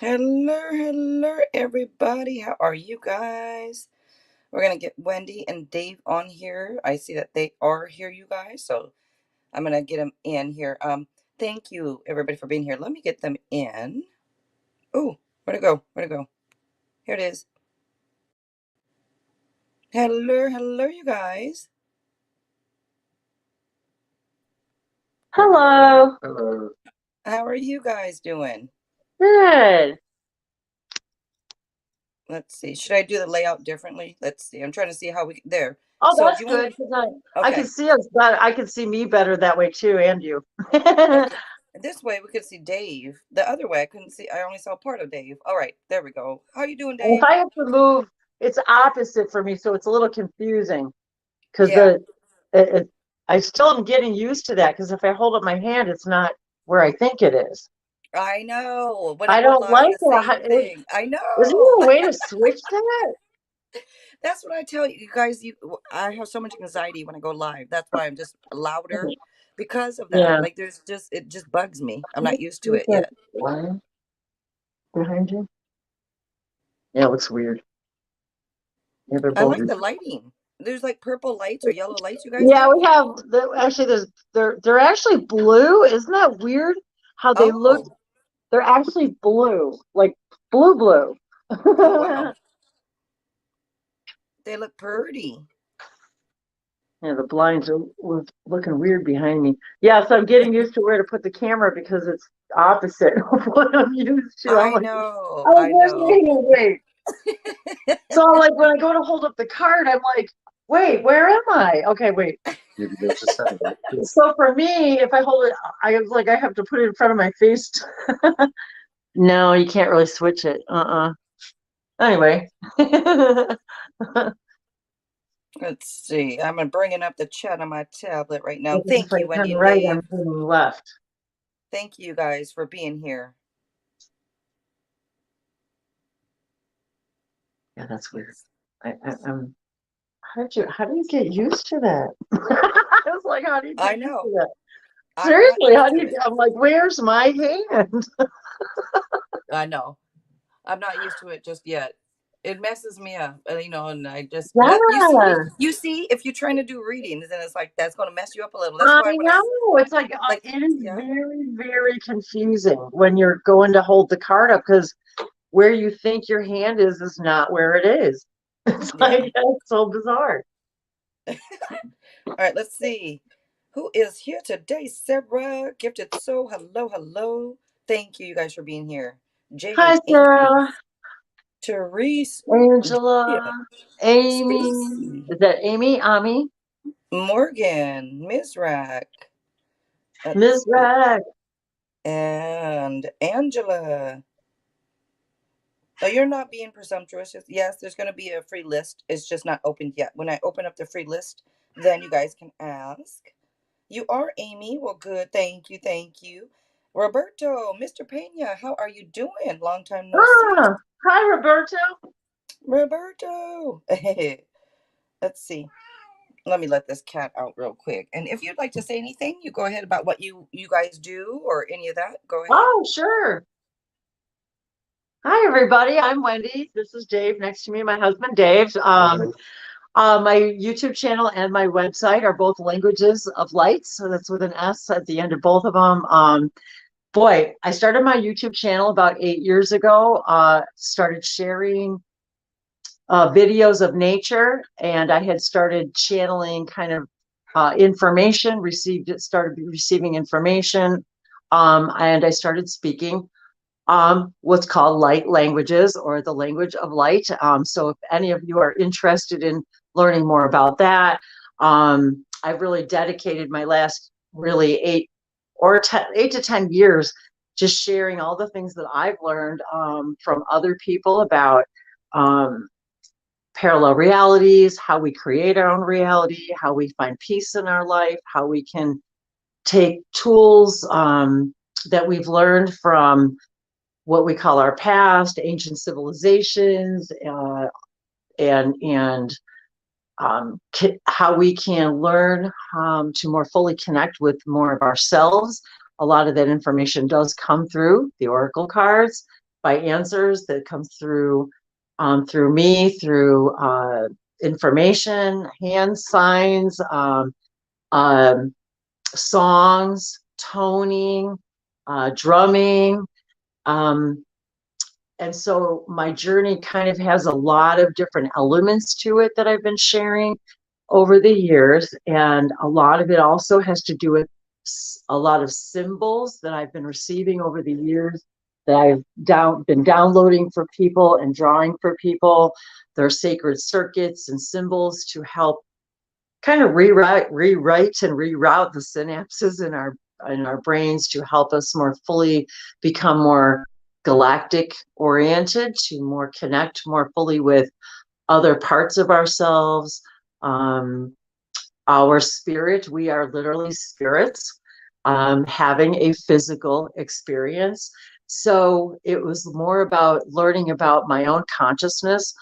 Hello, everybody. How are you guys? We're gonna get Wendy and Dave on here. I see that they are here, you guys. So I'm gonna get them in here. Thank you, everybody, for being here. Let me get them in. Oh, where'd it go? Where'd it go? Here it is. Hello, you guys. Hello. How are you guys doing? Good. Let's see. Should I do the layout differently? Let's see. I'm trying to see how we there. Oh, So do that's you want? good because I can Okay. see us better. I can see me better that way too, and you. Okay. This way we could see Dave. The other way I couldn't see. I only saw part of Dave. All right, there we go. How you doing, And if Dave? I have to move, it's opposite for me, so it's a little confusing because Yeah, I still am getting used to that because if I hold up my hand, it's not where I think it is. I know. When I I go don't live, like the it. same thing. I Isn't know. there a way to switch that? That's what I tell you guys. I have so much anxiety when I go live. That's why I'm just louder because of that. Yeah. Like there's just it just bugs me. I'm not used to Who's it that yet. line behind you? Yeah, it looks weird. Yeah, they're I both. like the lighting. There's like purple lights or yellow lights you guys Yeah, have. we have actually they're actually blue. Isn't that weird how they look? Oh, They're actually blue, like blue. oh wow. They look pretty. Yeah, the blinds are looking weird behind me. Yeah, so I'm getting used to where to put the camera because it's opposite of what I'm used to. I'm I like, know. oh, I where's know. the wait? So like when I go to hold up the card, I'm like, wait, where am I? Okay, wait. So for me, if I hold it, I was like, I have to put it in front of my face. No, you can't really switch it. Anyway. Let's see. I'm bringing up the chat on my tablet right now. If Thank I you, turn Wendy and right, I'm Dave. turning left. Thank you guys for being here. Yeah, that's weird. Let's, I'm. How do you get used to that? I was like, how do you get I used to know. that? I'm not Seriously, how used do to you? it. I'm like, where's my hand? I know. I'm not used to it just yet. It messes me up, and I just that Yeah, you see, if you're trying to do readings, then it's like that's going to mess you up a little. That's I why when I know. It's like like, it is yeah, very, very confusing when you're going to hold the card up because where you think your hand is not where it is. It's yeah. like that's so bizarre. All right, let's see. Who is here today? Sarah, Gifted Soul. Hello. Thank you, guys, for being here. Hi, Jade, Amy, Sarah, Therese, Angela, yeah, Amy. Stacy, Is that Amy? Ami? Morgan, Mizrak. Let's Ms. see. Rag. And Angela. Oh, you're not being presumptuous. Yes, there's going to be a free list. It's just not opened yet. When I open up the free list, then you guys can ask. You are Amy. Well, good. Thank you. Roberto, Mr. Pena, how are you doing? Long time no see. Ah, hi, Roberto. Roberto. Let's see. Let me let this cat out real quick. And if you'd like to say anything, you go ahead about what you guys do or any of that. Go ahead. Oh, sure. Hi, everybody. I'm Wendy. This is Dave. Next to me, my husband, Dave. My YouTube channel and my website are both Languages of Light. So that's with an S at the end of both of them. Boy, I started my YouTube channel about 8 years ago. Started sharing videos of nature, and I had started channeling kind of information. Started receiving information, and I started speaking what's called light languages or the language of light. So if any of you are interested in learning more about that, I've really dedicated my last really 8 to 10 years just sharing all the things that I've learned from other people about um, parallel realities, how we create our own reality, how we find peace in our life, how we can take tools that we've learned from what we call our past, ancient civilizations, and how we can learn to more fully connect with more of ourselves. A lot of that information does come through the oracle cards. by answers that come through me, through information, hand signs, songs, toning, drumming. And so my journey kind of has a lot of different elements to it that I've been sharing over the years. And a lot of it also has to do with a lot of symbols that I've been receiving over the years that I've been downloading for people and drawing for people. There are sacred circuits and symbols to help kind of rewrite and reroute the synapses in our brains to help us more fully become more galactic oriented, to more connect more fully with other parts of ourselves. Our spirit, we are literally spirits having a physical experience. So it was more about learning about my own consciousness.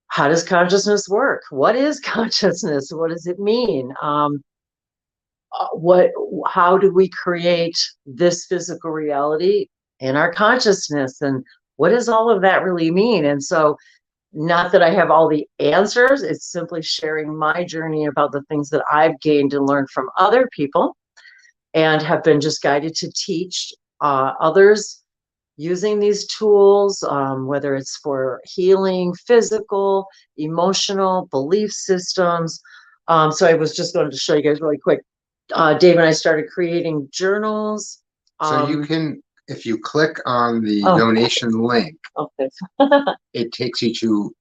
How does consciousness work? What is consciousness? What does it mean? How do we create this physical reality in our consciousness? And what does all of that really mean? And so, not that I have all the answers, it's simply sharing my journey about the things that I've gained and learned from other people and have been just guided to teach others using these tools, whether it's for healing, physical, emotional, belief systems. So I was just going to show you guys really quick. Dave and I started creating journals. So you can, if you click on the donation link, Okay. it takes you to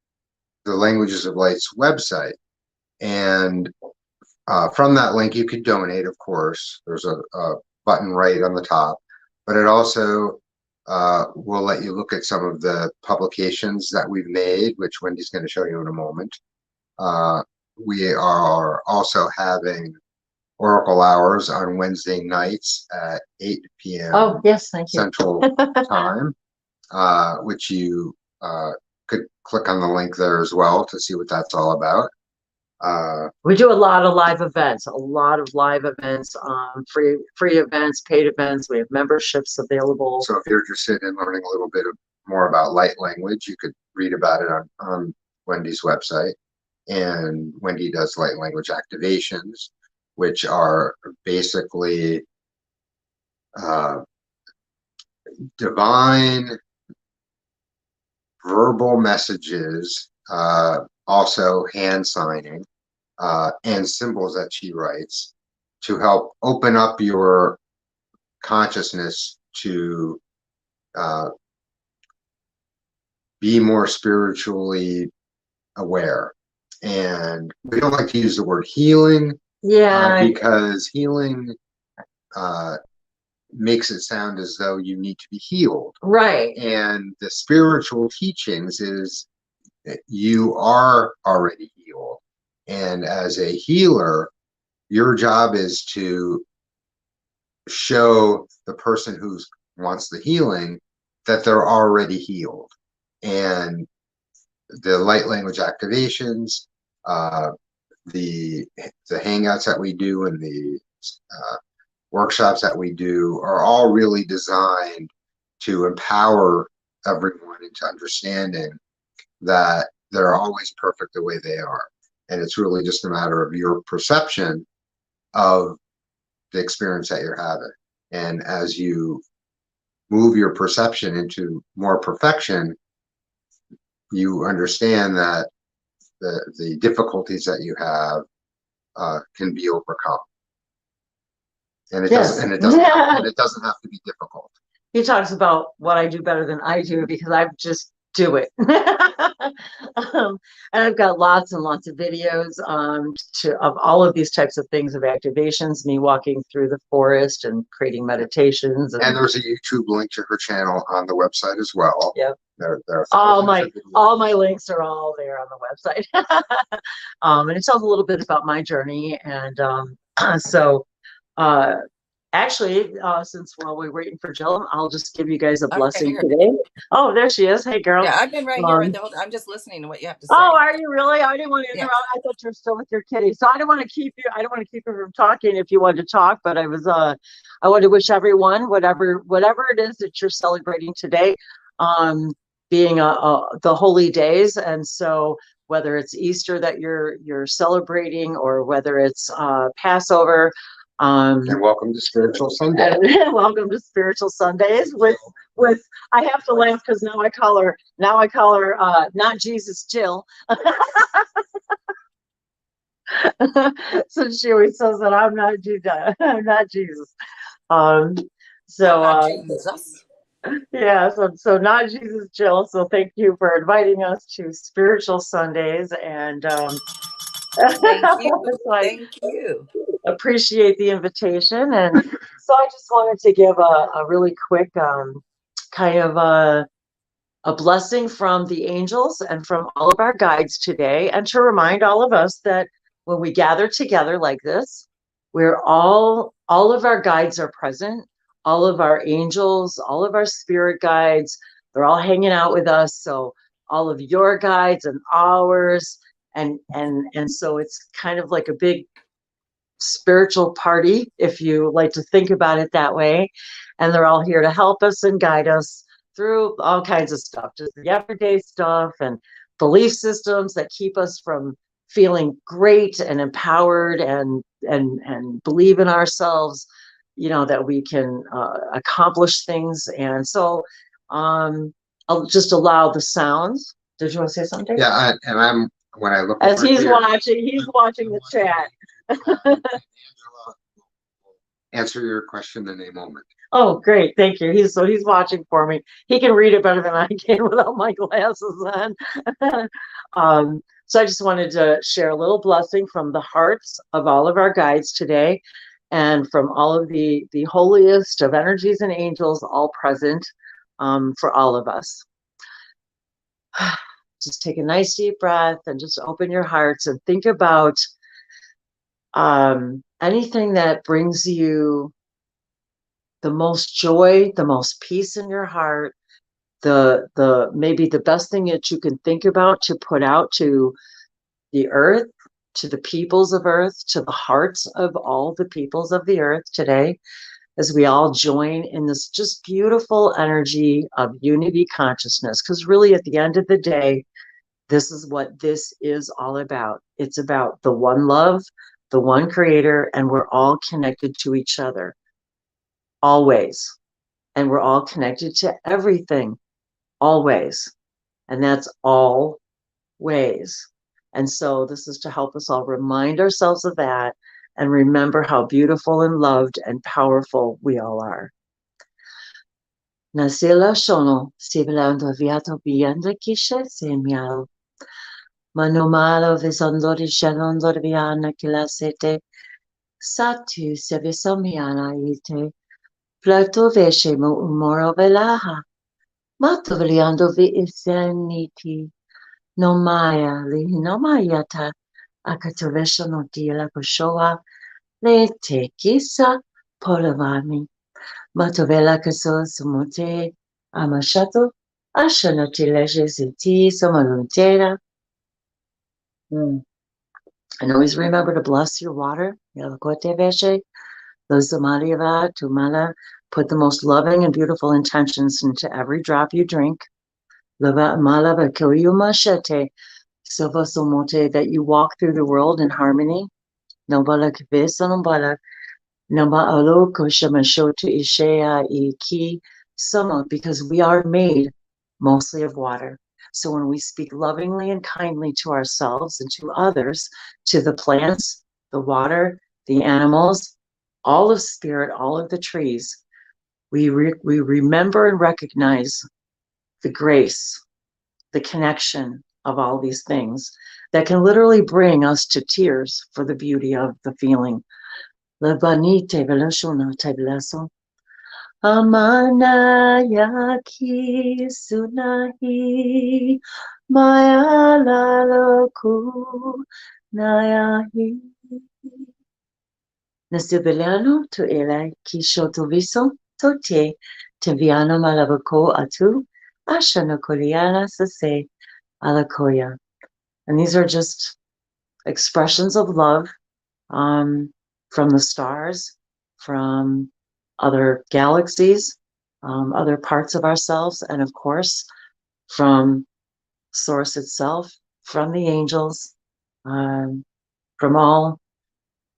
the Languages of Light's website. And from that link, you could donate, of course. There's a button right on the top, but it also will let you look at some of the publications that we've made, which Wendy's going to show you in a moment. We are also having Oracle hours on Wednesday nights at 8 p.m. Oh, yes, thank you. Central Time, which you could click on the link there as well to see what that's all about. We do a lot of live events, free events, paid events. We have memberships available. So if you're interested in learning a little bit more about light language, you could read about it on Wendy's website. And Wendy does light language activations, which are basically divine verbal messages, also hand signing, and symbols that she writes to help open up your consciousness to be more spiritually aware. And we don't like to use the word healing, because healing makes it sound as though you need to be healed. Right. And the spiritual teachings is that you are already healed. And as a healer, your job is to show the person who wants the healing that they're already healed. And the light language activations, the hangouts that we do and the workshops that we do are all really designed to empower everyone into understanding that they're always perfect the way they are. And it's really just a matter of your perception of the experience that you're having. And as you move your perception into more perfection, you understand that the difficulties that you have can be overcome. And it doesn't and it doesn't have to be difficult. He talks about what I do better than I do because I just do it. And I've got lots and lots of videos of all of these types of things, of activations, me walking through the forest and creating meditations. And there's a YouTube link to her channel on the website as well. Yep. There are all my links are all there on the website. And it tells a little bit about my journey. And actually, since while we're waiting for Jill, I'll just give you guys a blessing today. Oh, there she is. Hey, girl. Yeah, I've been right here. I'm just listening to what you have to say. Oh, are you really? I didn't want to interrupt. I thought you were still with your kitty. So I don't want to keep you. I don't want to keep you from talking if you wanted to talk. But I wanted to wish everyone, whatever it is that you're celebrating today, being the holy days. And so whether it's Easter that you're celebrating, or whether it's Passover, And welcome to Spiritual Sunday. and welcome to Spiritual Sundays with I have to laugh because now I call her not Jesus Jill. So she always says that I'm not Jesus. So Jesus. yeah, so not Jesus Jill. So thank you for inviting us to Spiritual Sundays, and Thank you. so I Thank you. appreciate the invitation. And so I just wanted to give a really quick kind of a blessing from the angels and from all of our guides today, and to remind all of us that when we gather together like this, we're all of our guides are present, all of our angels, all of our spirit guides, they're all hanging out with us. So all of your guides and ours, and so it's kind of like a big spiritual party, if you like to think about it that way. And they're all here to help us and guide us through all kinds of stuff, just the everyday stuff and belief systems that keep us from feeling great and empowered and believe in ourselves, that we can accomplish things. And so I'll just allow the sounds. Did you want to say something? Yeah, and when I look as over he's here, watching the chat. Angela will answer your question in a moment. Oh, great. Thank you. He's watching for me. He can read it better than I can without my glasses on. So I just wanted to share a little blessing from the hearts of all of our guides today, and from all of the holiest of energies and angels all present, for all of us. Just take a nice deep breath and just open your hearts and think about anything that brings you the most joy, the most peace in your heart, the maybe the best thing that you can think about to put out to the earth, to the peoples of earth, to the hearts of all the peoples of the earth today, as we all join in this just beautiful energy of unity consciousness. Because really, at the end of the day, this is what this is all about. It's about the one love, the one creator, and we're all connected to each other. Always. And we're all connected to everything, always. And that's all ways. And so this is to help us all remind ourselves of that and remember how beautiful and loved and powerful we all are. Nasila shono sibilando viato bianda kisha semiao. Manomalo visondori shalondor viana kilasete. Satu sevisomiana ite. Plato veshemo umoro velaha. Matovliando vi iseniti. No maya li no mayata. Akatovesho no dila koshoa. Le te kisa polavami. Matovela kaso sumote. Amashato. Ashanoti leje ziti somaluntera. And always remember to bless your water. Yalakote veshe. Losamaliava tumala. Put the most loving and beautiful intentions into every drop you drink. Lava malava kiriuma shete. Silva somote, that you walk through the world in harmony. Nobala kvesanobala. Namba alo koshamashotu ishea iki sama, because we are made mostly of water. So when we speak lovingly and kindly to ourselves and to others, to the plants, the water, the animals, all of spirit, all of the trees, we remember and recognize the grace, the connection of all these things that can literally bring us to tears for the beauty of the feeling. Lebanite velashona tablaso. Amanayaki sunahi maya laloku nayahi. Nasibiliano to ele kishotoviso tote teviano malavako atu ashana koliana sase alakoya. And these are just expressions of love from the stars, from other galaxies, other parts of ourselves, and of course, from Source itself, from the angels, um, from all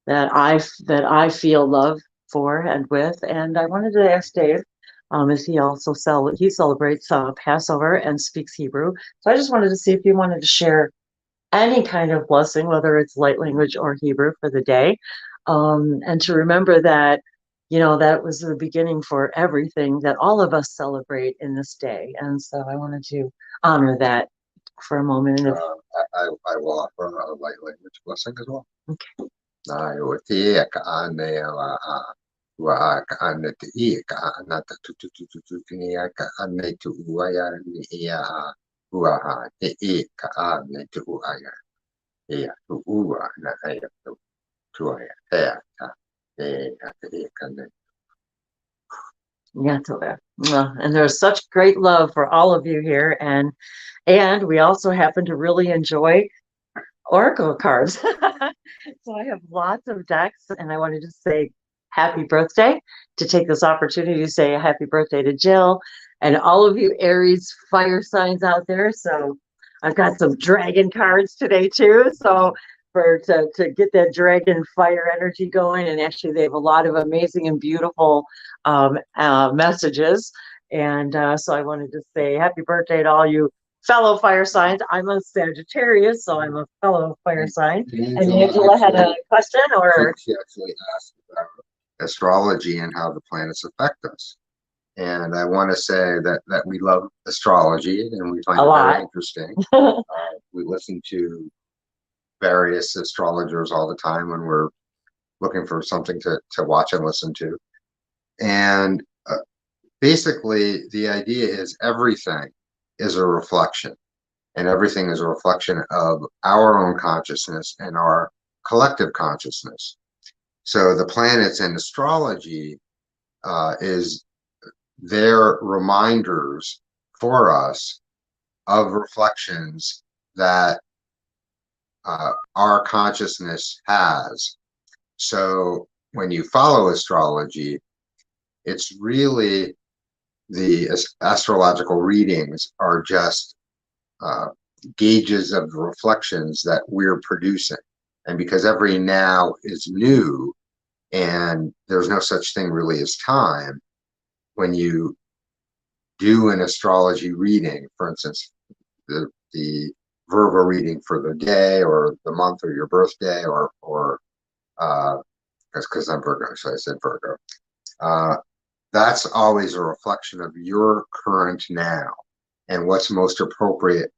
that I feel love for and with. And I wanted to ask Dave, as he also he celebrates Passover and speaks Hebrew. So I just wanted to see if you wanted to share any kind of blessing, whether it's light language or Hebrew for the day. And to remember that, that was the beginning for everything that all of us celebrate in this day. And so I wanted to honor that for a moment. And I will offer a light language blessing as well. Okay. Yeah, and there's such great love for all of you here, and we also happen to really enjoy oracle cards. So I have lots of decks, and I wanted to say happy birthday, to take this opportunity to say happy birthday to Jill and all of you Aries fire signs out there. So I've got some dragon cards today too. So to get that dragon fire energy going, and actually they have a lot of amazing and beautiful messages. And so I wanted to say happy birthday to all you fellow fire signs. I'm a Sagittarius, so I'm a fellow fire sign. And Angela had a question, or she actually asked about astrology and how the planets affect us. And I want to say that we love astrology and we find it very interesting. We listen to various astrologers all the time when we're looking for something to watch and listen to. And basically, the idea is everything is a reflection, and everything is a reflection of our own consciousness and our collective consciousness. So the planets in astrology is their reminders for us of reflections that our consciousness has. So when you follow astrology, it's really the astrological readings are just gauges of the reflections that we're producing. And because every now is new and there's no such thing really as time, when you do an astrology reading, for instance, the Virgo reading for the day or the month or your birthday, or because I'm Virgo, so I said Virgo. That's always a reflection of your current now and what's most appropriate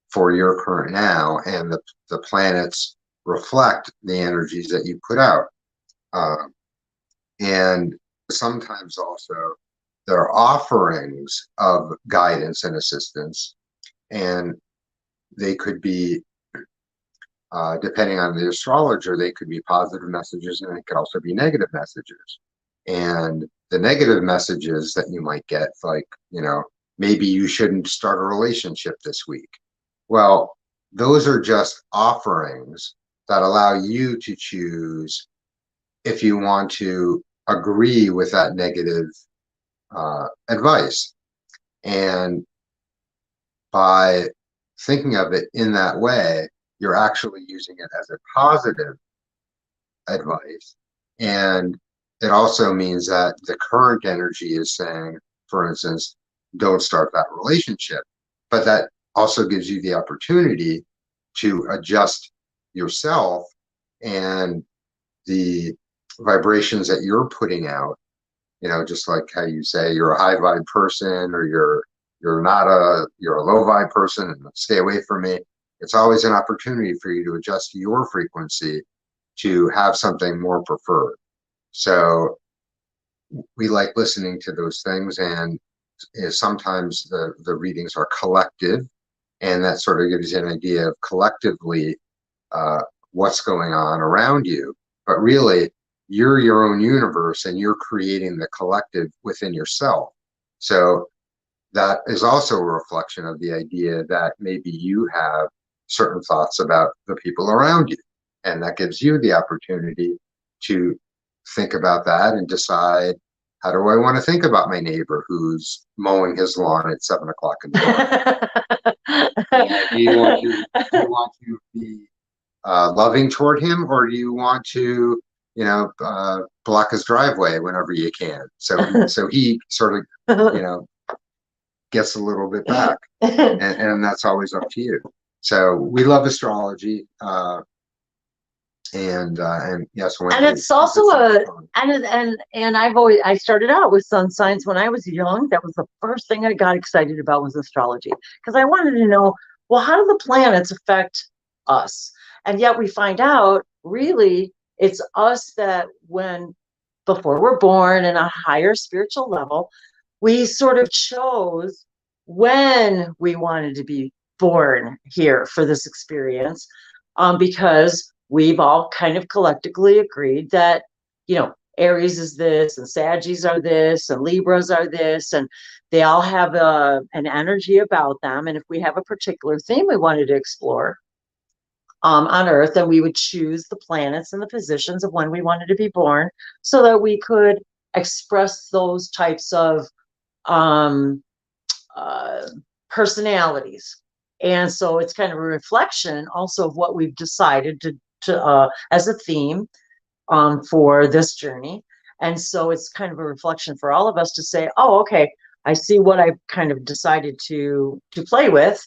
for your current now, and the planets reflect the energies that you put out. And sometimes also there are offerings of guidance and assistance, and they could be, depending on the astrologer, they could be positive messages, and they could also be negative messages. And the negative messages that you might get, like, maybe you shouldn't start a relationship this week. Well, those are just offerings that allow you to choose if you want to agree with that negative advice. And by thinking of it in that way, you're actually using it as a positive advice. And it also means that the current energy is saying, for instance, don't start that relationship. But that also gives you the opportunity to adjust yourself and the vibrations that you're putting out, just like how you say you're a high vibe person, or you're a low vibe person and stay away from me. It's always an opportunity for you to adjust your frequency to have something more preferred. So we like listening to those things, and sometimes the readings are collective, and that sort of gives you an idea of collectively what's going on around you. But really, you're your own universe, and you're creating the collective within yourself. So that is also a reflection of the idea that maybe you have certain thoughts about the people around you, and that gives you the opportunity to think about that and decide How do I want to think about my neighbor who's mowing his lawn at 7 o'clock in the morning? Do you want to be loving toward him, or do you want to, block his driveway whenever you can? So he sort of, gets a little bit back, and that's always up to you. So we love astrology, and yes, and it's also I started out with sun signs when I was young. That was the first thing I got excited about, was astrology, because I wanted to know, well, how do the planets affect us? And yet we find out really it's us that before we're born in a higher spiritual level, we sort of chose when we wanted to be born here for this experience, because we've all kind of collectively agreed that, Aries is this, and Saggies are this, and Libras are this, and they all have an energy about them. And if we have a particular theme we wanted to explore on Earth, then we would choose the planets and the positions of when we wanted to be born, so that we could express those types of personalities. And so it's kind of a reflection also of what we've decided to as a theme for this journey. And so it's kind of a reflection for all of us to say, oh, okay, I see what I've kind of decided to play with.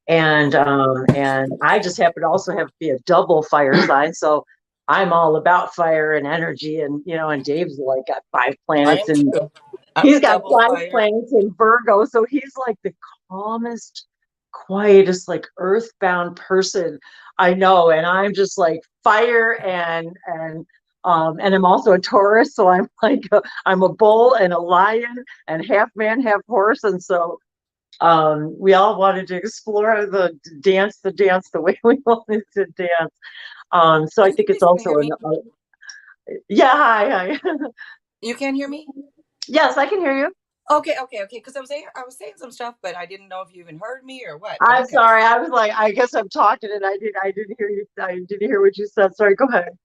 And I just happen to also have to be a double fire sign. So I'm all about fire and energy, and and Dave's like got 5 planets, and he's got 5 planets in Virgo. So he's like the calmest, quietest, like earthbound person I know. And I'm just like fire, and I'm also a Taurus. So I'm like, I'm a bull and a lion and half man, half horse. And so we all wanted to explore the dance the way we wanted to dance. So I think it's also yeah, hi. You can hear me? Yes, I can hear you. Okay. Because I was saying some stuff, but I didn't know if you even heard me or what. I'm sorry. I was like, I guess I'm talking, and I didn't hear you. I didn't hear what you said. Sorry. Go ahead.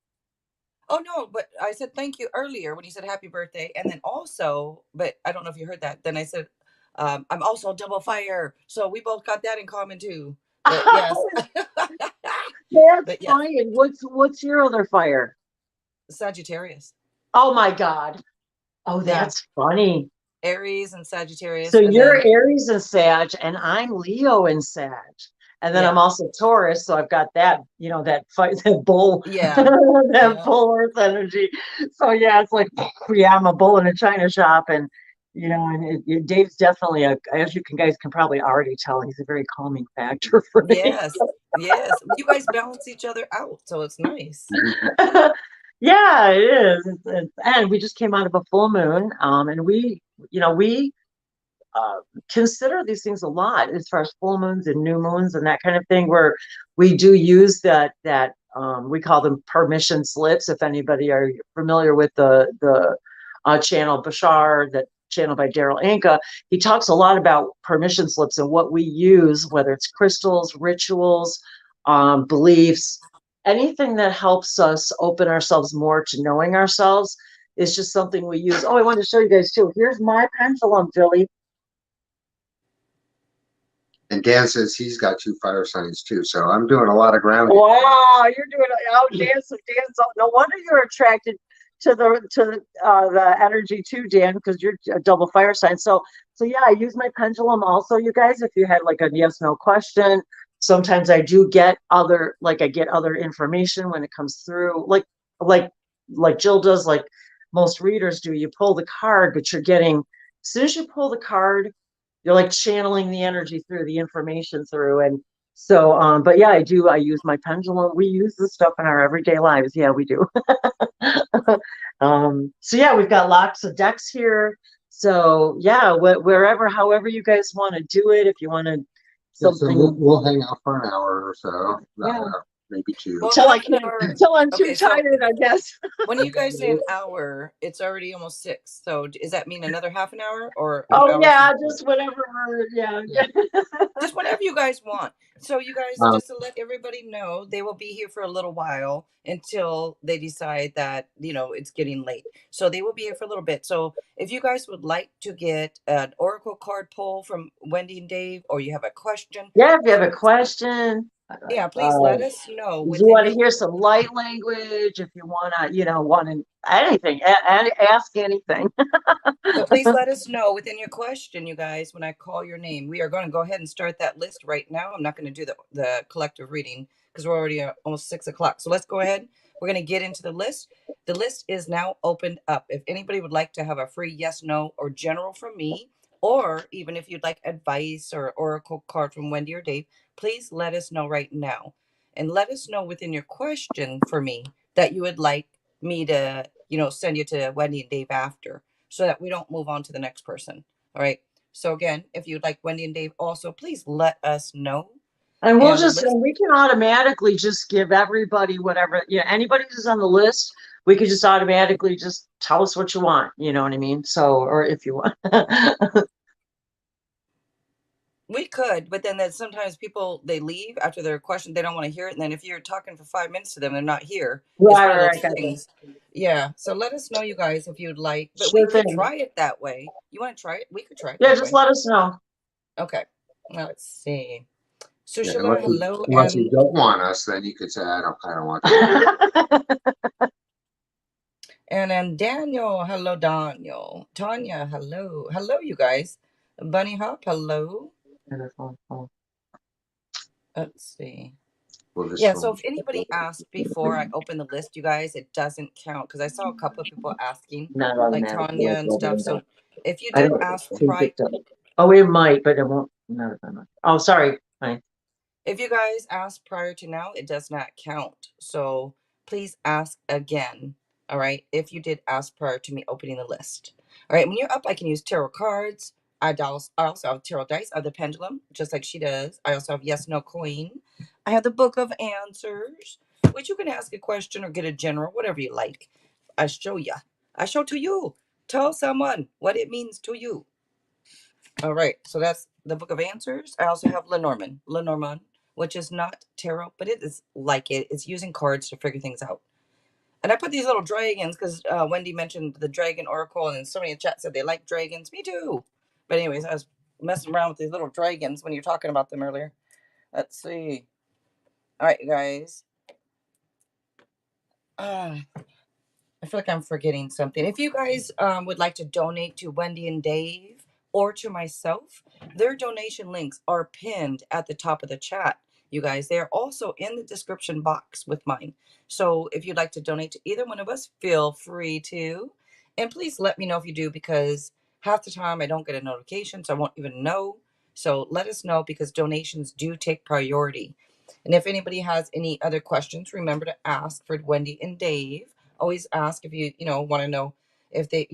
Oh no, but I said thank you earlier when you said happy birthday, and then also, but I don't know if you heard that. Then I said, I'm also double fire, so we both got that in common too. But yes, that's fine. Yes. What's your other fire? Sagittarius. Oh my God. Oh, that's funny. Aries and Sagittarius. So you're Aries and Sag, and I'm Leo and Sag. And then I'm also Taurus, so I've got that, that fight, that bull, that bull earth energy. So yeah, it's like, I'm a bull in a china shop, and and Dave's definitely as you guys can probably already tell, he's a very calming factor for me. Yes, you guys balance each other out, so it's nice. Yeah, it is. And we just came out of a full moon, and we consider these things a lot as far as full moons and new moons and that kind of thing, where we do use that we call them permission slips. If anybody are familiar with the channel Bashar, that channel by Daryl Anka, he talks a lot about permission slips and what we use, whether it's crystals, rituals, beliefs, anything that helps us open ourselves more to knowing ourselves is just something we use. Oh, I want to show you guys too. Here's my pendulum, Billy. And Dan says he's got 2 fire signs too. So I'm doing a lot of grounding. Wow, you're doing dance. No wonder you're attracted to the energy too, Dan, because you're a double fire sign. So yeah, I use my pendulum also, you guys. If you had like a yes/no question, sometimes I do get other information when it comes through, like Jill does, like most readers do. You pull the card, but you're getting, as soon as you pull the card, you're like channeling the energy through, the information through. And so, but yeah, I use my pendulum. We use this stuff in our everyday lives. Yeah, we do. So yeah, we've got lots of decks here. So yeah, however you guys want to do it, if you want to something. So we'll hang out for an hour or so. Yeah. Maybe 2. Until I'm too tired, I guess. When you guys say an hour, it's already almost 6. So does that mean another half an hour or? Oh yeah, just whatever. Yeah. Just whatever you guys want. So you guys, Um, just to let everybody know, they will be here for a little while until they decide that, it's getting late. So they will be here for a little bit. So if you guys would like to get an oracle card pull from Wendy and Dave, or you have a question, Yeah, if you have a question, yeah, please let us know if you within want to your. hear some light language, if you want to, want to anything, ask anything. So please let us know within your question, you guys, when I call your name. We are going to go ahead and start that list right now. I'm not going to do the collective reading because we're already almost 6 o'clock. So let's go ahead. We're going to get into the list. The list is now opened up. If anybody would like to have a free yes, no, or general from me, or even if you'd like advice or oracle card from Wendy or Dave, please let us know right now. And let us know within your question for me that you would like me to, send you to Wendy and Dave after, so that we don't move on to the next person. All right. So again, if you'd like Wendy and Dave also, please let us know. And And the list, we can automatically just give everybody whatever, anybody who's on the list, we could just automatically just tell us what you want. You know what I mean? So, or if you want. we could, but then there's sometimes people, they leave after their question, they don't want to hear it. And then if you're talking for 5 minutes to them, they're not here. It's one of those Gotcha. things. Yeah. So let us know, you guys, if you'd like, but we Sure could thing. try it that way. You want to try it? We could try it Yeah, that just way. let us know. Okay. Now let's see. yeah, Sushila, hello. unless you And don't want us, then you could say, I don't want you. then Daniel, hello, Daniel. Tanya, hello. Hello, you guys. Bunny Hop, hello. Let's see. Well, this Yeah, so one. if anybody asked before I open the list, you guys, it doesn't count because I saw a couple of people asking, Not like automatically. Tanya and stuff. So if you I did don't ask think it does. Oh, it might, but it won't. Not automatically. Oh, sorry. Fine. if you guys asked prior to now, it does not count. So please ask again. All right. If you did ask prior to me opening the list. All right. When you're up, I can use tarot cards. I also have tarot dice. I have the pendulum, just like she does. I also have yes, no coin. I have the book of answers, which you can ask a question or get a general, whatever you like. I show ya. I show to you. Tell someone what it means to you. All right, so that's the Book of Answers. I also have Lenormand, which is not tarot, but it is like it. It's using cards to figure things out. And I put these little dragons because Wendy mentioned the dragon oracle, and somebody in the chat said they like dragons. Me too. But anyways, I was messing around with these little dragons when you were talking about them earlier. Let's see. All right, you guys. I feel like I'm forgetting something. If you guys would like to donate to Wendy and Dave or to myself, their donation links are pinned at the top of the chat. You guys, they are also in the description box with mine. So if you'd like to donate to either one of us, feel free to. And please let me know if you do, because half the time I don't get a notification, so I won't even know. So let us know, because donations do take priority. And if anybody has any other questions, remember to ask for Wendy and Dave. Always ask if you want to know if they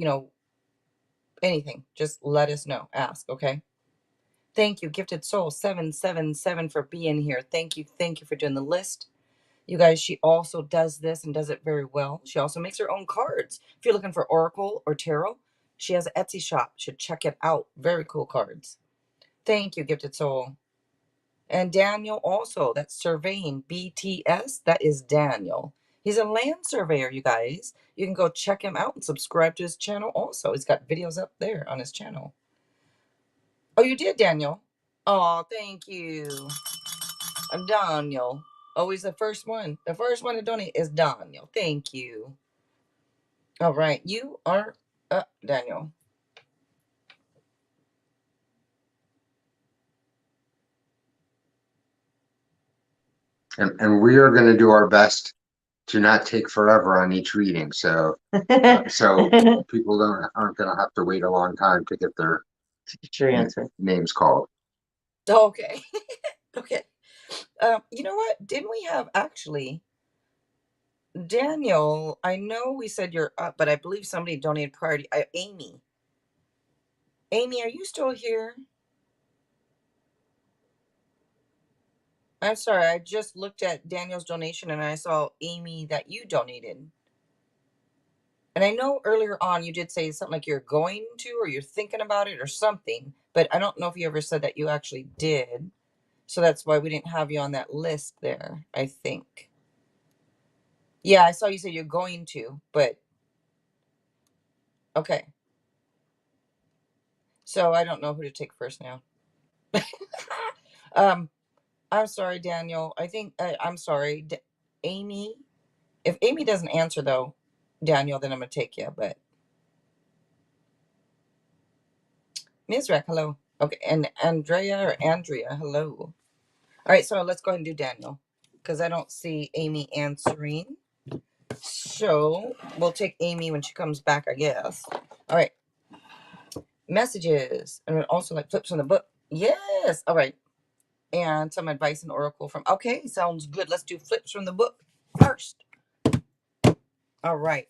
anything. Just let us know. Ask. Okay. Thank you, Gifted Soul 777, for being here. Thank you for doing the list, you guys. She also does this and does it very well. She also makes her own cards. If you're looking for oracle or tarot, she has an Etsy shop. You should check it out. Very cool cards. Thank you, Gifted Soul. And Daniel also, that's surveying BTS. That is Daniel. He's a land surveyor, you guys. You can go check him out and subscribe to his channel also. He's got videos up there on his channel. Oh, you did, Daniel? Oh, thank you. Daniel. Always the first one. The first one to donate is Daniel. Thank you. All right. You are up, Daniel. And we are going to do our best to not take forever on each reading. So people aren't going to have to wait a long time to get their names called. Okay. Okay. You know what? Didn't we have actually Daniel? I know we said you're up, but I believe somebody donated priority. Amy. Amy, are you still here? I'm sorry. I just looked at Daniel's donation and I saw Amy that you donated. And I know earlier on you did say something like you're going to, or you're thinking about it or something, but I don't know if you ever said that you actually did. So that's why we didn't have you on that list there, I think. Yeah, I saw you say you're going to, but okay. So I don't know who to take first now. um, I'm sorry, Daniel. I think I'm sorry, Amy. If Amy doesn't answer though, Daniel, then I'm gonna take you. But Ms. Rec, hello. Okay, and Andrea, hello. All right, so let's go ahead and do Daniel because I don't see Amy answering. So we'll take Amy when she comes back, I guess. All right, messages and also like flips from the book. Yes. All right, and some advice and oracle from. Okay, sounds good. Let's do flips from the book first. All right.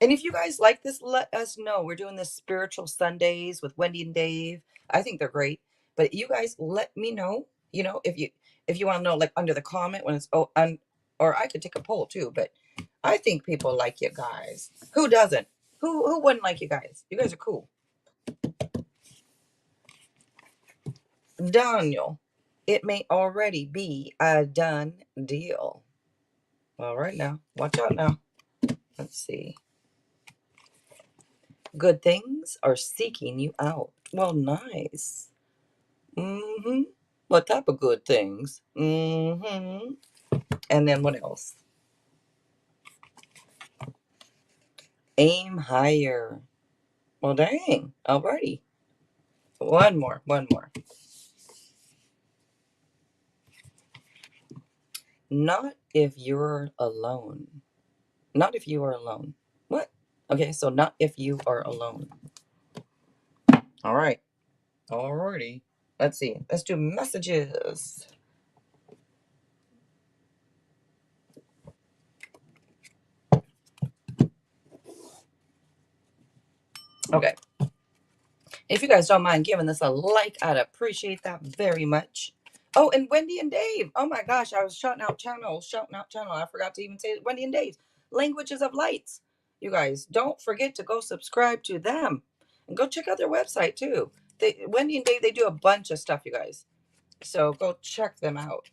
And if you guys like this, let us know. We're doing this spiritual Sundays with Wendy and Dave. I think they're great. But you guys let me know, if you want to know like under the comment when it's or I could take a poll too, but I think people like you guys. Who doesn't? Who wouldn't like you guys? You guys are cool. Daniel, it may already be a done deal. All right now. Watch out now. Let's see. Good things are seeking you out. Well, nice. Mm-hmm. What type of good things? Mm-hmm. And then what else? Aim higher. Well, dang. Alrighty. One more. Not if you're alone. Not if you are alone. What? Okay, so not if you are alone. All right. Alrighty. Let's see. Let's do messages. Okay. If you guys don't mind giving this a like, I'd appreciate that very much. Oh, and Wendy and Dave. Oh my gosh, I was shouting out channel. I forgot to even say it. Wendy and Dave. Languages of Lights. You guys, don't forget to go subscribe to them. And go check out their website too. Wendy and Dave, they do a bunch of stuff, you guys. So go check them out.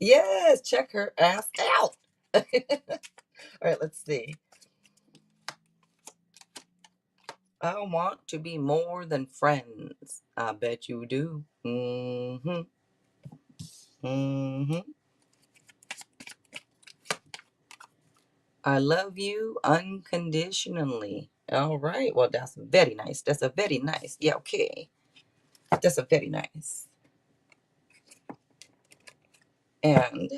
Yes, check her ass out. All right, let's see. I want to be more than friends. I bet you do. Mm-hmm. Mm-hmm. I love you unconditionally. All right. Well, that's very nice. That's a very nice. Yeah, okay. That's a very nice. And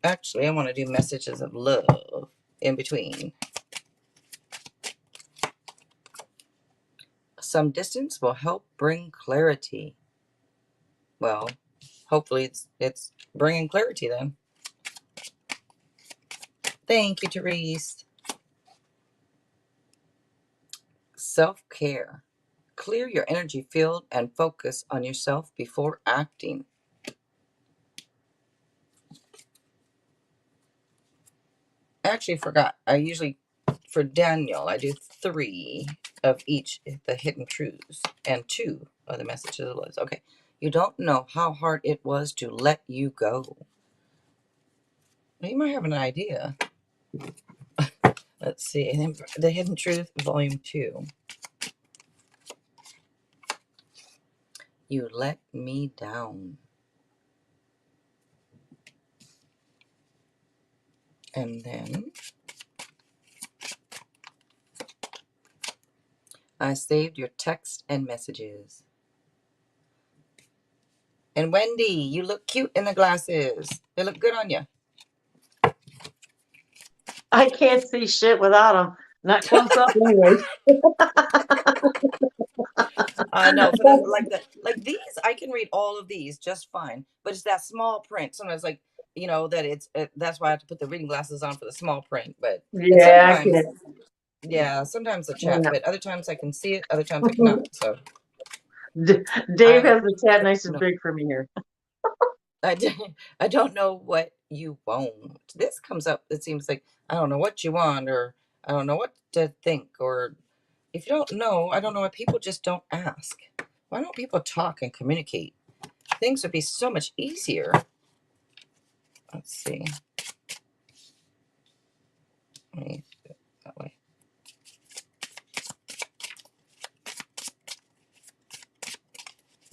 actually, I want to do messages of love in between. Some distance will help bring clarity. Well, hopefully it's bringing clarity then. Thank you, Therese. Self-care. Clear your energy field and focus on yourself before acting. I actually forgot. I usually, for Daniel, I do 3 of each, the hidden truths, and 2 of the messages of love. Okay. You don't know how hard it was to let you go. Well, you might have an idea. Let's see. The Hidden Truth, Volume 2. You let me down. And then I saved your text and messages. And Wendy, you look cute in the glasses. They look good on you. I can't see shit without them. Not close up anyways. No, for the like these, I can read all of these just fine. But it's that small print. Sometimes, like that that's why I have to put the reading glasses on for the small print. But and Yeah, I sometimes, can't. yeah, sometimes the chat. Yeah. But other times I can see it. Other times I cannot. So Dave I has the chat nice and no, big for me here. I don't know what you want. This comes up. It seems like I don't know what you want, or I don't know what to think, or If you don't know, I don't know why people just don't ask. Why don't people talk and communicate? Things would be so much easier. Let's see. Let me do it that way.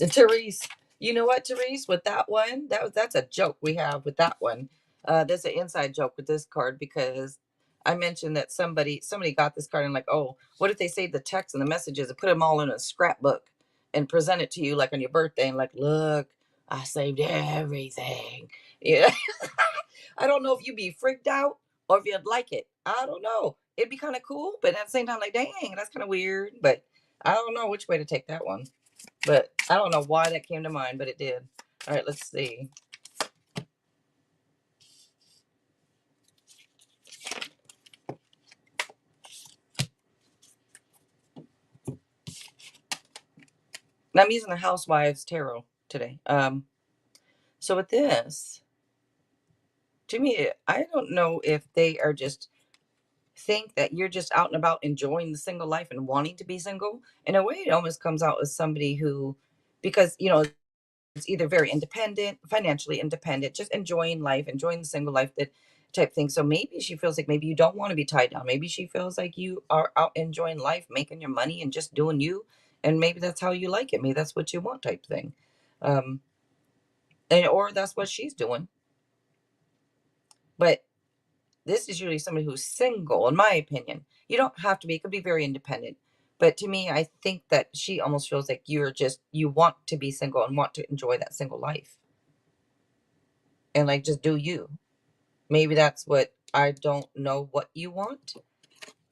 And Therese, you know what, Therese? With that one, that's a joke we have with that one. There's an inside joke with this card because I mentioned that somebody got this card and like, oh, what if they save the text and the messages and put them all in a scrapbook and present it to you like on your birthday and like, look, I saved everything. Yeah. I don't know if you'd be freaked out or if you'd like it. I don't know. It'd be kind of cool, but at the same time, like, dang, that's kind of weird. But I don't know which way to take that one. But I don't know why that came to mind, but it did. All right, let's see. And I'm using the Housewives Tarot today. So with this, to me, I don't know if they are just think that you're just out and about enjoying the single life and wanting to be single. In a way, it almost comes out as somebody who, because, you know, it's either very independent, financially independent, just enjoying life, enjoying the single life, that type thing. So maybe she feels like maybe you don't want to be tied down. Maybe she feels like you are out enjoying life, making your money and just doing you. And maybe that's how you like it. Maybe that's what you want type thing. Um, and or that's what she's doing. But this is usually somebody who's single, in my opinion. You don't have to be, it could be very independent. But to me, I think that she almost feels like you want to be single and want to enjoy that single life. And like just do you. Maybe that's what, I don't know what you want.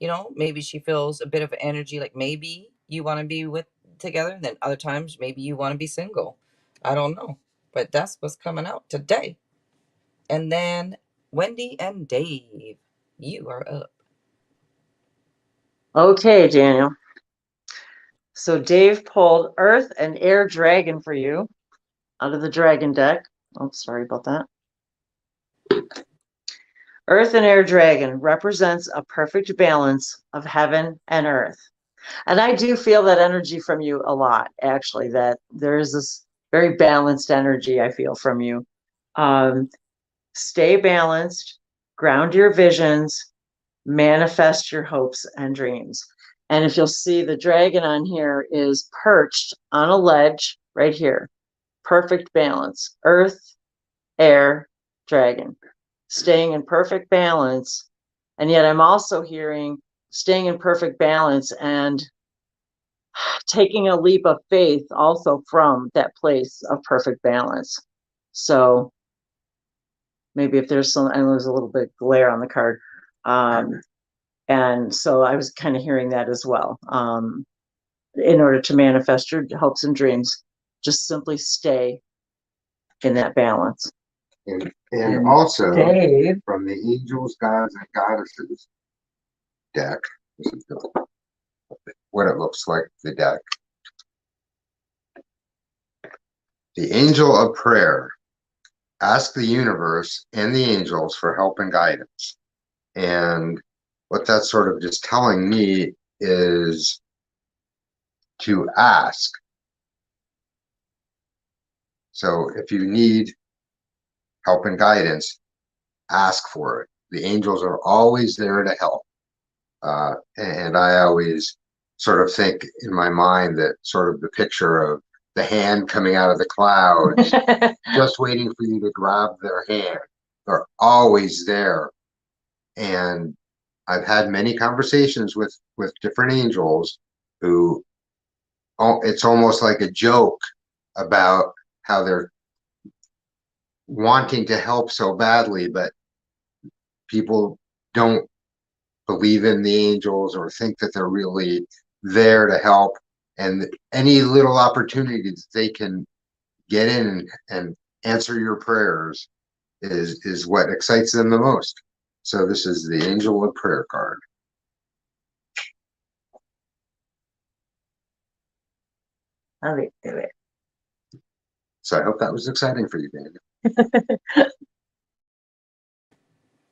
You know, maybe she feels a bit of energy like maybe you want to be with together, and then other times maybe you want to be single. I don't know. But that's what's coming out today. And then Wendy and Dave, you are up. Okay, Daniel. So Dave pulled Earth and Air Dragon for you out of the Dragon deck. Oh, sorry about that. Earth and Air Dragon represents a perfect balance of heaven and earth. And I do feel that energy from you a lot, actually, that there is this very balanced energy I feel from you. Stay balanced, ground your visions, manifest your hopes and dreams. And if you'll see, the dragon on here is perched on a ledge right here. Perfect balance. Earth, air, dragon. Staying in perfect balance. And yet I'm also hearing staying in perfect balance and taking a leap of faith also from that place of perfect balance. So maybe if there's some, and there's a little bit glare on the card. And so I was kind of hearing that as well. In order to manifest your hopes and dreams, just simply stay in that balance. And also Dave, from the Angels, Gods, and Goddesses deck, this is what it looks like, the deck. The Angel of Prayer. Ask the universe and the angels for help and guidance. And what that's sort of just telling me is to ask. So if you need help and guidance, ask for it. The angels are always there to help. And I always sort of think in my mind that sort of the picture of the hand coming out of the clouds, just waiting for you to grab their hand. They're always there. And I've had many conversations with different angels who, it's almost like a joke about how they're wanting to help so badly, but people don't believe in the angels or think that they're really there to help. And any little opportunity that they can get in and answer your prayers is what excites them the most. So this is the Angel of Prayer card. I'll do it. So I hope that was exciting for you, Daniel.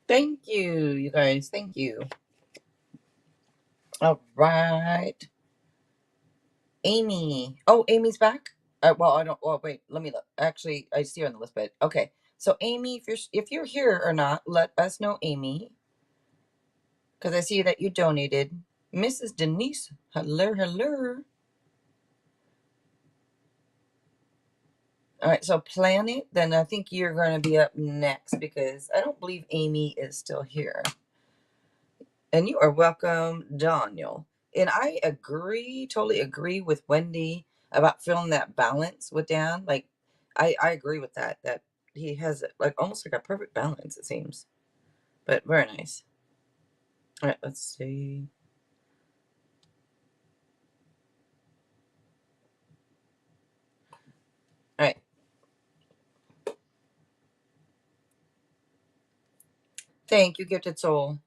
Thank you, you guys. Thank you. All right. Amy. Oh, Amy's back. Well, I don't. Well, wait. Let me look. Actually, I see her on the list, but okay. So, Amy, if you're here or not, let us know, Amy, because I see that you donated. Mrs. Denise, hello, hello. All right. So, Planet. Then I think you're going to be up next because I don't believe Amy is still here. And you are welcome, Daniel. And I agree, totally agree with Wendy about feeling that balance with Dan. Like, I agree with that, that he has like almost like a perfect balance, it seems. But very nice. All right, let's see. All right. Thank you, Gifted Soul.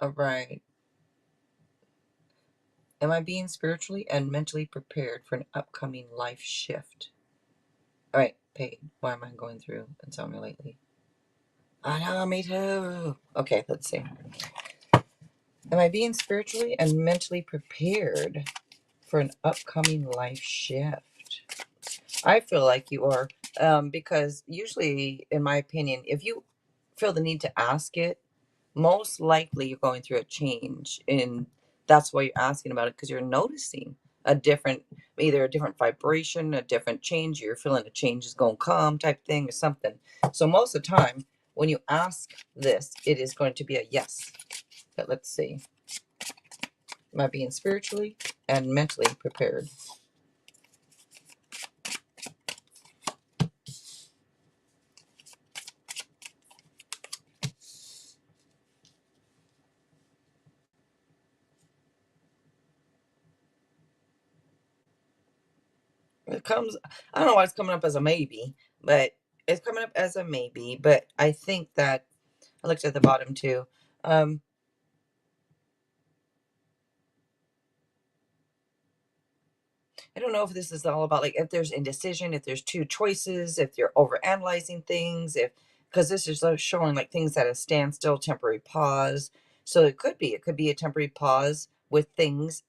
All right. Am I being spiritually and mentally prepared for an upcoming life shift? All right, paid. Why am I going through insomnia lately? I know, me too. Okay, let's see. Am I being spiritually and mentally prepared for an upcoming life shift? I feel like you are, because usually, in my opinion, if you feel the need to ask it, most likely you're going through a change. And that's why you're asking about it, because you're noticing a different, either a different vibration, a different change. You're feeling a change is going to come type thing or something. So most of the time, when you ask this, it is going to be a yes. But let's see. Am I being spiritually and mentally prepared? It comes, I don't know why it's coming up as a maybe, but it's coming up as a maybe. But I think that I looked at the bottom too. Um, I don't know if this is all about like if there's indecision, if there's two choices, if you're over analyzing things, if because this is showing like things at a standstill, temporary pause. So it could be a temporary pause with things.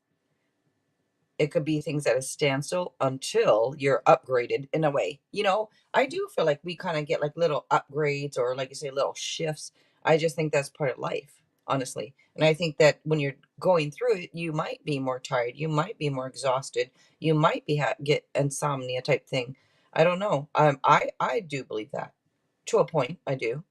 It could be things at a standstill until you're upgraded in a way. I do feel like we kind of get like little upgrades or, like you say, little shifts. I just think that's part of life, honestly. And I think that when you're going through it, you might be more tired. You might be more exhausted. You might be get insomnia type thing. I don't know. I do believe that to a point. I do.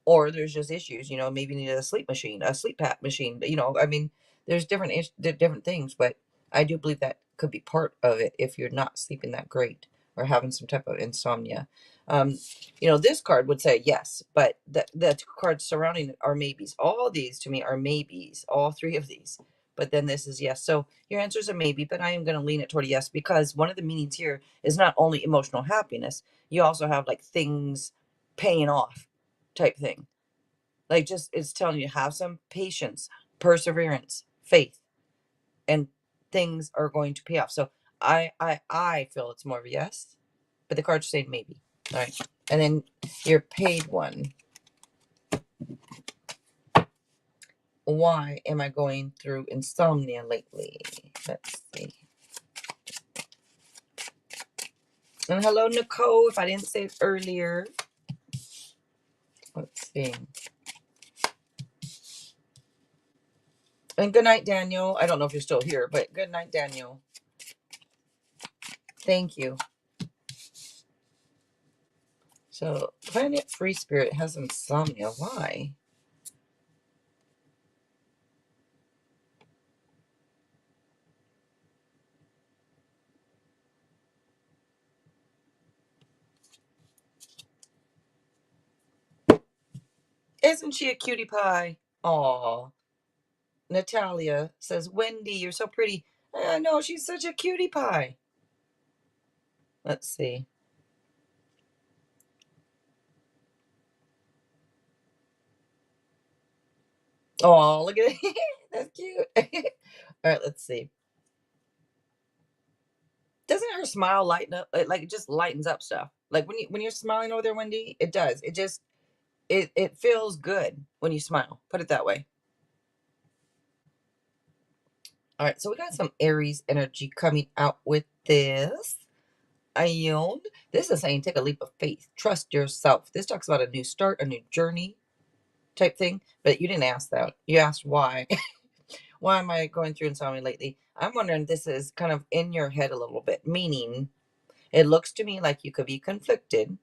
Or there's just issues, maybe you need a sleep machine, a sleep app machine, I mean, there's different things, but I do believe that could be part of it if you're not sleeping that great or having some type of insomnia. Um, this card would say yes, but the two cards surrounding it are maybes. All these to me are maybes, all three of these. But then this is yes. So your answer is a maybe, but I am going to lean it toward a yes because one of the meanings here is not only emotional happiness, you also have like things paying off type thing. Like, just it's telling you have some patience, perseverance, faith, and things are going to pay off. So I feel it's more of a yes, but the cards say maybe. All right. And then your paid one. Why am I going through insomnia lately? Let's see. And hello, Nicole, if I didn't say it earlier. Let's see. And good night, Daniel. I don't know if you're still here, but good night, Daniel. Thank you. So, Planet Free Spirit has insomnia. Why? Isn't she a cutie pie? Aw. Natalia says, Wendy, you're so pretty. No, she's such a cutie pie. Let's see. Oh, look at it. That's cute. All right, let's see. Doesn't her smile lighten up? Like it just lightens up stuff. Like when you're smiling over there, Wendy, it does. It just it feels good when you smile. Put it that way. All right, so we got some Aries energy coming out with this. And this is saying take a leap of faith. Trust yourself. This talks about a new start, a new journey type thing. But you didn't ask that. You asked why. Why am I going through insomnia lately? I'm wondering this is kind of in your head a little bit, meaning it looks to me like you could be conflicted.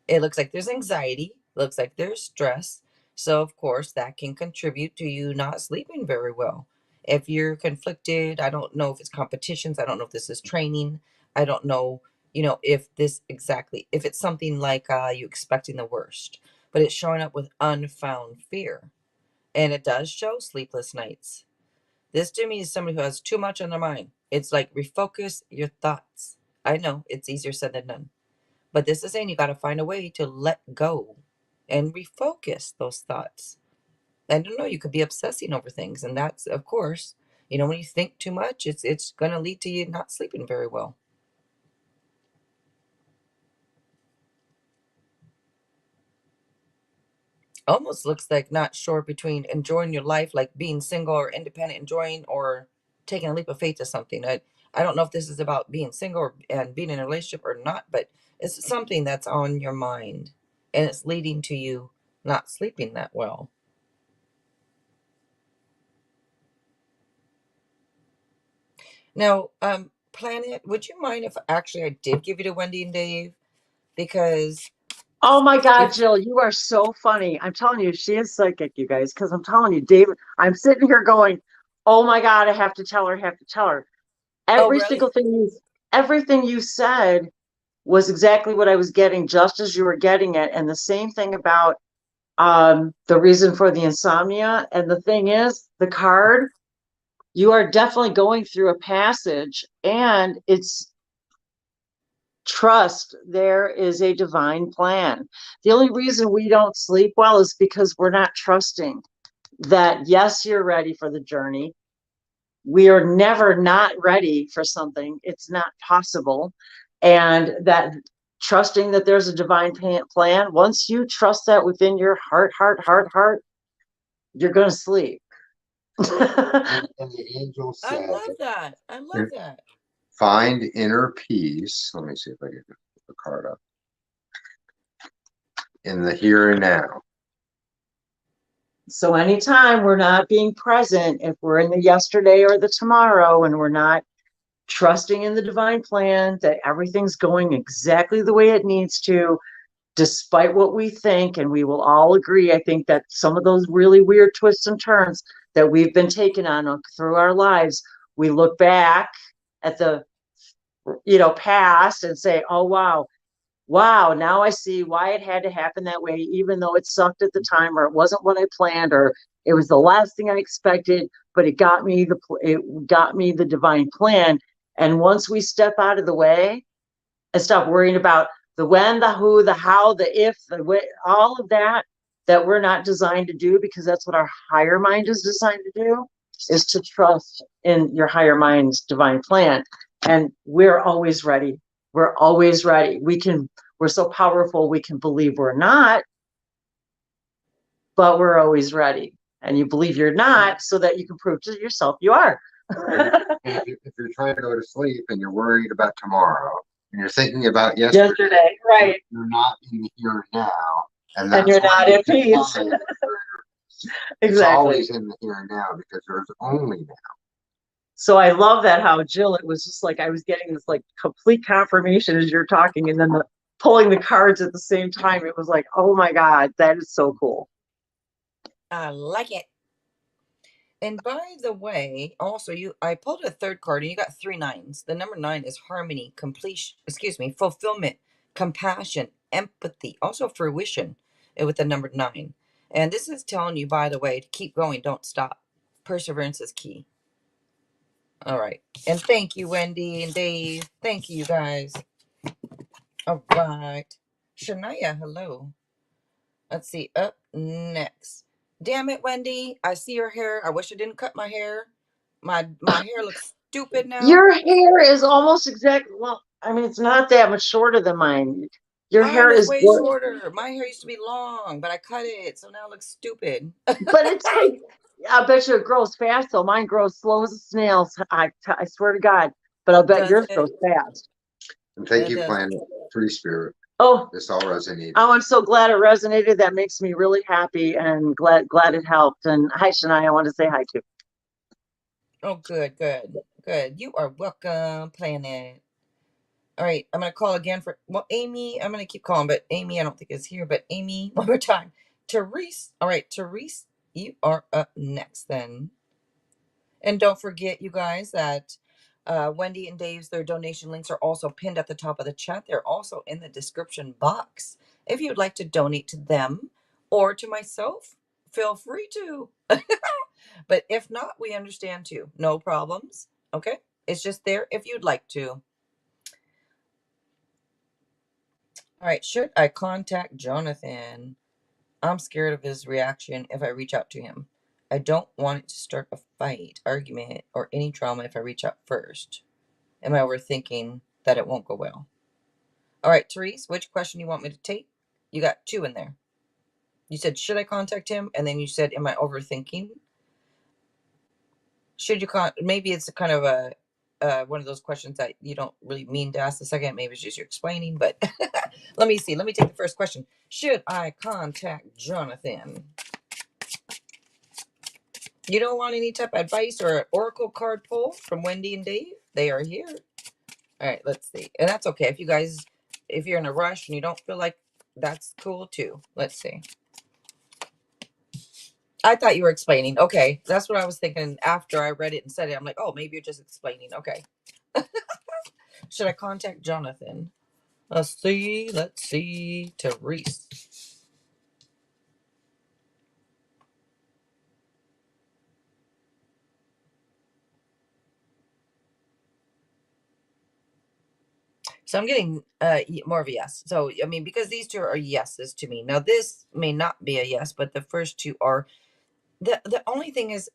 It looks like there's anxiety, looks like there's stress. So, of course, that can contribute to you not sleeping very well. If you're conflicted, I don't know if it's competitions, I don't know if this is training, I don't know, if this exactly, if it's something like you expecting the worst, but it's showing up with unfound fear. And it does show sleepless nights. This to me is somebody who has too much on their mind. It's like refocus your thoughts. I know it's easier said than done. But this is saying you got to find a way to let go and refocus those thoughts. I don't know, you could be obsessing over things. And that's, of course, when you think too much, it's going to lead to you not sleeping very well. Almost looks like not sure between enjoying your life, like being single or independent, enjoying or taking a leap of faith to something. I don't know if this is about being single and being in a relationship or not, but it's something that's on your mind and it's leading to you not sleeping that well. Now, Planet, would you mind if actually I did give you to Wendy and Dave? Because Oh my God, if Jill, you are so funny. I'm telling you, she is psychic, you guys, because I'm telling you, David, I'm sitting here going, oh my God, I have to tell her, I have to tell her. oh Every really? single thing everything you said was exactly what I was getting, just as you were getting it. And the same thing about the reason for the insomnia. And the thing is, the card, you are definitely going through a passage, and it's trust there is a divine plan. The only reason we don't sleep well is because we're not trusting that, yes, you're ready for the journey. We are never not ready for something. It's not possible. And that trusting that there's a divine plan, once you trust that within your heart, you're going to sleep. And the angel I said, love that. I love that. find inner peace. Let me see if I can put the card up. In the here and now. So anytime we're not being present, if we're in the yesterday or the tomorrow and we're not trusting in the divine plan that everything's going exactly the way it needs to, despite what we think, and we will all agree, I think that some of those really weird twists and turns that we've been taken on through our lives, we look back at the past and say, oh wow, now I see why it had to happen that way, even though it sucked at the time, or it wasn't what I planned, or it was the last thing I expected, but it got me the divine plan. And once we step out of the way and stop worrying about the when, the who, the how, the if, the way, all of that we're not designed to do, because that's what our higher mind is designed to do, is to trust in your higher mind's divine plan. And we're always ready. We're always ready. We're so powerful, we can believe we're not, but we're always ready. And you believe you're not so that you can prove to yourself you are. If you're trying to go to sleep and you're worried about tomorrow and you're thinking about Yesterday, right. you're not in the here and now. And you're not at peace. It's Exactly. always in the here and now because there's only now. So I love that, how Jill, it was just like I was getting this like complete confirmation as you're talking, and then pulling the cards at the same time. It was like, oh my God, that is so cool. I like it. And by the way, also I pulled a third card and you got 3 9s. The number 9 is harmony, completion, fulfillment, compassion, empathy, also fruition with the number 9. And this is telling you, by the way, to keep going, don't stop. Perseverance is key. All right. And thank you, Wendy and Dave. Thank you, guys. All right. Shania, hello. Let's see. Up next. Damn it, Wendy. I see your hair. I wish I didn't cut my hair. My hair looks stupid now. Your hair is almost exact. Well, I mean, it's not that much shorter than mine. Your Mine hair is is way shorter. My hair used to be long, but I cut it, so now it looks stupid. but it's like I bet you it grows fast, though. Mine grows slow as a snail. I swear to God. But I'll bet Does yours it? grows fast. And thank It you, does. Planet Free Spirit. Oh, This all resonated. oh, I'm so glad it resonated. That makes me really happy and glad it helped. And hi, Shania. I want to say hi too. Oh, good, good, good. You are welcome, Planet. All right, I'm gonna call again for Amy. I'm gonna keep calling, but Amy, I don't think is here. But Amy, one more time. Therese. All right, Therese, you are up next then. And don't forget, you guys, that Wendy and Dave's their donation links are also pinned at the top of the chat. They're also in the description box. If you'd like to donate to them or to myself, feel free to. But if not, we understand too. No problems. Okay, it's just there if you'd like to. All right, should I contact Jonathan? I'm scared of his reaction if I reach out to him. I don't want it to start a fight, argument, or any drama if I reach out first. Am I overthinking that it won't go well? All right, Therese, which question you want me to take? You got two in there. You said, should I contact him? And then you said, am I overthinking? Should you maybe it's a kind of a one of those questions that you don't really mean to ask the second. Maybe it's just you're explaining, but let me see. Let me take the first question. Should I contact Jonathan? You don't want any type of advice or an oracle card pull from Wendy and Dave? They are here. All right, let's see. And that's okay. If you guys, if you're in a rush and you don't feel like, that's cool too. Let's see. I thought you were explaining. Okay, that's what I was thinking after I read it and said it. I'm like, oh, maybe you're just explaining. Okay. Should I contact Jonathan? Let's see. Let's see. Therese. So I'm getting more of a yes. So, I mean, because these two are yeses to me. Now, this may not be a yes, but the first two are. The only thing is,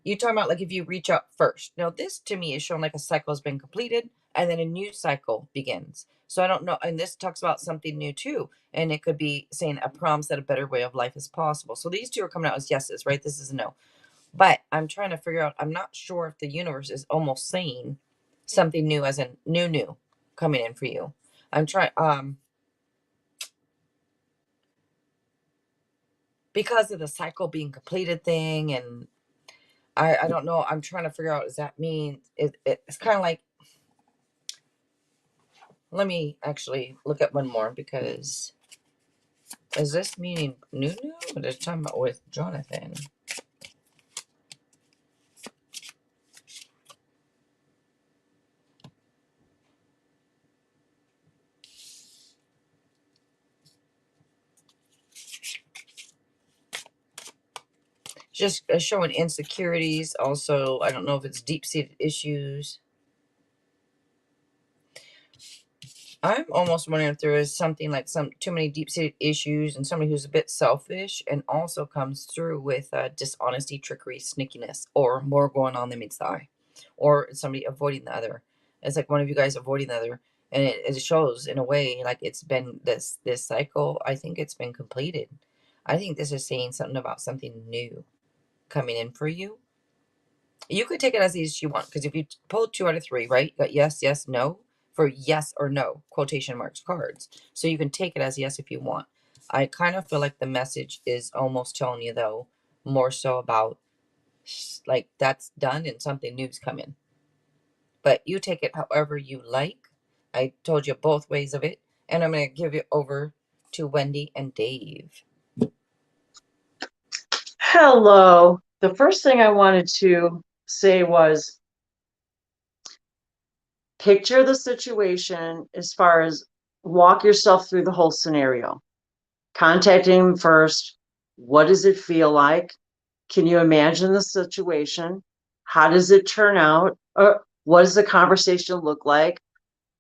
you're talking about like if you reach out first. Now, this to me is showing like a cycle has been completed and then a new cycle begins. So I don't know. And this talks about something new too. And it could be saying a promise that a better way of life is possible. So these two are coming out as yeses, right? This is a no. But I'm trying to figure out, I'm not sure if the universe is almost saying something new as in new coming in for you. I'm trying, because of the cycle being completed thing. And I don't know. I'm trying to figure out, does that mean it's kind of like, let me actually look at one more because is this meaning new? Or they're talking about with Jonathan? Just showing insecurities. Also, I don't know if it's deep-seated issues. I'm almost wondering if there is something like some too many deep-seated issues and somebody who's a bit selfish and also comes through with dishonesty, trickery, sneakiness, or more going on than meets the eye, or somebody avoiding the other. It's like one of you guys avoiding the other, and it shows in a way like it's been this cycle. I think it's been completed. I think this is saying something about something new coming in for you. You could take it as easy as you want, because if you pulled 2 out of 3, right? You got yes, yes, no for yes or no, quotation marks cards. So you can take it as yes if you want. I kind of feel like the message is almost telling you, though, more so about like that's done and something new's coming. But you take it however you like. I told you both ways of it. And I'm going to give it over to Wendy and Dave. Hello. The first thing I wanted to say was picture the situation as far as walk yourself through the whole scenario. Contacting him first. What does it feel like? Can you imagine the situation? How does it turn out? Or what does the conversation look like?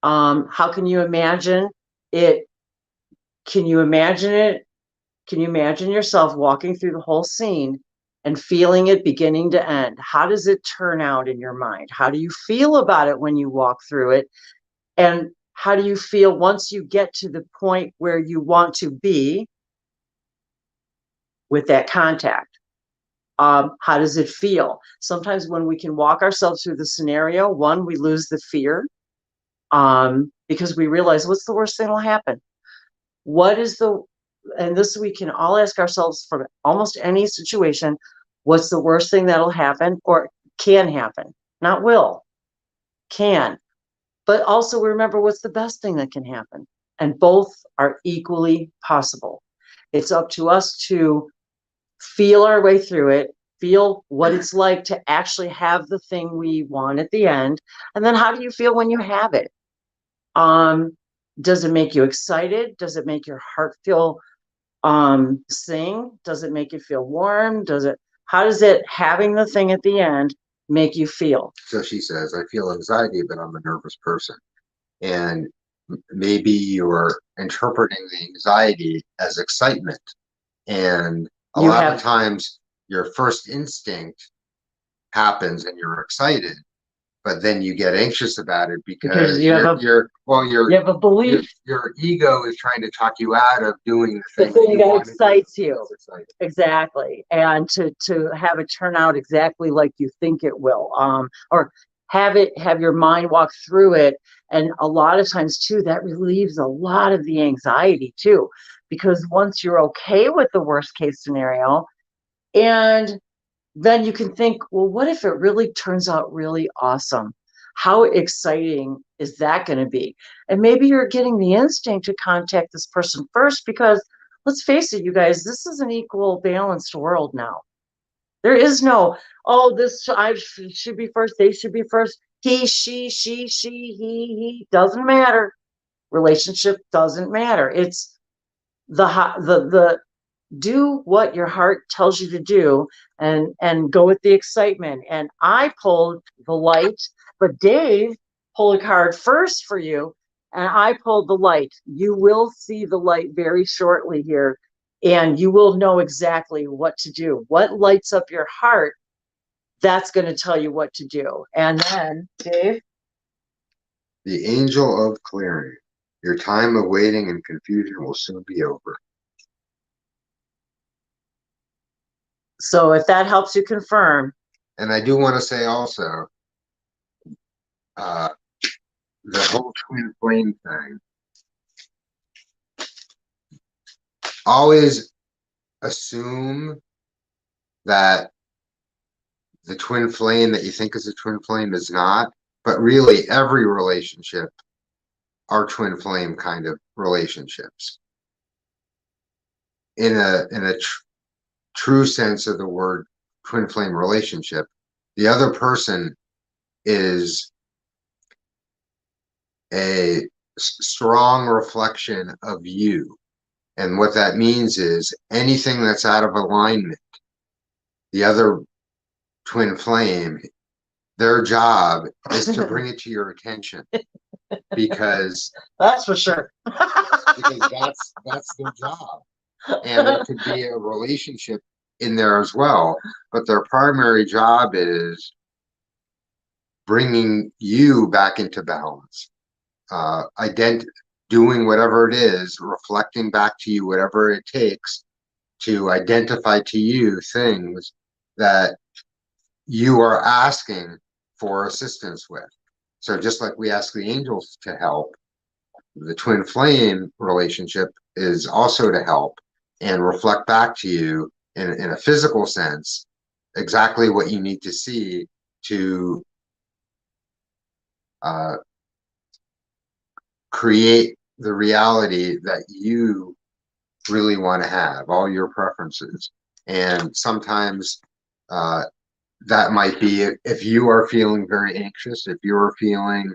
How can you imagine it? Can you imagine it? Can you imagine yourself walking through the whole scene and feeling it beginning to end? How does it turn out in your mind? How do you feel about it when you walk through it? And how do you feel once you get to the point where you want to be? with that contact? How does it feel? Sometimes when we can walk ourselves through the scenario, one, we lose the fear, because we realize, what's the worst thing that will happen? And this we can all ask ourselves from almost any situation, what's the worst thing that'll happen or can happen? Not will, can. But also remember, what's the best thing that can happen? And both are equally possible. It's up to us to feel our way through it, feel what it's like to actually have the thing we want at the end. And then how do you feel when you have it? Does it make you excited? Does it make your heart feel sing? Does it make you feel warm? How does it having the thing at the end make you feel? So she says, I feel anxiety, but I'm a nervous person. And maybe you're interpreting the anxiety as excitement. And a lot of times your first instinct happens and you're excited, but then you get anxious about it because you have a belief. Your ego is trying to talk you out of doing the thing that excites you. Exactly. And to have it turn out exactly like you think it will, or have your mind walk through it. And a lot of times too, that relieves a lot of the anxiety too, because once you're okay with the worst case scenario, and then you can think, well, what if it really turns out really awesome? How exciting is that going to be? And maybe you're getting the instinct to contact this person first, because let's face it, you guys, this is an equal balanced world now. There is no, oh, I should be first, they should be first. He, she, he, doesn't matter. Relationship doesn't matter. It's the do what your heart tells you to do, and go with the excitement. And I pulled the light, but Dave pulled a card first for you, and I pulled the light. You will see the light very shortly here, and you will know exactly what to do. What lights up your heart, that's going to tell you what to do. And then, Dave? The angel of clearing. Your time of waiting and confusion will soon be over. So if that helps you confirm. And I do want to say also, the whole twin flame thing. Always assume that the twin flame that you think is a twin flame is not, but really every relationship are twin flame kind of relationships. In a true sense of the word twin flame relationship, the other person is a strong reflection of you. And what that means is anything that's out of alignment, the other twin flame, their job is to bring it to your attention, because that's for sure. Because that's their job. And there could be a relationship in there as well, but their primary job is bringing you back into balance, doing whatever it is, reflecting back to you whatever it takes to identify to you things that you are asking for assistance with. So just like we ask the angels to help, the twin flame relationship is also to help and reflect back to you in a physical sense exactly what you need to see to create the reality that you really want to have, all your preferences. And sometimes that might be if you are feeling very anxious, if you're feeling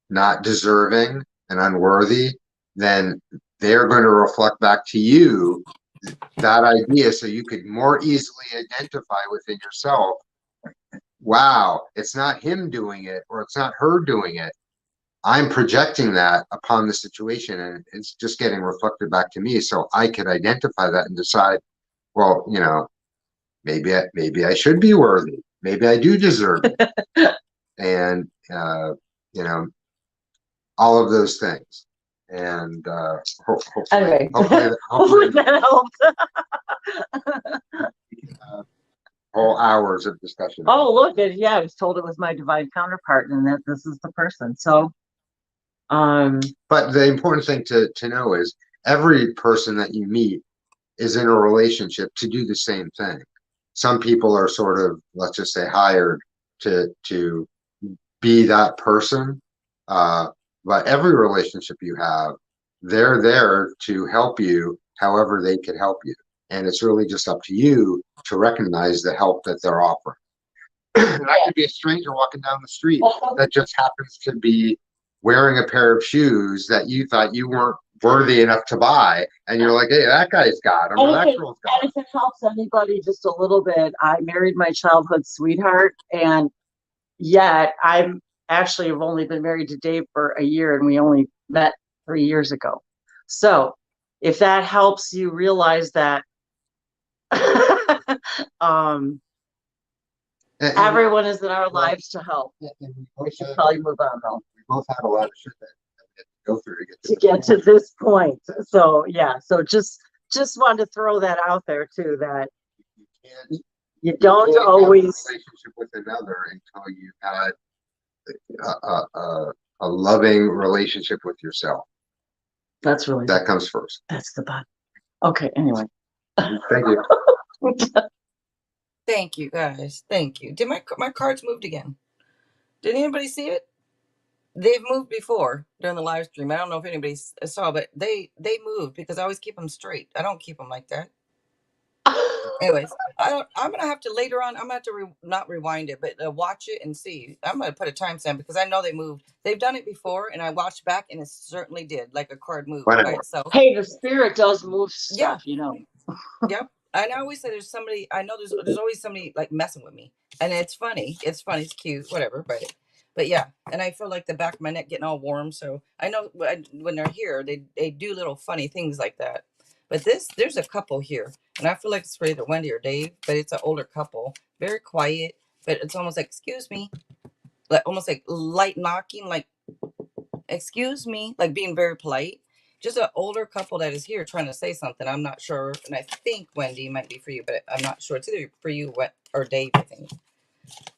not deserving and unworthy, then they're going to reflect back to you that idea so you could more easily identify within yourself, wow, it's not him doing it or it's not her doing it. I'm projecting that upon the situation and it's just getting reflected back to me, so I could identify that and decide, well, you know, maybe I should be worthy. Maybe I do deserve it. And, you know, all of those things. And Anyway, hopefully hopefully that helped. whole hours of discussion. Oh, look, yeah, I was told it was my divine counterpart and that this is the person. So, but the important thing to know is every person that you meet is in a relationship to do the same thing. Some people are sort of, let's just say, hired to be that person. But every relationship you have, they're there to help you however they can help you. And it's really just up to you to recognize the help that they're offering. That could be a stranger walking down the street that just happens to be wearing a pair of shoes that you thought you weren't worthy enough to buy. And you're like, hey, that guy's got them, or that girl's got them. And if it helps anybody just a little bit, I married my childhood sweetheart, and yet I'm actually have only been married to Dave for a year, and we only met 3 years ago. So if that helps you realize that everyone is in our lives to help. We should probably move on though. We both had a lot of shit that we had to go through to get to this point. So yeah, so just wanted to throw that out there too, that you don't always have a relationship with another until you had a loving relationship with yourself. That's really that comes first. That's the bottom. Okay, anyway. Thank you. Thank you, guys. Thank you. Did my cards moved again? Did anybody see it? They've moved before during the live stream. I don't know if anybody saw, but they moved because I always keep them straight. I don't keep them like that. Anyways, I'm gonna have to later on. I'm gonna have to not rewind it, but watch it and see. I'm gonna put a timestamp because I know they moved. They've done it before, and I watched back, and it certainly did, like a card moved by itself. Hey, the spirit does move stuff, you know. Yep. And I always say there's somebody. I know there's always somebody like messing with me, and it's funny. It's funny. It's cute. Whatever. But yeah. And I feel like the back of my neck getting all warm. So I know when they're here, they do little funny things like that. But there's a couple here, and I feel like it's for either Wendy or Dave, but it's an older couple, very quiet, but it's almost like, excuse me, like almost like light knocking, like, excuse me, like being very polite. Just an older couple that is here trying to say something. I'm not sure, and I think Wendy might be for you, but I'm not sure. It's either for you or Dave, I think.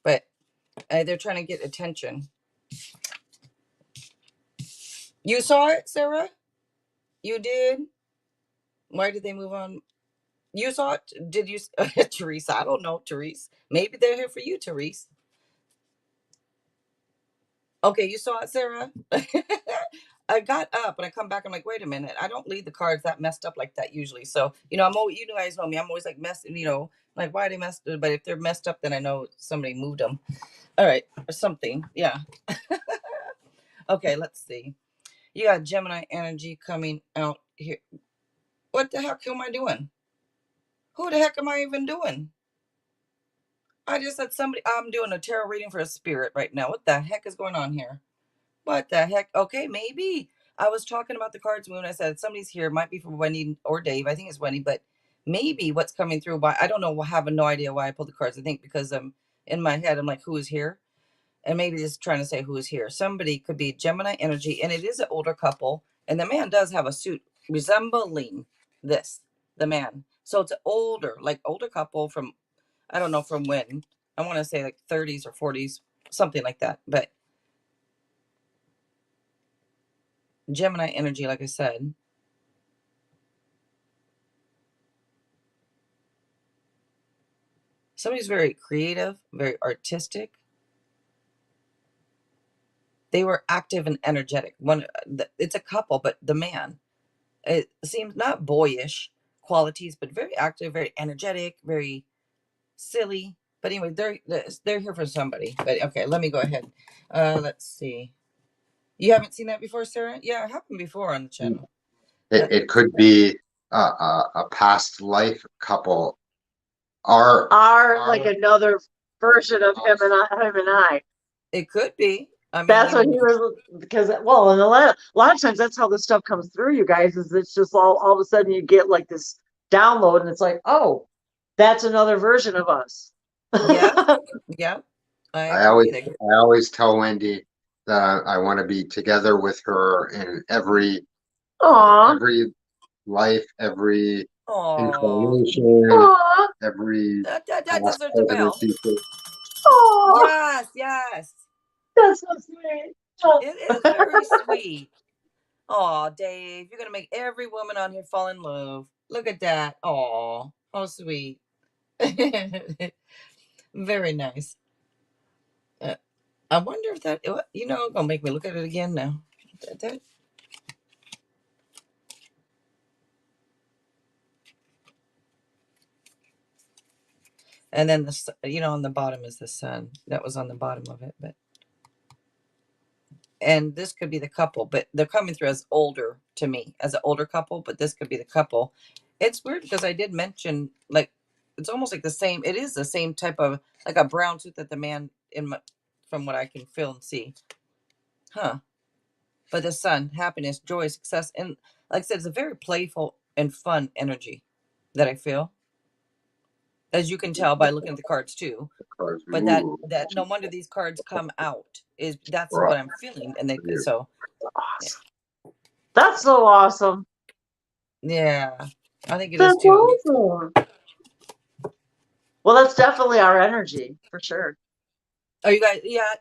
But they're trying to get attention. You saw it, Sarah? You did? Why did they move on? You saw it? Did you? Teresa, I don't know, Therese. Maybe they're here for you, Therese. Okay, you saw it, Sarah? I got up and I come back. I'm like, wait a minute. I don't leave the cards that messed up like that usually. So, I'm always, you guys know me. I'm always like messing, like why are they messed up? But if they're messed up, then I know somebody moved them. All right. Or something. Yeah. Okay, let's see. You got Gemini energy coming out here. What the heck am I doing? Who the heck am I even doing? I just said I'm doing a tarot reading for a spirit right now. What the heck is going on here? What the heck? Okay, maybe. I was talking about the cards when I said somebody's here. It might be for Wendy or Dave. I think it's Wendy, but maybe what's coming through. Why I don't know. I have no idea why I pulled the cards. I think because in my head, I'm like, who is here? And maybe just trying to say who is here. Somebody could be Gemini energy, and it is an older couple, and the man does have a suit resembling the man. So it's an older couple from, I don't know from when. I want to say like 30s or 40s, something like that. But Gemini energy, like I said. Somebody's very creative, very artistic. They were active and energetic. It's a couple, but the man, it seems not boyish qualities, but very active, very energetic, very silly. But anyway, they're here for somebody. But okay, let me go ahead. Let's see. You haven't seen that before, Sarah? Yeah, it happened before on the channel. It could be a past life couple. Are like another version of him and I. It could be. I mean, that's what he was, because and a lot of times that's how this stuff comes through, you guys, is it's just all of a sudden you get like this download and it's like, oh, that's another version of us. Yeah. Yeah. I always tell Wendy that I want to be together with her in every Aw. Every life, every Aw. incarnation, Aw. every That past, deserves a present, and bell. future. Aw. Yes, yes. That's so sweet. Oh. It is very sweet. Aw, Dave, you're gonna make every woman on here fall in love. Look at that. Aw, how sweet. Very nice. Uh, I wonder if that, gonna make me look at it again now. That, and then on the bottom is the sun. That was on the bottom of it, and this could be the couple, but they're coming through as older to me, as an older couple, but this could be the couple. It's weird because I did mention, like, it's almost like the same. It is the same type of, like, a brown suit that the man from what I can feel and see. Huh. But the sun, happiness, joy, success, and like I said, it's a very playful and fun energy that I feel, as you can tell by looking at the cards too. But Ooh, that no wonder these cards come out, is that's right. what I'm feeling, and so yeah. Awesome. That's so awesome. Yeah, I think it is That's too. awesome. Well, that's definitely our energy for sure. Oh, you guys, yeah,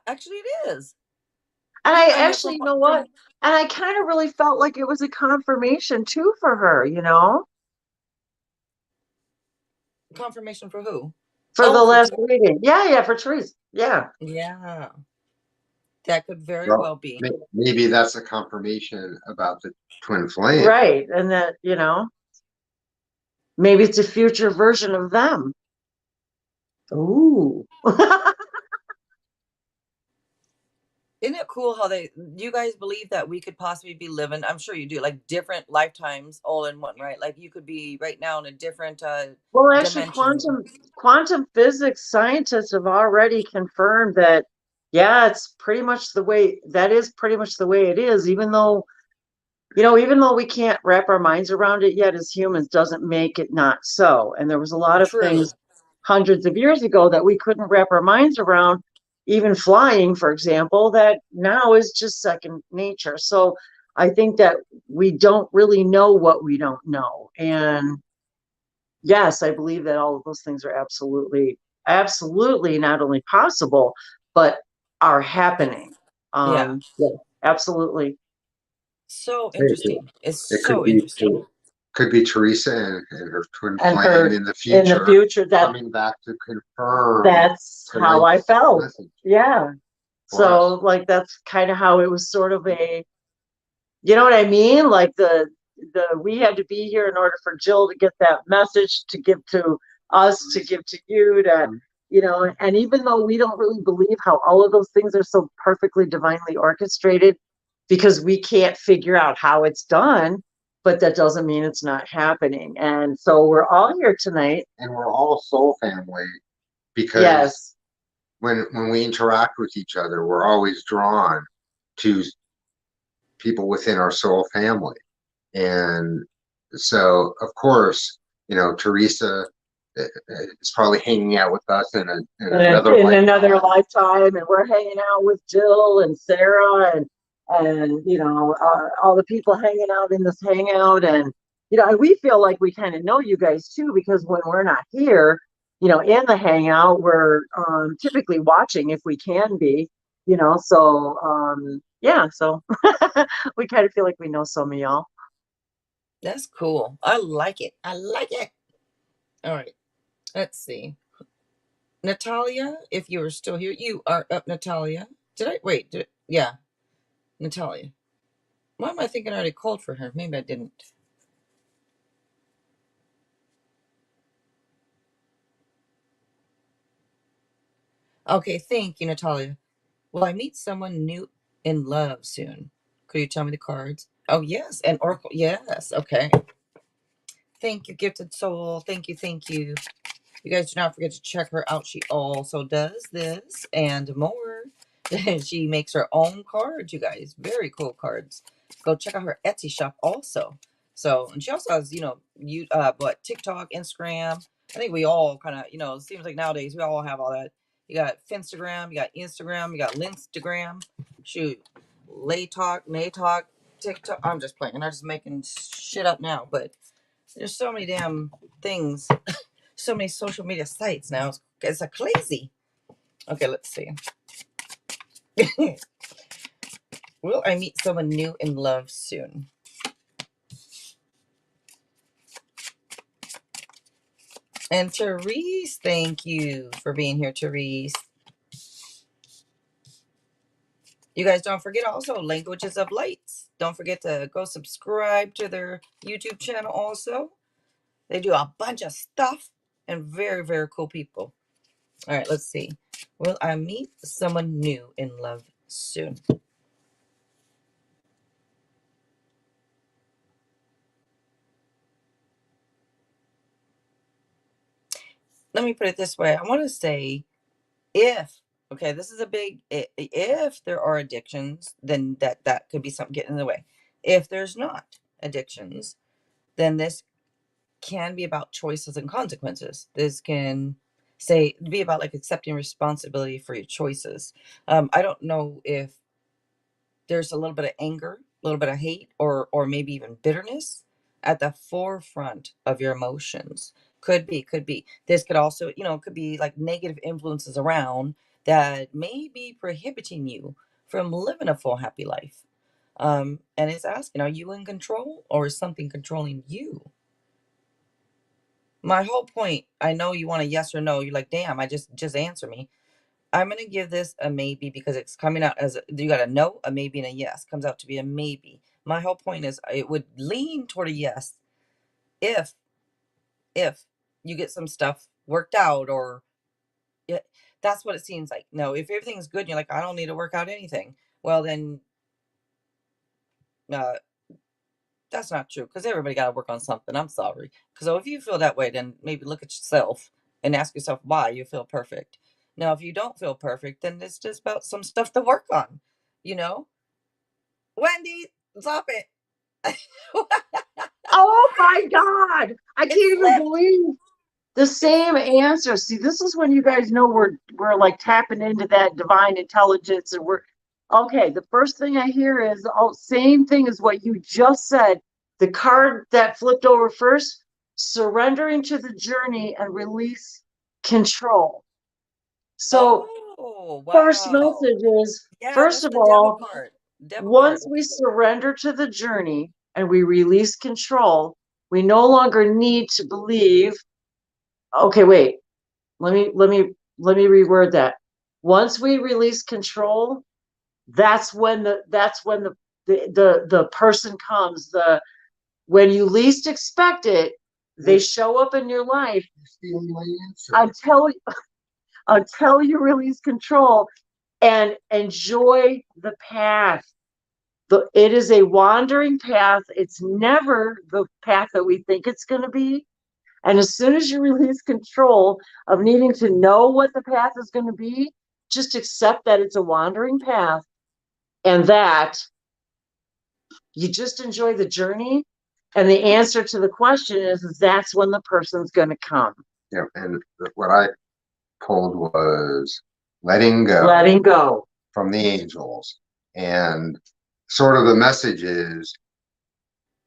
actually it is. And I And actually, you know what? And I kind of really felt like it was a confirmation too for her, confirmation for who? for the Oh, for last reading. Yeah, for Therese. Yeah. yeah, that could very Well, well be. maybe that's a confirmation about the twin flame. Right. And that, maybe it's a future version of them. Ooh. Isn't it cool how do you guys believe that we could possibly be living? I'm sure you do, like different lifetimes all in one, right? Like you could be right now in a different Well, actually, dimension. quantum physics scientists have already confirmed that, yeah, it's pretty much the way that is pretty much the way it is, even though we can't wrap our minds around it yet as humans, doesn't make it not so. And there was a lot of True. things hundreds of years ago that we couldn't wrap our minds around, even flying, for example, that now is just second nature. So I think that we don't really know what we don't know. And yes, I believe that all of those things are absolutely, absolutely not only possible, but are happening. Yeah. Yeah, absolutely. So Very cool. interesting. It's It so interesting. could be Teresa and her twin And flame her in the in the future future, coming back to confirm that's how I tonight's felt. message Yeah. for us. So like that's kind of how it was sort of you know what I mean? Like we had to be here in order for Jill to get that message to give to us, to give to you, and even though we don't really believe how all of those things are so perfectly divinely orchestrated, because we can't figure out how it's done, but that doesn't mean it's not happening. And so we're all here tonight. And we're all soul family because Yes. when we interact with each other, we're always drawn to people within our soul family. And so, of course, Teresa is probably hanging out with us in another In lifetime. another lifetime, and we're hanging out with Jill and Sarah and all the people hanging out in this hangout, and we feel like we kind of know you guys too, because when we're not here, in the hangout, we're typically watching if we can be, so yeah, so we kind of feel like we know some of y'all. That's cool. I like it. I like it. All right. Let's see. Natalia, if you are still here, you are up, Natalia. Did I wait? Yeah, Natalia. Why am I thinking I already called for her? Maybe I didn't. Okay, thank you, Natalia. Will I meet someone new in love soon? Could you tell me the cards? Oh, yes. And Oracle. Yes. Okay. Thank you, gifted soul. Thank you. Thank you. You guys do not forget to check her out. She also does this and more. She makes her own cards, you guys. Very cool cards. Go check out her Etsy shop also. So, and she also has, TikTok, Instagram. I think we all kind of, it seems like nowadays we all have all that. You got Finstagram, you got Instagram, you got Linstagram. Shoot, Lay Talk, Nay Talk, TikTok. I'm just playing. I'm just making shit up now. But there's so many damn things. So many social media sites now. It's a crazy. Okay, let's see. Will I meet someone new in love soon? And Therese, thank you for being here, Therese. You guys don't forget also Languages of Lights. Don't forget to go subscribe to their YouTube channel also. They do a bunch of stuff and very, very cool people. All right, let's see. Will I meet someone new in love soon? Let me put it this way. I want to say if, okay, this is a big, if there are addictions, then that could be something getting in the way. If there's not addictions, then this can be about choices and consequences. This can be about like accepting responsibility for your choices. I don't know if there's a little bit of anger, a little bit of hate, or maybe even bitterness at the forefront of your emotions. Could be. This could also, could be like negative influences around that may be prohibiting you from living a full happy life. And it's asking, are you in control or is something controlling you? My whole point, I know you want a yes or no. You're like, damn, I just answer me. I'm gonna give this a maybe because it's coming out as you got a no, a maybe, and a yes. Comes out to be a maybe. My whole point is it would lean toward a yes if if you get some stuff worked out, or yeah, that's what it seems like. No, if everything's good, you're like, I don't need to work out anything. Well, then uh, that's not true because everybody got to work on something. I'm sorry. So if you feel that way, then maybe look at yourself and ask yourself why you feel perfect. Now, if you don't feel perfect, then it's just about some stuff to work on, you know? Wendy, stop it. Oh my God. I can't It even slipped. believe the same answer. See, this is when you guys know we're like tapping into that divine intelligence, and we're okay. The first thing I hear is same thing as what you just said. The card that flipped over first, surrendering to the journey and release control. So Oh, first wow. message is, Yeah, first that's of the devil all, card. Devil card. once we surrender to the journey and we release control, we no longer need to believe, okay, wait, let me reword that. Once we release control, that's when the person comes. When you least expect it, they show up in your life Stealing my answer. until you release control and enjoy the path. It is a wandering path. It's never the path that we think it's going to be. And as soon as you release control of needing to know what the path is going to be, just accept that it's a wandering path and that you just enjoy the journey. And the answer to the question is that's when the person's going to come. Yeah, and what I pulled was letting go. Letting go. From the angels. And sort of the message is,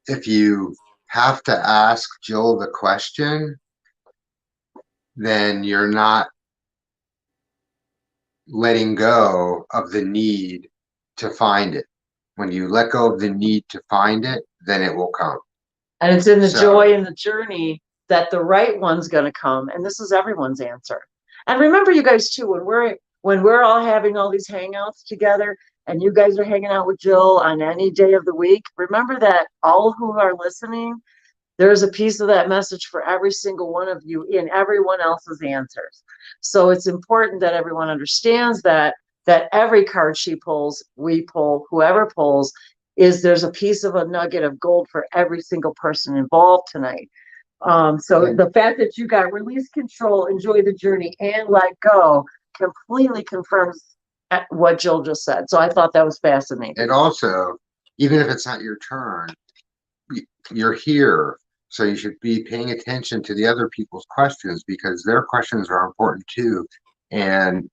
if you have to ask Jill the question, then you're not letting go of the need to find it. When you let go of the need to find it, then it will come. And it's in the joy and the journey that the right one's going to come. And this is everyone's answer. And remember, you guys too, when we're all having all these hangouts together and you guys are hanging out with Jill on any day of the week, remember that all who are listening, there's a piece of that message for every single one of you in everyone else's answers. So it's important that everyone understands that every card she pulls, we pull, whoever pulls, there's a piece of a nugget of gold for every single person involved tonight. So the fact that you got release control, enjoy the journey, and let go completely confirms what Jill just said. So I thought that was fascinating. And also, even if it's not your turn, you're here. So you should be paying attention to the other people's questions because their questions are important too. And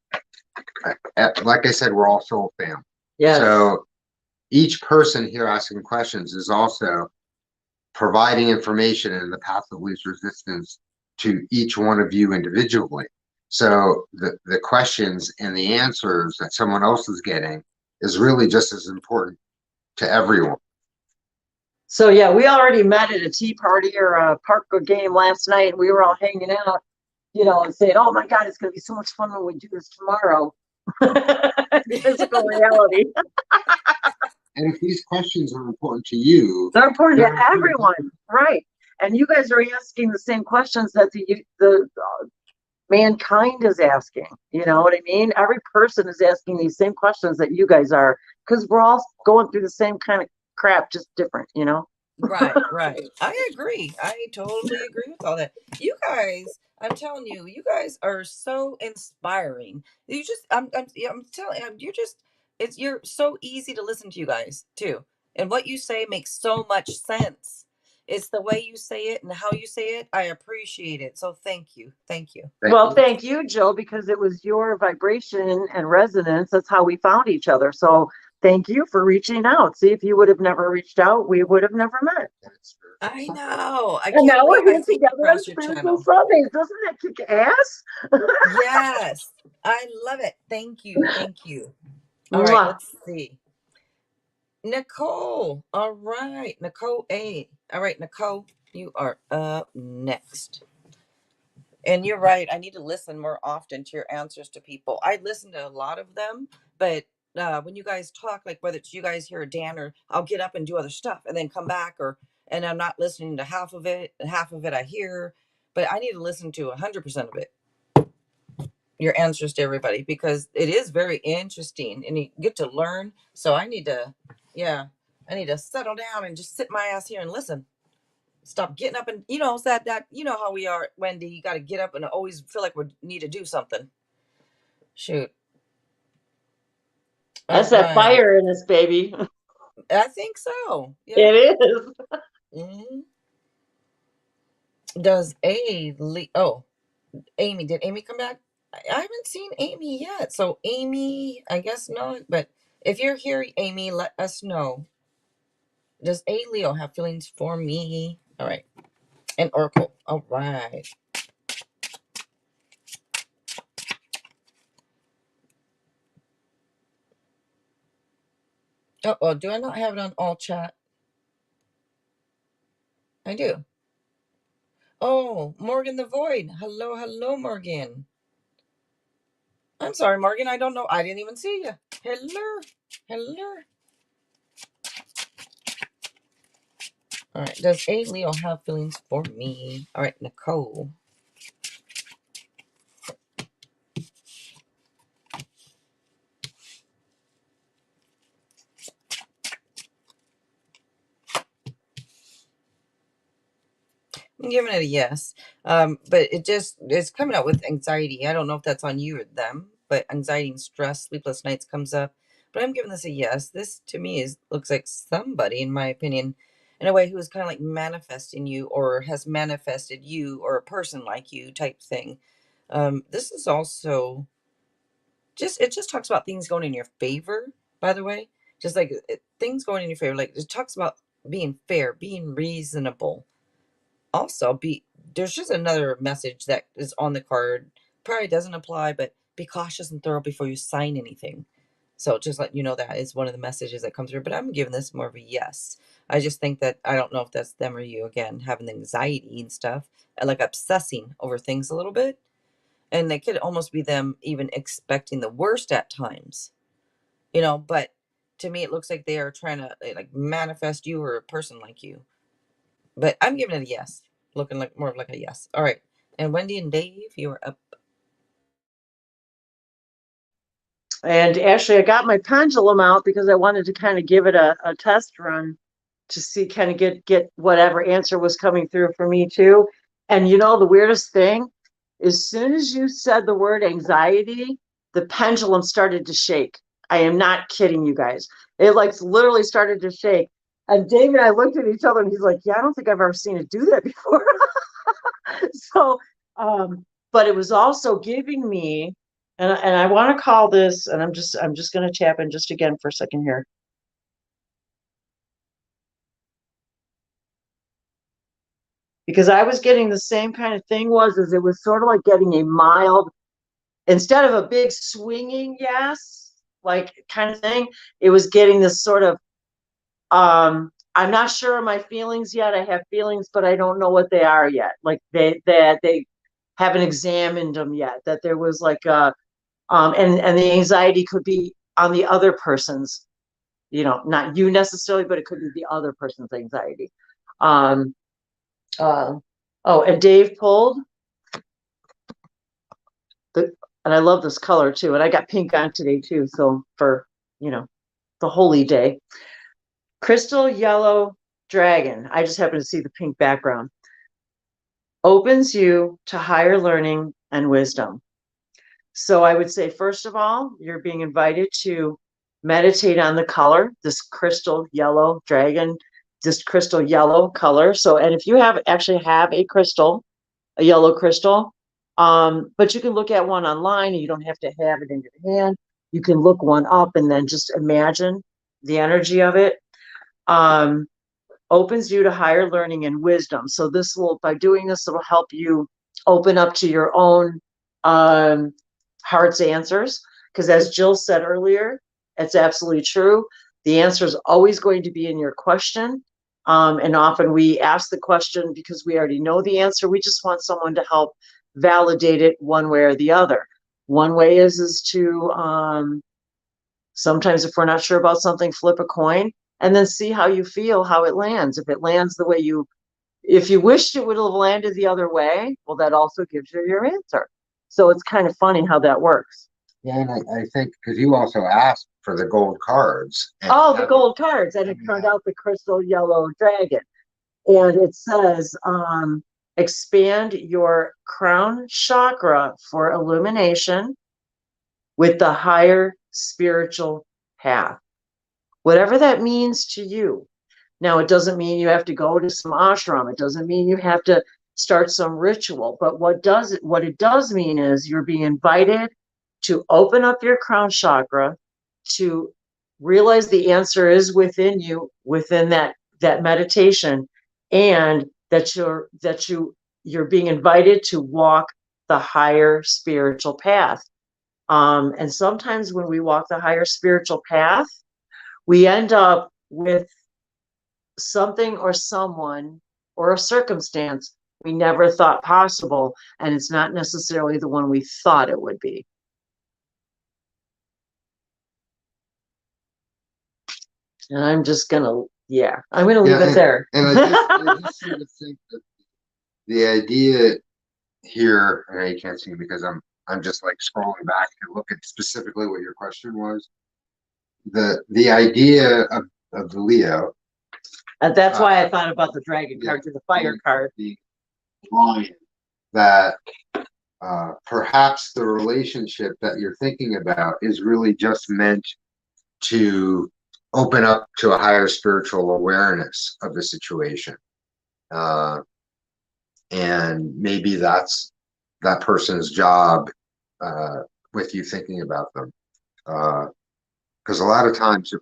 like I said, we're all soul family. Yes. So each person here asking questions is also providing information in the path of least resistance to each one of you individually. So the questions and the answers that someone else is getting is really just as important to everyone. So yeah, we already met at a tea party or a park game last night, and we were all hanging out, you know, and saying, "Oh my God, it's going to be so much fun when we do this tomorrow." Physical reality. And if these questions are important to you, They're important they're to everyone, right? And you guys are asking the same questions that the mankind is asking. You know what I mean? Every person is asking these same questions that you guys are, because we're all going through the same kind of crap, just different, you know? Right, right. I agree. I totally agree with all that. You guys, I'm telling you, you guys are so inspiring. You just, yeah, I'm telling you, you're just, you're so easy to listen to, you guys, too. And what you say makes so much sense. It's the way you say it and how you say it. I appreciate it. So thank you. Thank you. Well, thank you, Joe, because it was your vibration and resonance. That's how we found each other. So thank you for reaching out. See, if you would have never reached out, we would have never met. I know. I And can't now believe we're I here came together on across your Spiritual channel. Sundays. Doesn't that kick ass? Yes. I love it. Thank you. Thank you. All right, Mwah. let's see. Nicole. All right. Nicole A. All right, Nicole, you are up next. And you're right. I need to listen more often to your answers to people. I listen to a lot of them, but when you guys talk, like whether it's you guys hear Dan, or I'll get up and do other stuff and then come back, or and I'm not listening to half of it, and half of it I hear, but I need to listen to 100% of it. Your answers to everybody, because it is very interesting and you get to learn. So I need to, yeah, I need to settle down and just sit my ass here and listen. Stop getting up and, it's that you know how we are, Wendy. You got to get up and always feel like we need to do something. Shoot. All That's that right. fire in us, baby. I think so. Yeah. It is. Mhm. Does oh, Amy, did Amy come back? I haven't seen Amy yet. So Amy, I guess not. But if you're here, Amy, let us know. Does A Leo have feelings for me? All right. And Oracle. All right. Oh, do I not have it on all chat? I do. Oh, Morgan the Void. Hello, hello, Morgan. I'm sorry, Morgan. I don't know. I didn't even see you. Hello. Hello. All right. Does A Leo have feelings for me? All right, Nicole. I'm giving it a yes. But it's coming out with anxiety. I don't know if that's on you or them, but anxiety and stress, sleepless nights comes up. But I'm giving this a yes. This to me looks like somebody, in my opinion, in a way who is kind of like manifesting you, or has manifested you, or a person like you type thing. This is also it just talks about things going in your favor, by the way. Just like things going in your favor. Like it talks about being fair, being reasonable. Also, there's just another message that is on the card. Probably doesn't apply, but be cautious and thorough before you sign anything. So just let you know that is one of the messages that comes through. But I'm giving this more of a yes. I just think that I don't know if that's them or you, again, having anxiety and stuff, and like obsessing over things a little bit. And it could almost be them even expecting the worst at times, but to me it looks like they are trying to like manifest you or a person like you. But I'm giving it a yes. Looking like more of like a yes. All right. And Wendy and Dave, you are up. And actually, I got my pendulum out because I wanted to kind of give it a test run to see, kind of get whatever answer was coming through for me too. And the weirdest thing, as soon as you said the word anxiety, the pendulum started to shake. I am not kidding you guys. It like literally started to shake. And Dave and I looked at each other and he's like, yeah, I don't think I've ever seen it do that before. So, but it was also giving me, and I want to call this, and I'm just going to tap in just again for a second here. because I was getting the same kind of thing as it was sort of like getting a mild, instead of a big swinging yes, like kind of thing, it was getting this sort of, I'm not sure of my feelings yet. I have feelings, but I don't know what they are yet. Like they haven't examined them yet. That there was like and the anxiety could be on the other person's, not you necessarily, but it could be the other person's anxiety. Um, oh, and Dave pulled the, and I love this color too. And I got pink on today too. So for, the holy day, crystal yellow dragon. I just happen to see the pink background. Opens you to higher learning and wisdom. So I would say, first of all, you're being invited to meditate on the color, this crystal yellow dragon, this crystal yellow color. So, and if you actually have a crystal, a yellow crystal, but you can look at one online and you don't have to have it in your hand. You can look one up and then just imagine the energy of it. Opens you to higher learning and wisdom. So by doing this, it'll help you open up to your own heart's answers. Because as Jill said earlier, it's absolutely true. The answer is always going to be in your question. And often we ask the question because we already know the answer. We just want someone to help validate it one way or the other. One way is to sometimes, if we're not sure about something, flip a coin and then see how you feel, how it lands. If it lands the way if you wished it would have landed the other way, well, that also gives you your answer. So it's kind of funny how that works. Yeah, and I think because you also asked for the gold cards. Oh, the gold cards, and it turned out the crystal yellow dragon. And it says, expand your crown chakra for illumination with the higher spiritual path. Whatever that means to you. Now, it doesn't mean you have to go to some ashram. It doesn't mean you have to start some ritual. But what it does mean is you're being invited to open up your crown chakra, to realize the answer is within you, within that meditation, and that you're being invited to walk the higher spiritual path. And sometimes when we walk the higher spiritual path, we end up with something or someone or a circumstance we never thought possible, and it's not necessarily the one we thought it would be. And I'm just gonna, leave it there. And I just sort of think that the idea here, and I can't see it because I'm just like scrolling back to look at specifically what your question was. The idea of the Leo. And that's why I thought about the dragon card to the fire card. The line that perhaps the relationship that you're thinking about is really just meant to open up to a higher spiritual awareness of the situation. And maybe that's that person's job with you thinking about them. Because a lot of times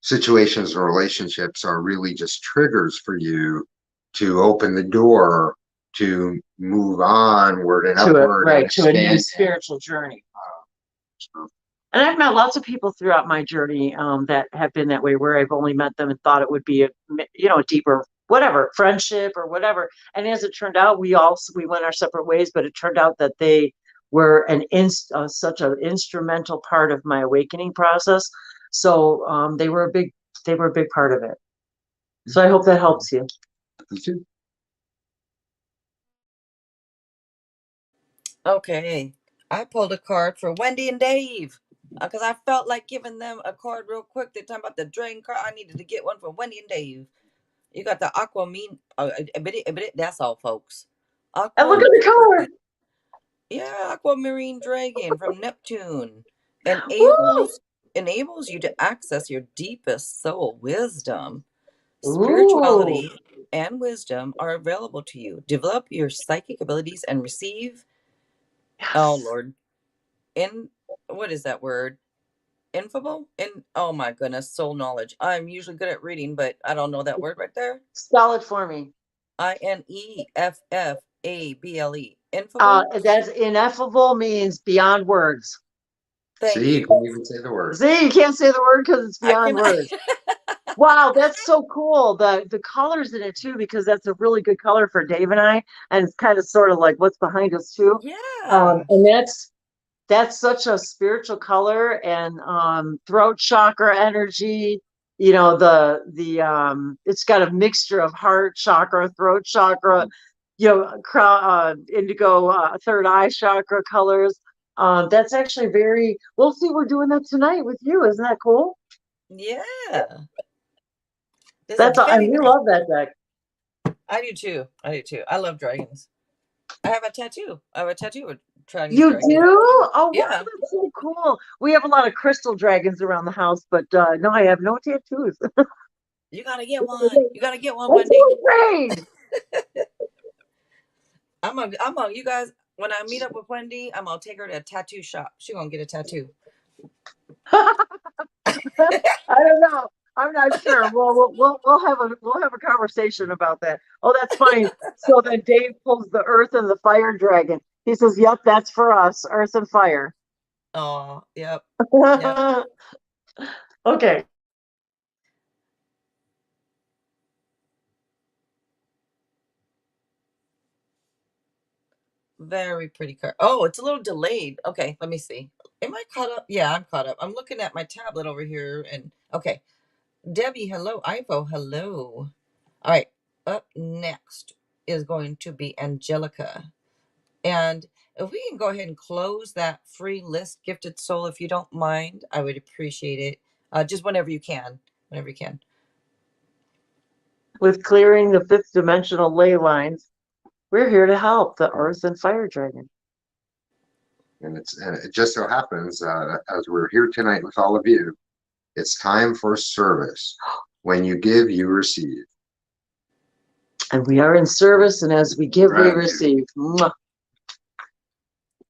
situations or relationships are really just triggers for you to open the door to move onward and upward, right, to a new spiritual journey. And I've met lots of people throughout my journey that have been that way, where I've only met them and thought it would be a deeper whatever friendship or whatever. And as it turned out, we went our separate ways, but it turned out that they were such an instrumental part of my awakening process. So they were a big part of it. So I hope that helps you. Okay, I pulled a card for Wendy and Dave because I felt like giving them a card real quick. They're talking about the drain card. I needed to get one for Wendy and Dave. You got the aquamarine. That's all, folks. And look at the color. Yeah, aquamarine dragon from Neptune enables you to access your deepest soul wisdom. Spirituality and wisdom are available to you. Develop your psychic abilities and receive. Yes. Oh Lord, what is that word? Infable? Oh my goodness, soul knowledge. I'm usually good at reading, but I don't know that word right there. Spell it for me. Ineffable. Ineffable. That's ineffable means beyond words. Thank See, you you. can't even say the word. See, you can't say the word because it's I beyond cannot. words. Wow, that's so cool. The colors in it too, because that's a really good color for Dave and I, and it's kind of sort of like what's behind us too. Yeah. And that's such a spiritual color and throat chakra energy. You know, the it's got a mixture of heart chakra, throat chakra, you know, indigo, third eye chakra colors. That's actually very. We'll see. We're doing that tonight with you. Isn't that cool? Yeah. This is That's and very we nice. love that deck. I do too. I do too. I love dragons. I have a tattoo. I have a tattoo of Chinese You dragon. do? Oh, wow, Yeah. that's so cool. We have a lot of crystal dragons around the house, but no, I have no tattoos. You gotta get one. You gotta get one, That's Wendy. so great. I'm gonna, you guys, when I meet up with Wendy, I'm gonna take her to a tattoo shop. She gonna get a tattoo. I don't know. I'm not sure. We'll have a conversation about that. Oh, that's funny. So then Dave pulls the earth and the fire dragon. He says, "Yep, that's for us, earth and fire." Oh, yep. Yep. Okay. Very pretty card. Oh, it's a little delayed. Okay, let me see. Am I caught up? Yeah, I'm caught up. I'm looking at my tablet over here and okay. Debbie, hello. Ivo, hello. All right. Up next is going to be Angelica. And if we can go ahead and close that free list, Gifted Soul, if you don't mind, I would appreciate it. Just whenever you can. Whenever you can. With clearing the fifth dimensional ley lines, we're here to help the earth and fire dragon. And it just so happens, as we're here tonight with all of you, it's time for service. When you give, you receive. And we are in service, and as we give, we Right. receive. Mwah.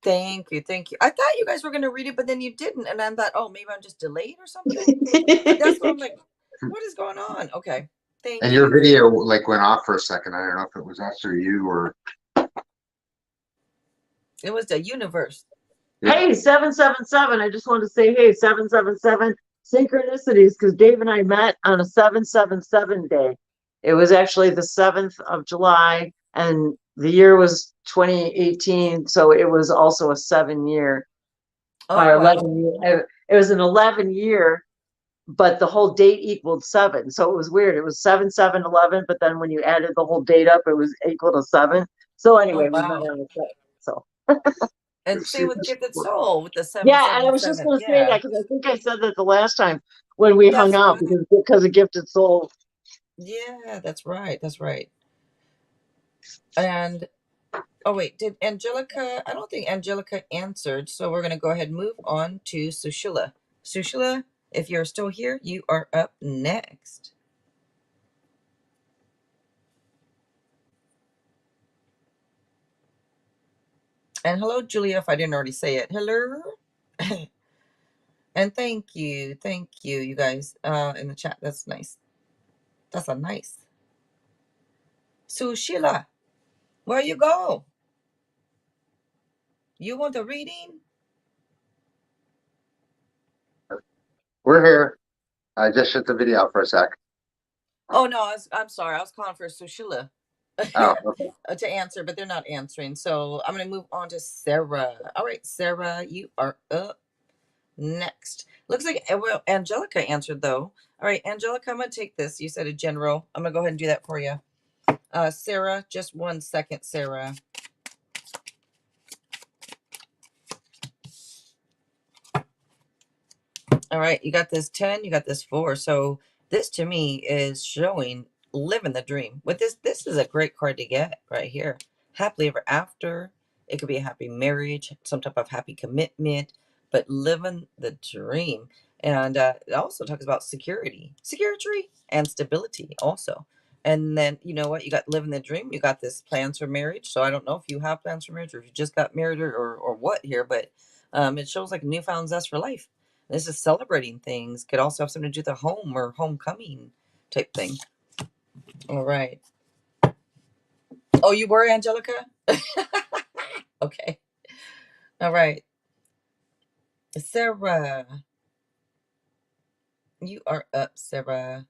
Thank you. Thank you. I thought you guys were going to read it, but then you didn't. And I thought, oh, maybe I'm just delayed or something. That's what I'm like, what is going on? Okay. Thank And your you. video like went off for a second. I don't know if it was us or you or It was the universe. Hey, 777. I just wanted to say, hey, 777 synchronicities, because Dave and I met on a 777 day. It was actually the 7th of July, and the year was 2018, so it was also a 7 year Oh, or wow. 11 year. It was an 11 year, but the whole date equaled 7. So it was weird. It was 7, 7, 11, but then when you added the whole date up, it was equal to 7. So Oh, anyway, we met wow. on the 7th. So. And the same with super Gifted support. Soul with the Yeah, and I was just 777. going to say Yeah. that because I think I said that the last time when we hung That's out right. because of Gifted Soul. Yeah, that's right. That's right. And oh wait, did Angelica? I don't think Angelica answered, so we're gonna go ahead and move on to Sushila. Sushila, if you're still here, you are up next. And hello, Julia, if I didn't already say it. Hello. And thank you guys in the chat. That's nice. That's a nice. Sushila, where you go? You want a reading? We're here. I just shut the video out for a sec. Oh no, I'm sorry. I was calling for Sushila Oh, okay. to answer, but they're not answering. So I'm gonna move on to Sarah. All right, Sarah, you are up next. Looks like well, Angelica answered though. All right, Angelica, I'm gonna take this. You said a general. I'm gonna go ahead and do that for you. Sarah, just 1 second, Sarah. All right, you got this 10, you got this 4. So this to me is showing living the dream. With this is a great card to get right here. Happily ever after. It could be a happy marriage, some type of happy commitment, but living the dream. And it also talks about security and stability also. And then you know what? You got living the dream. You got this plans for marriage. So I don't know if you have plans for marriage or if you just got married or what here, but it shows like a newfound zest for life. This is celebrating things. Could also have something to do with the home or homecoming type thing. All right. Oh, you were Angelica? Okay. All right. Sarah. You are up, Sarah.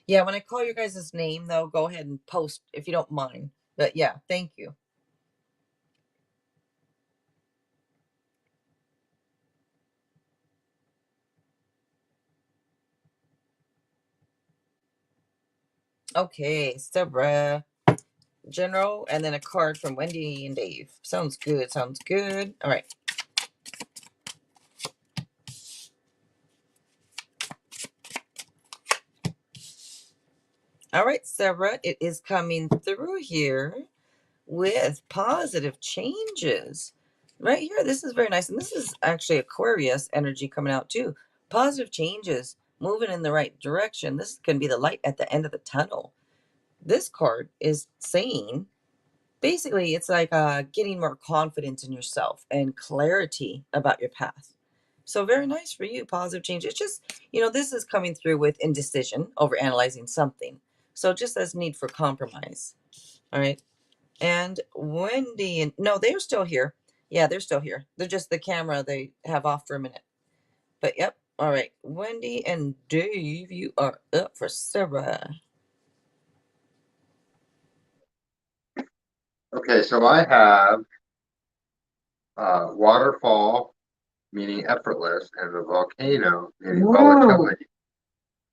Yeah, when I call your guys' name, though, go ahead and post if you don't mind. But yeah, thank you. Okay, Sarah. General, and then a card from Wendy and Dave. Sounds good. Sounds good. All right. All right, Sarah. It is coming through here with positive changes. Right here. This is very nice. And this is actually Aquarius energy coming out too. Positive changes, moving in the right direction. This can be the light at the end of the tunnel. This card is saying basically it's like getting more confidence in yourself and clarity about your path. So very nice for you, positive change. It's just, this is coming through with indecision over analyzing something. So just as need for compromise. All right. And Wendy and no, they're still here. Yeah, they're still here. They're just the camera they have off for a minute. But yep. All right. Wendy and Dave, you are up for Sarah. Okay, so I have waterfall, meaning effortless, and the volcano, meaning volatility.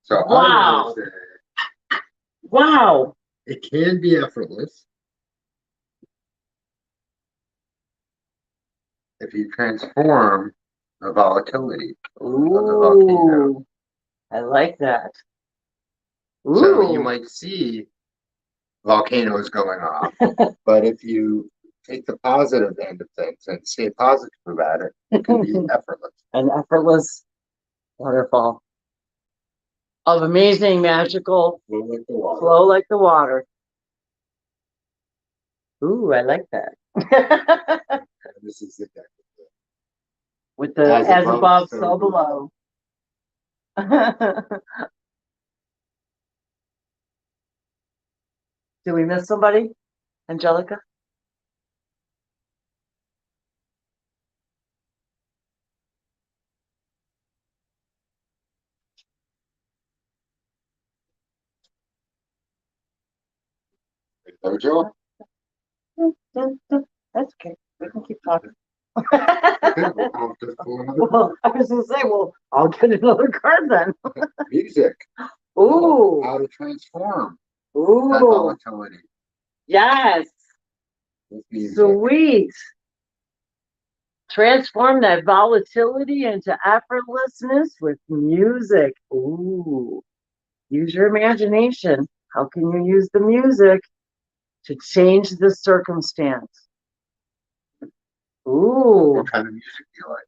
So I Wow. will say Wow. it can be effortless if you transform the volatility of the volcano. Ooh, I like that. So you Ooh. might see volcanoes going off, but if you take the positive end of things and stay positive about it, it can be effortless. An effortless waterfall of amazing, magical Flow like the water. flow like the water. Ooh, I like that. This is the deck. With the as above, so below. Did we miss somebody? Angelica? Dojo? That's okay. We can keep talking. Okay, we'll come up to another Well, I was gonna say, well, I'll get another card then. music. Ooh. How to transform that Ooh. volatility Yes. with music. Sweet. Transform that volatility into effortlessness with music. Ooh. Use your imagination. How can you use the music to change the circumstance? Ooh. What kind of music do you like?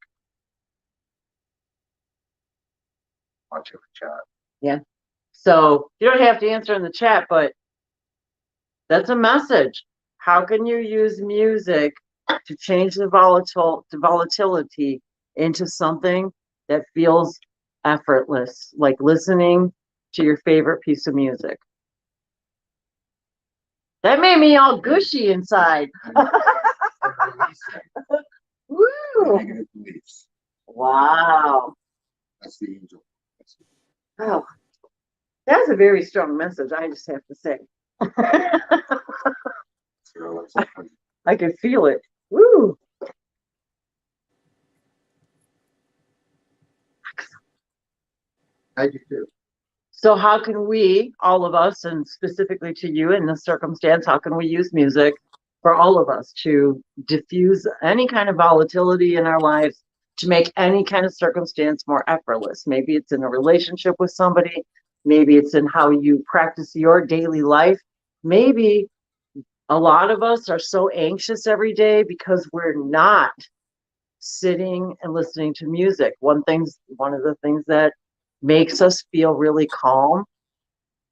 Watch it in the chat. Yeah. So you don't have to answer in the chat, but that's a message. How can you use music to change the volatility into something that feels effortless, like listening to your favorite piece of music? That made me all gushy inside. Woo! Negative beliefs. Wow. That's the angel. Oh, that's a very strong message, I just have to say. I can feel it. Woo! I do too. So how can we, all of us, and specifically to you in this circumstance, how can we use music for all of us to diffuse any kind of volatility in our lives, to make any kind of circumstance more effortless? Maybe it's in a relationship with somebody. Maybe it's in how you practice your daily life. Maybe a lot of us are so anxious every day because we're not sitting and listening to music. One of the things that makes us feel really calm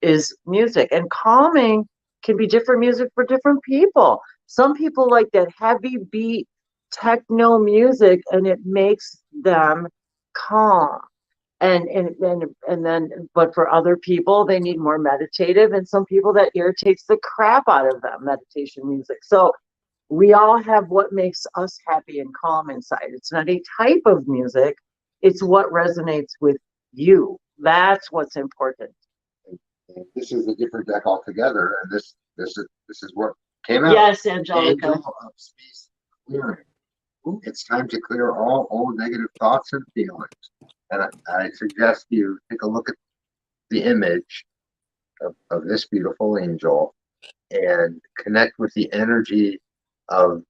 is music. And calming can be different music for different people. Some people like that heavy beat techno music and it makes them calm. And then, but for other people, they need more meditative, and some people that irritates the crap out of them, meditation music. So we all have what makes us happy and calm inside. It's not a type of music, it's what resonates with you. That's what's important. And this is a different deck altogether, and this is what came out. Yes, Angelica. Angel of Space Clearing. It's time to clear all old negative thoughts and feelings. And I suggest you take a look at the image of this beautiful angel and connect with the energy of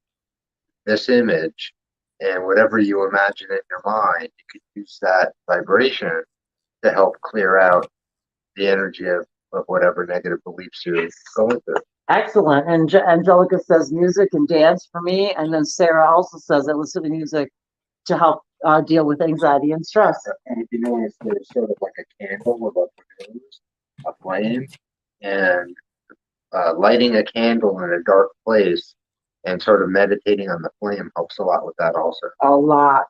this image, and whatever you imagine in your mind, you could use that vibration to help clear out the energy of whatever negative beliefs you're going through. Excellent. And Angelica says music and dance for me. And then Sarah also says I listen to music to help deal with anxiety and stress. And if you notice, there's sort of like a candle above the nose, a flame, and lighting a candle in a dark place and sort of meditating on the flame helps a lot with that also. A lot.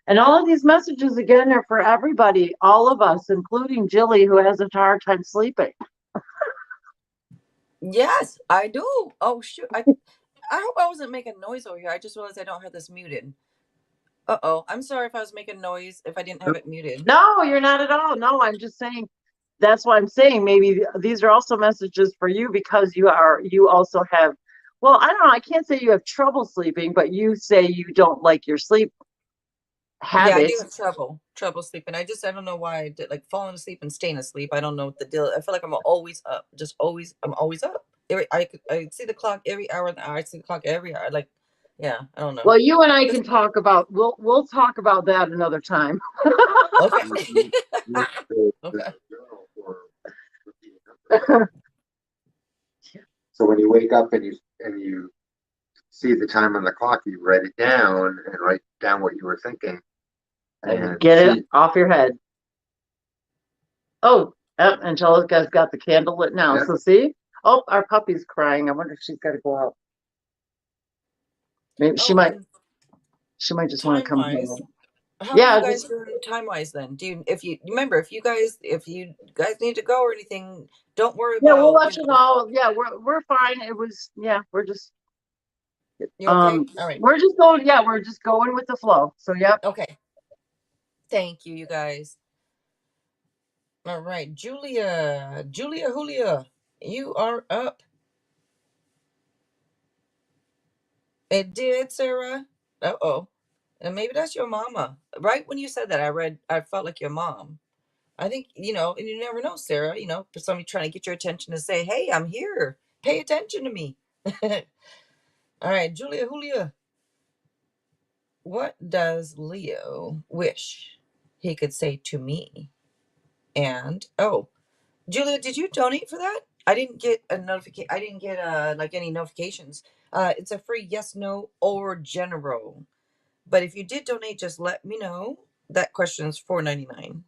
And all of these messages, again, are for everybody, all of us, including Jilly, who has a hard time sleeping. Yes, I do. Oh, shoot. I hope I wasn't making noise over here. I just realized I don't have this muted. Uh-oh. I'm sorry if I was making noise, if I didn't have it muted. No, you're not at all. No, I'm just saying, that's why I'm saying maybe these are also messages for you, because you also have, well, I don't know, I can't say you have trouble sleeping, but you say you don't like your sleep Yeah, I do habits. have trouble sleeping. I don't know why I did, like, falling asleep and staying asleep. I don't know what the deal. I feel like I'm always up, I'm always up. I see the clock every hour and hour. I see the clock every hour. Like, yeah, I don't know. Well, you and I can talk about, we'll talk about that another time. Okay. Okay. So when you wake up and you see the time on the clock, you write it down and write down what you were thinking. And get it off your head. Oh, Angelica's got the candle lit now. Yeah. So see? Oh, our puppy's crying. I wonder if she's got to go out. Maybe she might just want to come home. How are you guys doing time wise then? Do you, if you remember, if you guys need to go or anything, don't worry about. Yeah, we'll let you know. Yeah, we're fine. It was, yeah, we're just you okay? All right. We're just going, yeah, we're just going with the flow. So yep. Okay. Thank you, you guys. All right, Julia, you are up. It did, Sarah. Uh-oh. And maybe that's your mama. Right when you said that, I felt like your mom. I think, and you never know, Sarah, for somebody trying to get your attention to say, hey, I'm here. Pay attention to me. All right, Julia. What does Leo wish he could say to me? And, Julia, did you donate for that? I didn't get a notification. I didn't get like any notifications. It's a free yes, no, or general. But if you did donate, just let me know. That question is $4.99.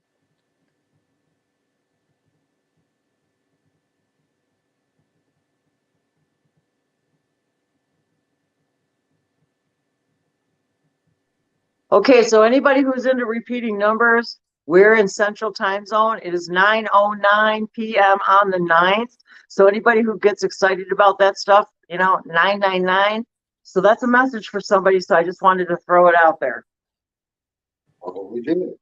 Okay, so anybody who's into repeating numbers, we're in Central Time Zone. It is 9:09 p.m. on the 9th. So anybody who gets excited about that stuff, 999. So that's a message for somebody. So I just wanted to throw it out there. Well, we did it.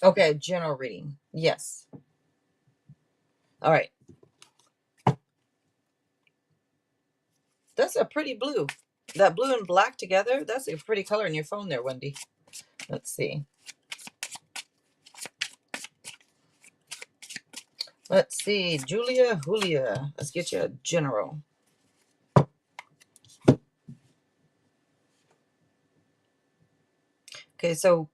Okay, general reading. Yes. All right. That's a pretty blue. That blue and black together, that's a pretty color in your phone there, Wendy. Let's see. Julia. Let's get you a general. Okay, so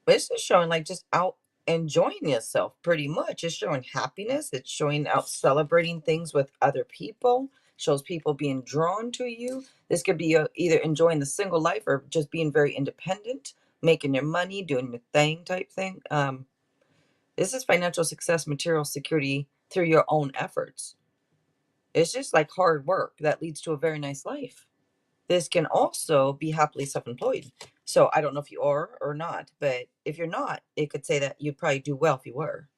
it's just showing like just out enjoying yourself pretty much. It's showing happiness. It's showing out celebrating things with other people. Shows people being drawn to you. This could be either enjoying the single life or just being very independent, making your money, doing your thing type thing. This is financial success, material security, through your own efforts. It's just like hard work that leads to a very nice life. This can also be happily self-employed. So I don't know if you are or not, but if you're not, it could say that you'd probably do well if you were.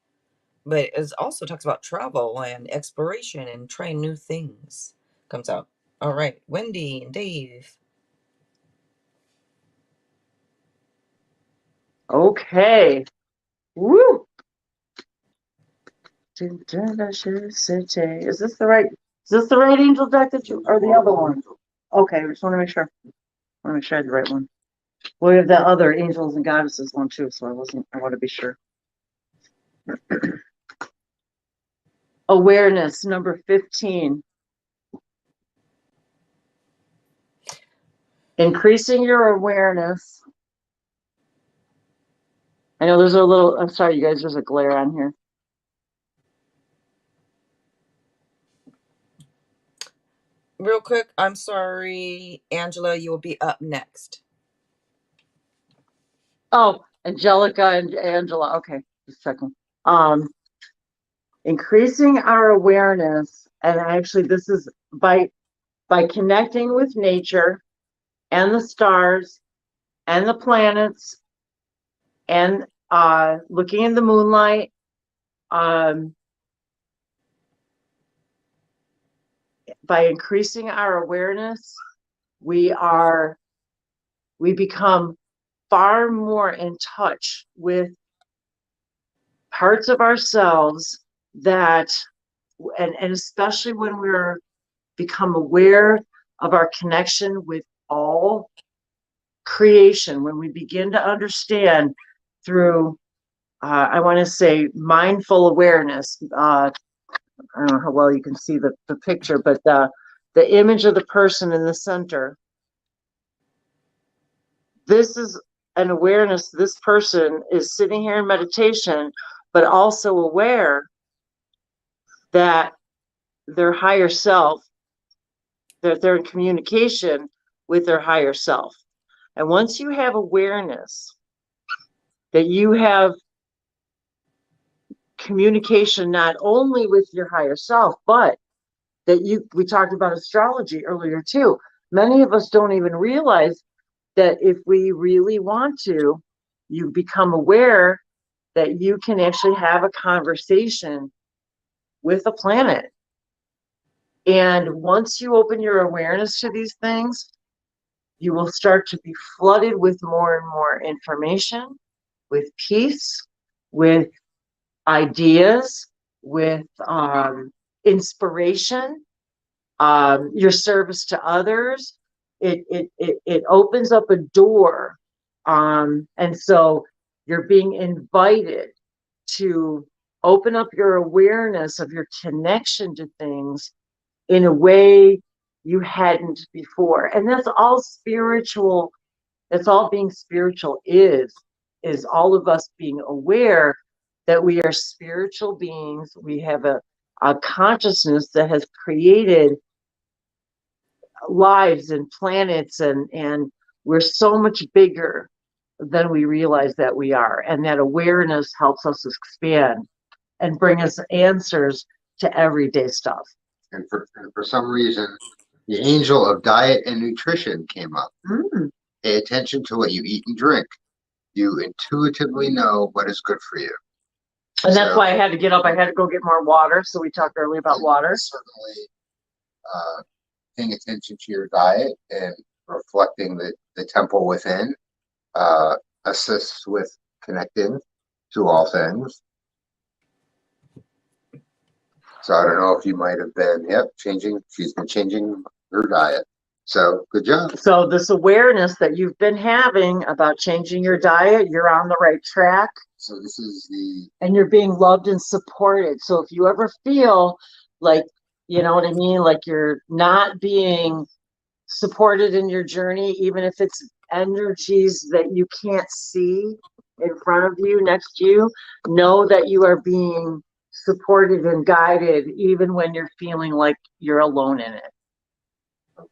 But it also talks about travel and exploration and trying new things. Comes out. All right, Wendy and Dave. Okay. Woo. Is this the right? Is this the right angel deck that you or the other one? Okay, I just want to make sure. I want to make sure I had the right one. Well, we have the other angels and goddesses one too, so I want to be sure. Awareness, number 15. Increasing your awareness. I know there's a little, I'm sorry, you guys, there's a glare on here. Real quick, I'm sorry, Angela, you will be up next. Oh, Angelica and Angela. Okay, just a second. Increasing our awareness, and actually this is by connecting with nature and the stars and the planets and looking in the moonlight, by increasing our awareness, we become far more in touch with parts of ourselves that, and especially when we're become aware of our connection with all creation, when we begin to understand through, I want to say, mindful awareness. I don't know how well you can see the picture, but the image of the person in the center. This is an awareness. This person is sitting here in meditation, but also aware that their higher self, that they're in communication with their higher self. And once you have awareness that you have communication not only with your higher self, but that we talked about astrology earlier too. Many of us don't even realize that if we really want to, you become aware that you can actually have a conversation with a planet. And once you open your awareness to these things, you will start to be flooded with more and more information, with peace, with ideas, with inspiration, your service to others. It opens up a door. And so you're being invited to open up your awareness of your connection to things in a way you hadn't before. And that's all spiritual. That's all being spiritual is all of us being aware that we are spiritual beings. We have a consciousness that has created lives and planets, and we're so much bigger than we realize that we are. And that awareness helps us expand and bring us answers to everyday stuff. And for some reason, the angel of diet and nutrition came up. Pay attention to what you eat and drink. You intuitively know what is good for you. And that's why I had to get up. I had to go get more water. So we talked earlier about water. Certainly, paying attention to your diet and reflecting the temple within assists with connecting to all things. So I don't know if you might have been, she's been changing her diet. So good job. So this awareness that you've been having about changing your diet, you're on the right track. So this is and you're being loved and supported. So if you ever feel like, you know what I mean, like you're not being supported in your journey, even if it's energies that you can't see in front of you, next to you, know that you are being supported and guided, even when you're feeling like you're alone in it.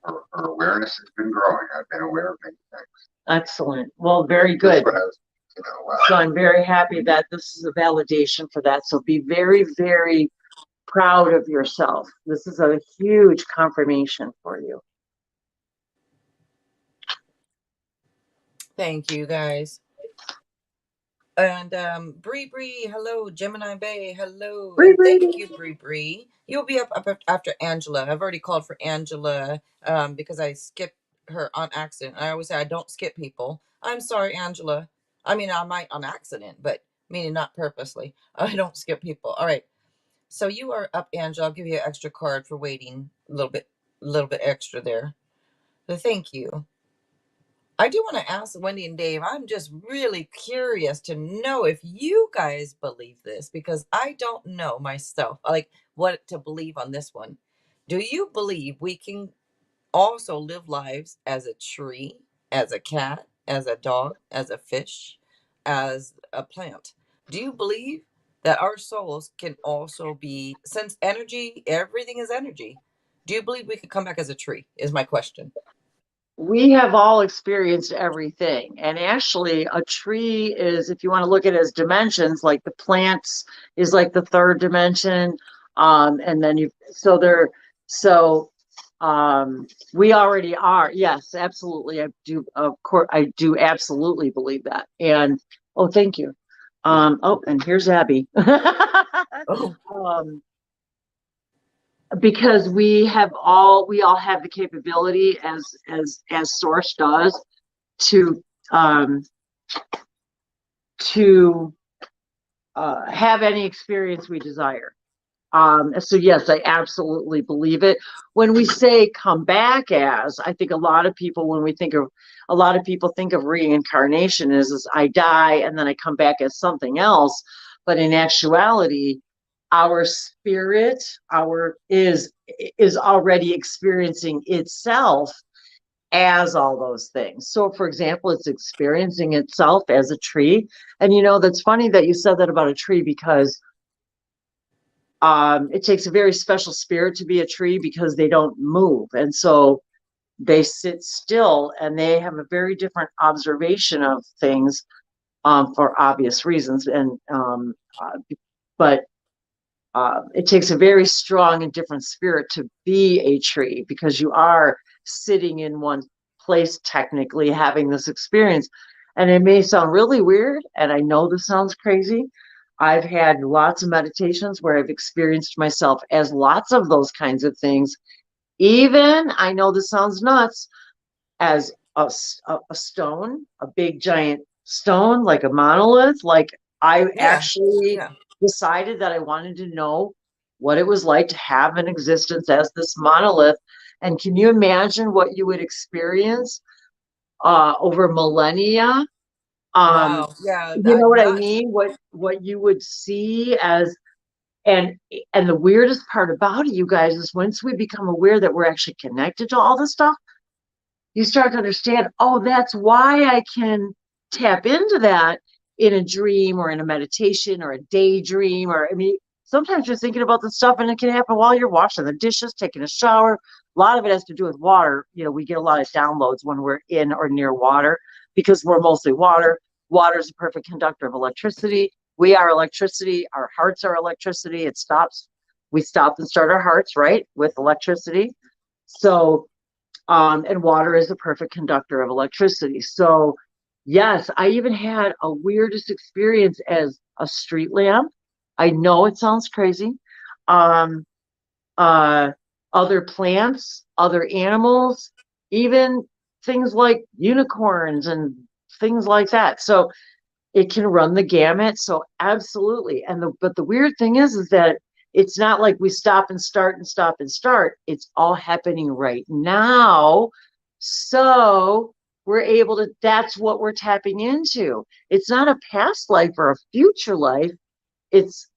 Her awareness has been growing. I've been aware of many things. Excellent. Well, very good. Wow. So I'm very happy that this is a validation for that. So be very, very proud of yourself. This is a huge confirmation for you. Thank you, guys. And Bree Bree, hello. Gemini Bay, hello. Bree, And thank Bree. you, Bree Bree. You'll be up after Angela. I've already called for Angela because I skipped her on accident. I always say I don't skip people. I'm sorry, Angela. I mean, I might on accident, but meaning not purposely. I don't skip people. All right. So you are up, Angela. I'll give you an extra card for waiting a little bit extra there. So thank you. I do want to ask Wendy and Dave, I'm just really curious to know if you guys believe this because I don't know myself, like what to believe on this one. Do you believe we can also live lives as a tree, as a cat, as a dog, as a fish, as a plant? Do you believe that our souls can also be, since energy, everything is energy, do you believe we could come back as a tree? Is my question. We have all experienced everything. And actually, a tree is, if you want to look at it as dimensions, like the plants is like the third dimension. And then so we already are. Yes, absolutely. I do. Of course, I do absolutely believe that. And oh, thank you. Oh, and here's Abby. Oh, um, because we all have the capability as source does to um to have any experience we desire. So yes, I absolutely believe it. When we say come back as, I think a lot of people, when we think of, a lot of people think of reincarnation as I die and then I come back as something else. But in actuality, our spirit, our is already experiencing itself as all those things. So for example, it's experiencing itself as a tree. And that's funny that you said that about a tree because it takes a very special spirit to be a tree because they don't move. And so they sit still and they have a very different observation of things for obvious reasons. And but it takes a very strong and different spirit to be a tree because you are sitting in one place, technically having this experience. And it may sound really weird, and I know this sounds crazy. I've had lots of meditations where I've experienced myself as lots of those kinds of things. Even, I know this sounds nuts, as a stone, a big giant stone, like a monolith. Like I yeah. actually Yeah. decided that I wanted to know what it was like to have an existence as this monolith. And can you imagine what you would experience over millennia? Um, Wow. Yeah. you know what I Not. mean? What you would see as and and the weirdest part about it, you guys, is once we become aware that we're actually connected to all this stuff, you start to understand, oh, that's why I can tap into that in a dream or in a meditation or a daydream. Or, I mean, sometimes you're thinking about the stuff and it can happen while you're washing the dishes, taking a shower. A lot of it has to do with water. We get a lot of downloads when we're in or near water because we're mostly water. Water is a perfect conductor of electricity. We are electricity. Our hearts are electricity. It stops. We stop and start our hearts, right, with electricity. So, and water is a perfect conductor of electricity. So, yes, I even had a weirdest experience as a street lamp. I know it sounds crazy. Um, uh, Other plants, other animals, even things like unicorns and things like that. So it can run the gamut. So absolutely. But the weird thing is that it's not like we stop and start and stop and start. It's all happening right now. So we're able to, that's what we're tapping into. It's not a past life or a future life. It's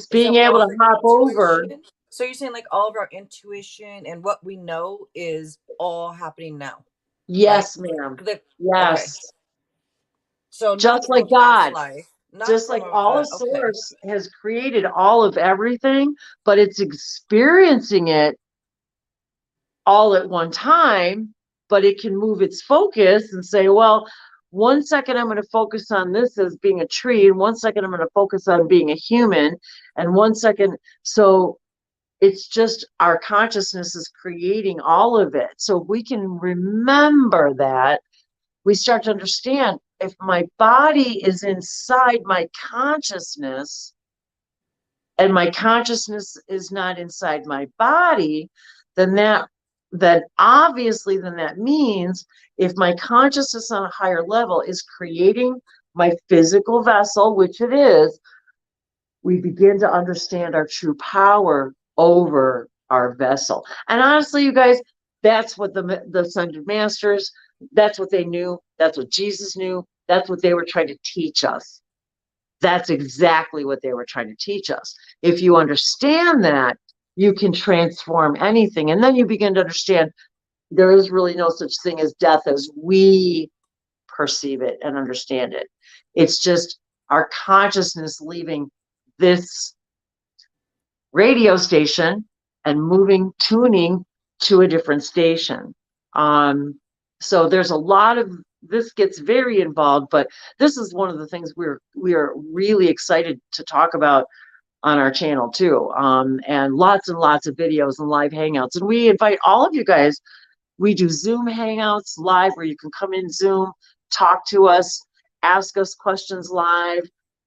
being So able all to the hop over. intuition. So you're saying like all of our intuition and what we know is all happening now, right? Yes, ma'am. Okay. Yes. So not Just from like a past God. life, not Just from like a all of okay. source has created all of everything, but it's experiencing it all at one time, but it can move its focus and say, well, 1 second I'm going to focus on this as being a tree, and 1 second I'm going to focus on being a human, and 1 second. So it's just our consciousness is creating all of it. So if we can remember that, we start to understand, if my body is inside my consciousness and my consciousness is not inside my body, then that obviously then that means, if my consciousness on a higher level is creating my physical vessel, which it is, we begin to understand our true power over our vessel. And honestly, you guys, that's what the Ascended Masters, that's what they knew. That's what Jesus knew. That's what they were trying to teach us. That's exactly what they were trying to teach us. If you understand that, you can transform anything. And then you begin to understand there is really no such thing as death as we perceive it and understand it. It's just our consciousness leaving this radio station and tuning to a different station. So there's a lot of, this gets very involved, but this is one of the things we are really excited to talk about on our channel too. And lots of videos and live hangouts. And we invite all of you guys. We do Zoom hangouts live where you can come in Zoom, talk to us, ask us questions live,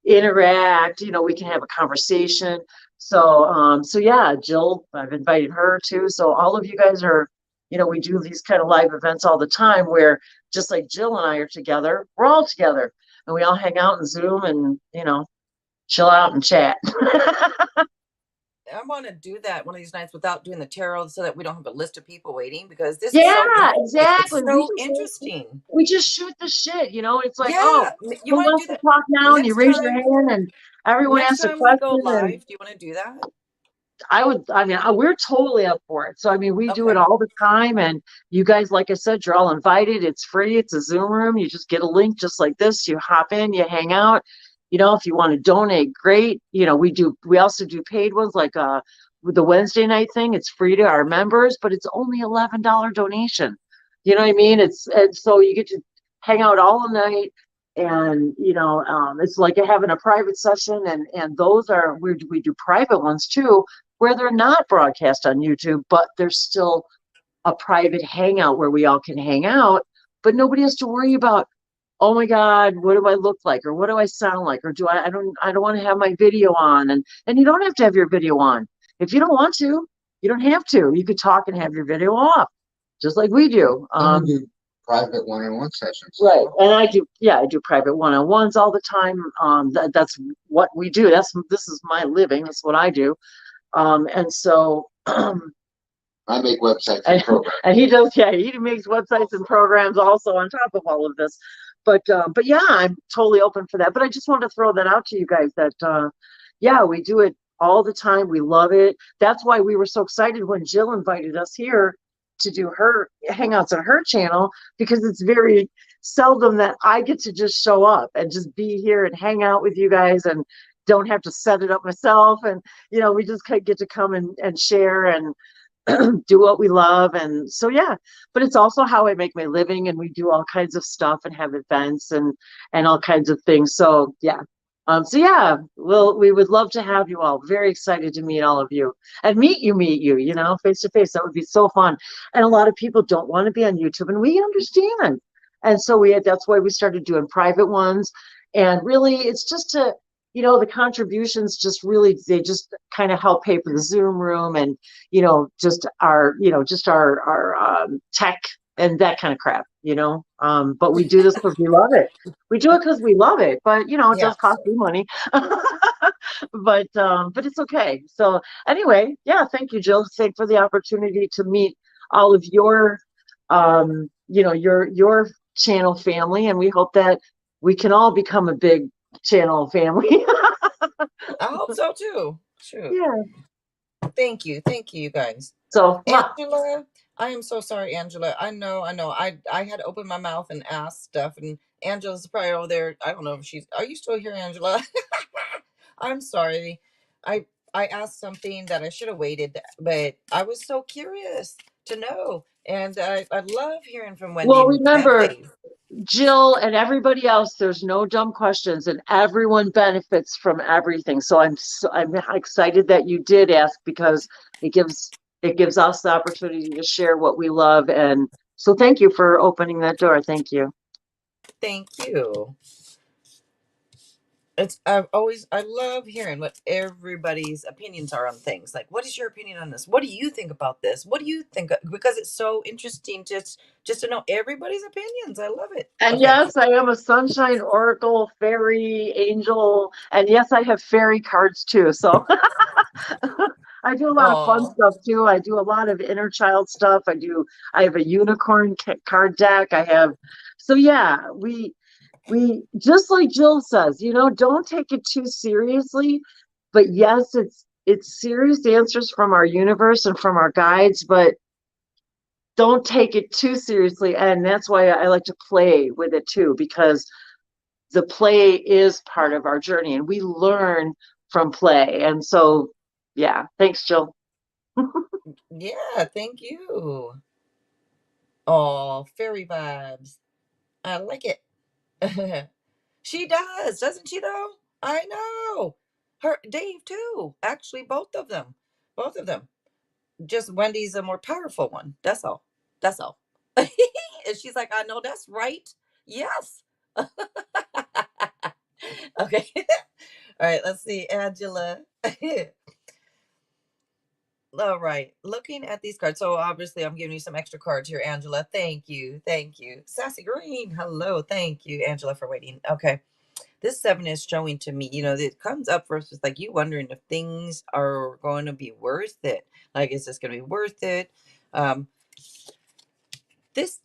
interact, we can have a conversation. So yeah, Jill, I've invited her too. So all of you guys are, we do these kind of live events all the time where, just like Jill and I are together, we're all together and we all hang out in Zoom and, chill out and chat. I want to do that one of these nights without doing the tarot, so that we don't have a list of people waiting, because this is Yeah, so exactly. it's so interesting. We just shoot the shit, It's like, Yeah, you who want to wants do to that talk now? And you next raise your time? hand and everyone Next asks a time we go question. And live, do you want to do that? we're totally up for it. So, we do it Okay. all the time. And you guys, like I said, you're all invited. It's free. It's a Zoom room. You just get a link just like this. You hop in, you hang out. If you want to donate, great. We also do paid ones, like with the Wednesday night thing. It's free to our members, but it's only $11 donation. You know what I mean? And so you get to hang out all night. And it's like having a private session, and those are, we do private ones too, where they're not broadcast on YouTube, but there's still a private hangout where we all can hang out, but nobody has to worry about, oh my God, what do I look like? Or what do I sound like? Or I don't want to have my video on. And you don't have to have your video on. If you don't want to, you don't have to. You could talk and have your video off, just like we do. And we do private one-on-one sessions. Right. And I do private one-on-ones all the time. That's what we do. This is my living. That's what I do. And so I make websites and programs. And he does, yeah, he makes websites and programs also on top of all of this. But yeah, I'm totally open for that. But I just wanted to throw that out to you guys that yeah, we do it all the time. We love it. That's why we were so excited when Jill invited us here to do her hangouts on her channel, because it's very seldom that I get to just show up and just be here and hang out with you guys and don't have to set it up myself. And we just get to come and share and do what we love. And so yeah, but it's also how I make my living, and we do all kinds of stuff and have events and all kinds of things. So yeah. So yeah, we would love to have you all. Very excited to meet all of you and meet you, face to face. That would be so fun. And a lot of people don't want to be on YouTube, and we understand. And so that's why we started doing private ones. And really, it's just to, the contributions just really, they just kind of help pay for the Zoom room and, just our tech and that kind of crap, but we do this because we love it. We do it because we love it, but it does cost you money. But it's okay. So anyway, yeah, thank you, Jill. Thanks for the opportunity to meet all of your, your channel family, and we hope that we can all become a big channel family. I hope so too. Sure. Yeah. Thank you, you guys. So Angela, I am so sorry, Angela. I know. I had to open my mouth and ask stuff, and Angela's probably over there. I don't know if she's. Are you still here, Angela? I'm sorry. I I asked something that I should have waited, but I was so curious to know, and I love hearing from Wendy well, and remember, Dave. Jill and everybody else, there's no dumb questions, and everyone benefits from everything. So I'm excited that you did ask, because it gives us the opportunity to share what we love. And so thank you for opening that door. Thank you. Thank you. I love hearing what everybody's opinions are on things. Like, what is your opinion on this? What do you think about this? What do you think? Because it's so interesting just to know everybody's opinions. I love it. And Okay. yes, I am a sunshine oracle, fairy, angel, and yes, I have fairy cards too. So I do a lot of fun Oh, stuff too. I do a lot of inner child stuff. I have a unicorn card deck. So yeah, we just like Jill says, don't take it too seriously. But yes, it's serious answers from our universe and from our guides, but don't take it too seriously. And that's why I like to play with it too, because the play is part of our journey and we learn from play. And so, yeah, thanks, Jill. yeah. Thank you. Oh, fairy vibes. I like it. She does, doesn't she, though? I know. Her, Dave, too. Actually, both of them. Both of them. Just Wendy's a more powerful one. That's all. That's all. And she's like, I know that's right. Yes. Okay. All right. Let's see. Angela. All right. Looking at these cards. So obviously, I'm giving you some extra cards here, Angela. Thank you. Thank you. Sassy Green. Hello. Thank you, Angela, for waiting. Okay. This seven is showing to me, it comes up first. It's like you wondering if things are going to be worth it. Like, is this going to be worth it? Um, this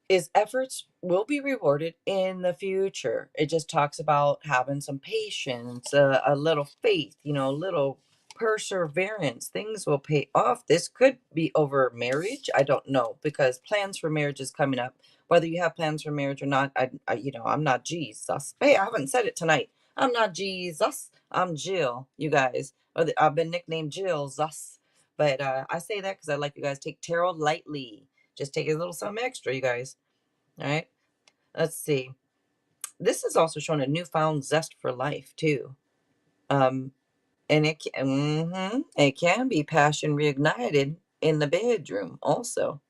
is efforts will be rewarded in the future. It just talks about having some patience, a little faith, a little perseverance. Things will pay off. This could be over marriage. I don't know, because plans for marriage is coming up. Whether you have plans for marriage or not, I'm not Jesus. Hey, I haven't said it tonight. I'm not Jesus. I'm Jill. You guys, I've been nicknamed Jill Zus, but I say that because I like you guys take tarot lightly. Just take a little something extra, you guys. All right. Let's see. This is also showing a newfound zest for life too. Um, and it can be passion reignited in the bedroom also.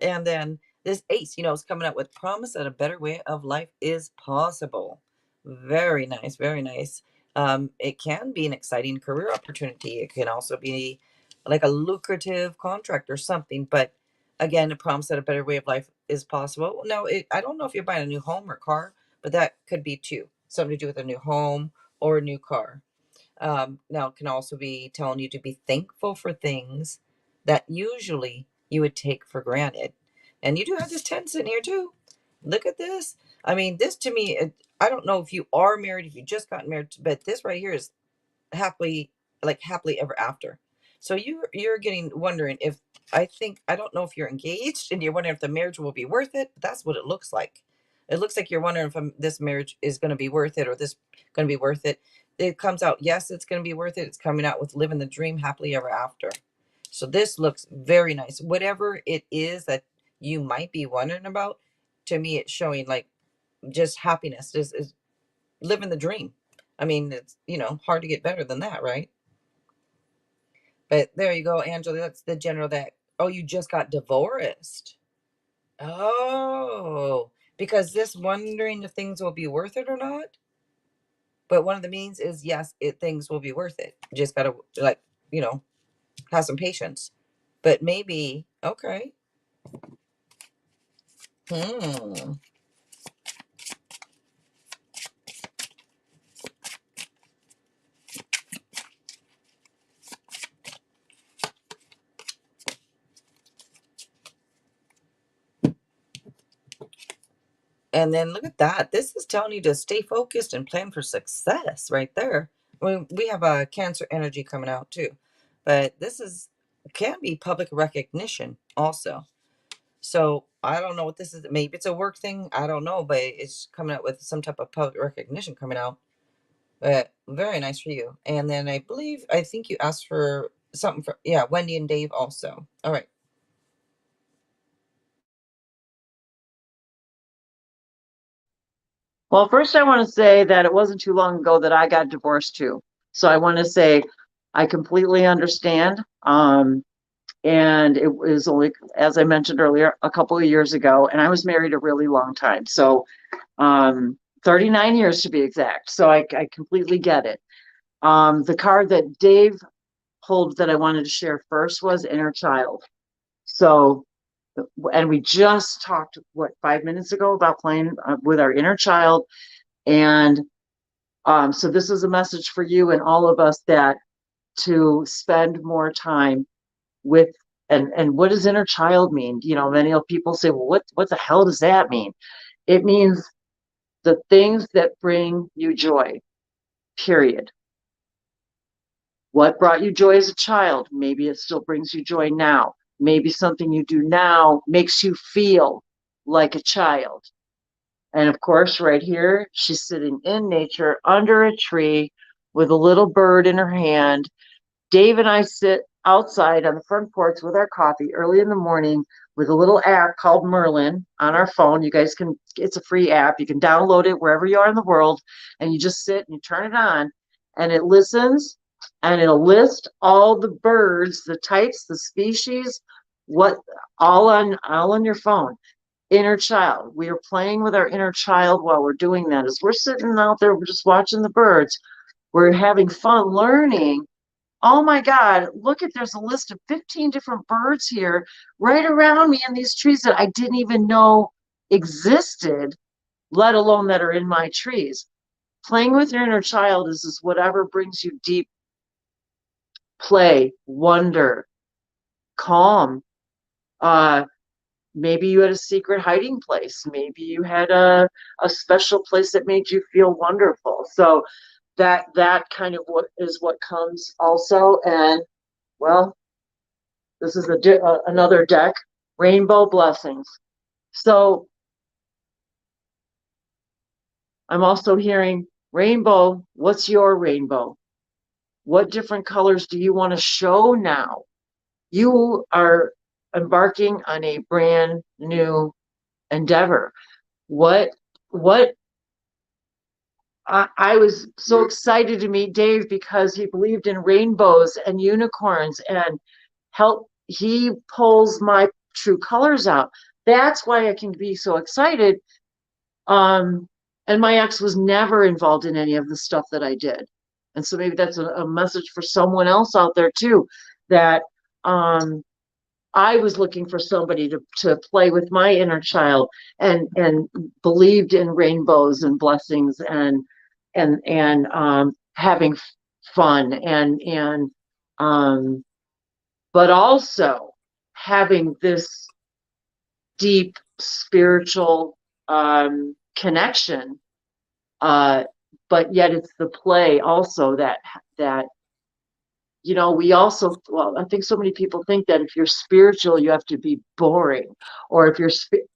And then this ace, is coming up with promise that a better way of life is possible. Very nice, very nice. It can be an exciting career opportunity. It can also be like a lucrative contract or something. But again, a promise that a better way of life is possible. No, I don't know if you're buying a new home or car, but that could be too. Something to do with a new home or a new car. Now, it can also be telling you to be thankful for things that usually you would take for granted. And you do have this 10 sitting here too. Look at this. I mean, this to me, I don't know if you are married, if you just got married, but this right here is happily, like happily ever after. So you're getting wondering if I don't know if you're engaged and you're wondering if the marriage will be worth it. But that's what it looks like. It looks like you're wondering if this marriage is going to be worth it, or this going to be worth it. It comes out, yes, it's going to be worth it. It's coming out with living the dream happily ever after. So this looks very nice. Whatever it is that you might be wondering about, to me, it's showing like just happiness. Just is living the dream. I mean, it's hard to get better than that, right? But there you go, Angela. That's the general that. Oh, you just got divorced. Oh, because this wondering if things will be worth it or not. But one of the means is yes, things will be worth it. You just gotta like you know have some patience. But maybe okay. Hmm. And then look at that. This is telling you to stay focused and plan for success right there. We have a Cancer energy coming out too. But this is can be public recognition also. So I don't know what this is. Maybe it's a work thing. I don't know, but it's coming out with some type of public recognition coming out. But very nice for you. And then I think you asked for something for, yeah, Wendy and Dave also. All right. Well, first I want to say that it wasn't too long ago that I got divorced too. So I want to say I completely understand. And it was only, as I mentioned earlier, a couple of years ago, and I was married a really long time. So 39 years to be exact. So I completely get it. The card that Dave pulled that I wanted to share first was inner child. So, and we just talked, what, 5 minutes ago about playing with our inner child. And so this is a message for you and all of us that to spend more time with, and what does inner child mean? You know, many people say, well, what the hell does that mean? It means the things that bring you joy, period. What brought you joy as a child? Maybe it still brings you joy now. Maybe something you do now makes you feel like a child. And of course, right here, she's sitting in nature under a tree with a little bird in her hand. Dave and I sit outside on the front porch with our coffee early in the morning with a little app called Merlin on our phone. You guys can, it's a free app. You can download it wherever you are in the world, and you just sit and you turn it on, and it listens, and it'll list all the birds, the types, the species, what, all on your phone. Inner child. We are playing with our inner child while we're doing that. As we're sitting out there, we're just watching the birds. We're having fun learning. Oh my God, look at, there's a list of 15 different birds here right around me in these trees that I didn't even know existed, let alone that are in my trees. Playing with your inner child is whatever brings you deep play, wonder, calm. Maybe you had a secret hiding place. Maybe you had a special place that made you feel wonderful. So that kind of what comes also. And well, this is another deck, Rainbow Blessings. So I'm also hearing rainbow. What's your rainbow? What different colors do you want to show now? You are embarking on a brand new endeavor. What I was so excited to meet Dave because he believed in rainbows and unicorns and he pulls my true colors out. That's why I can be so excited. And my ex was never involved in any of the stuff that I did. And so maybe that's a message for someone else out there too, that I was looking for somebody to play with my inner child and believed in rainbows and blessings and having fun and but also having this deep spiritual connection, but yet it's the play also that you know, we also, well, I think so many people think that if you're spiritual, you have to be boring, or if you're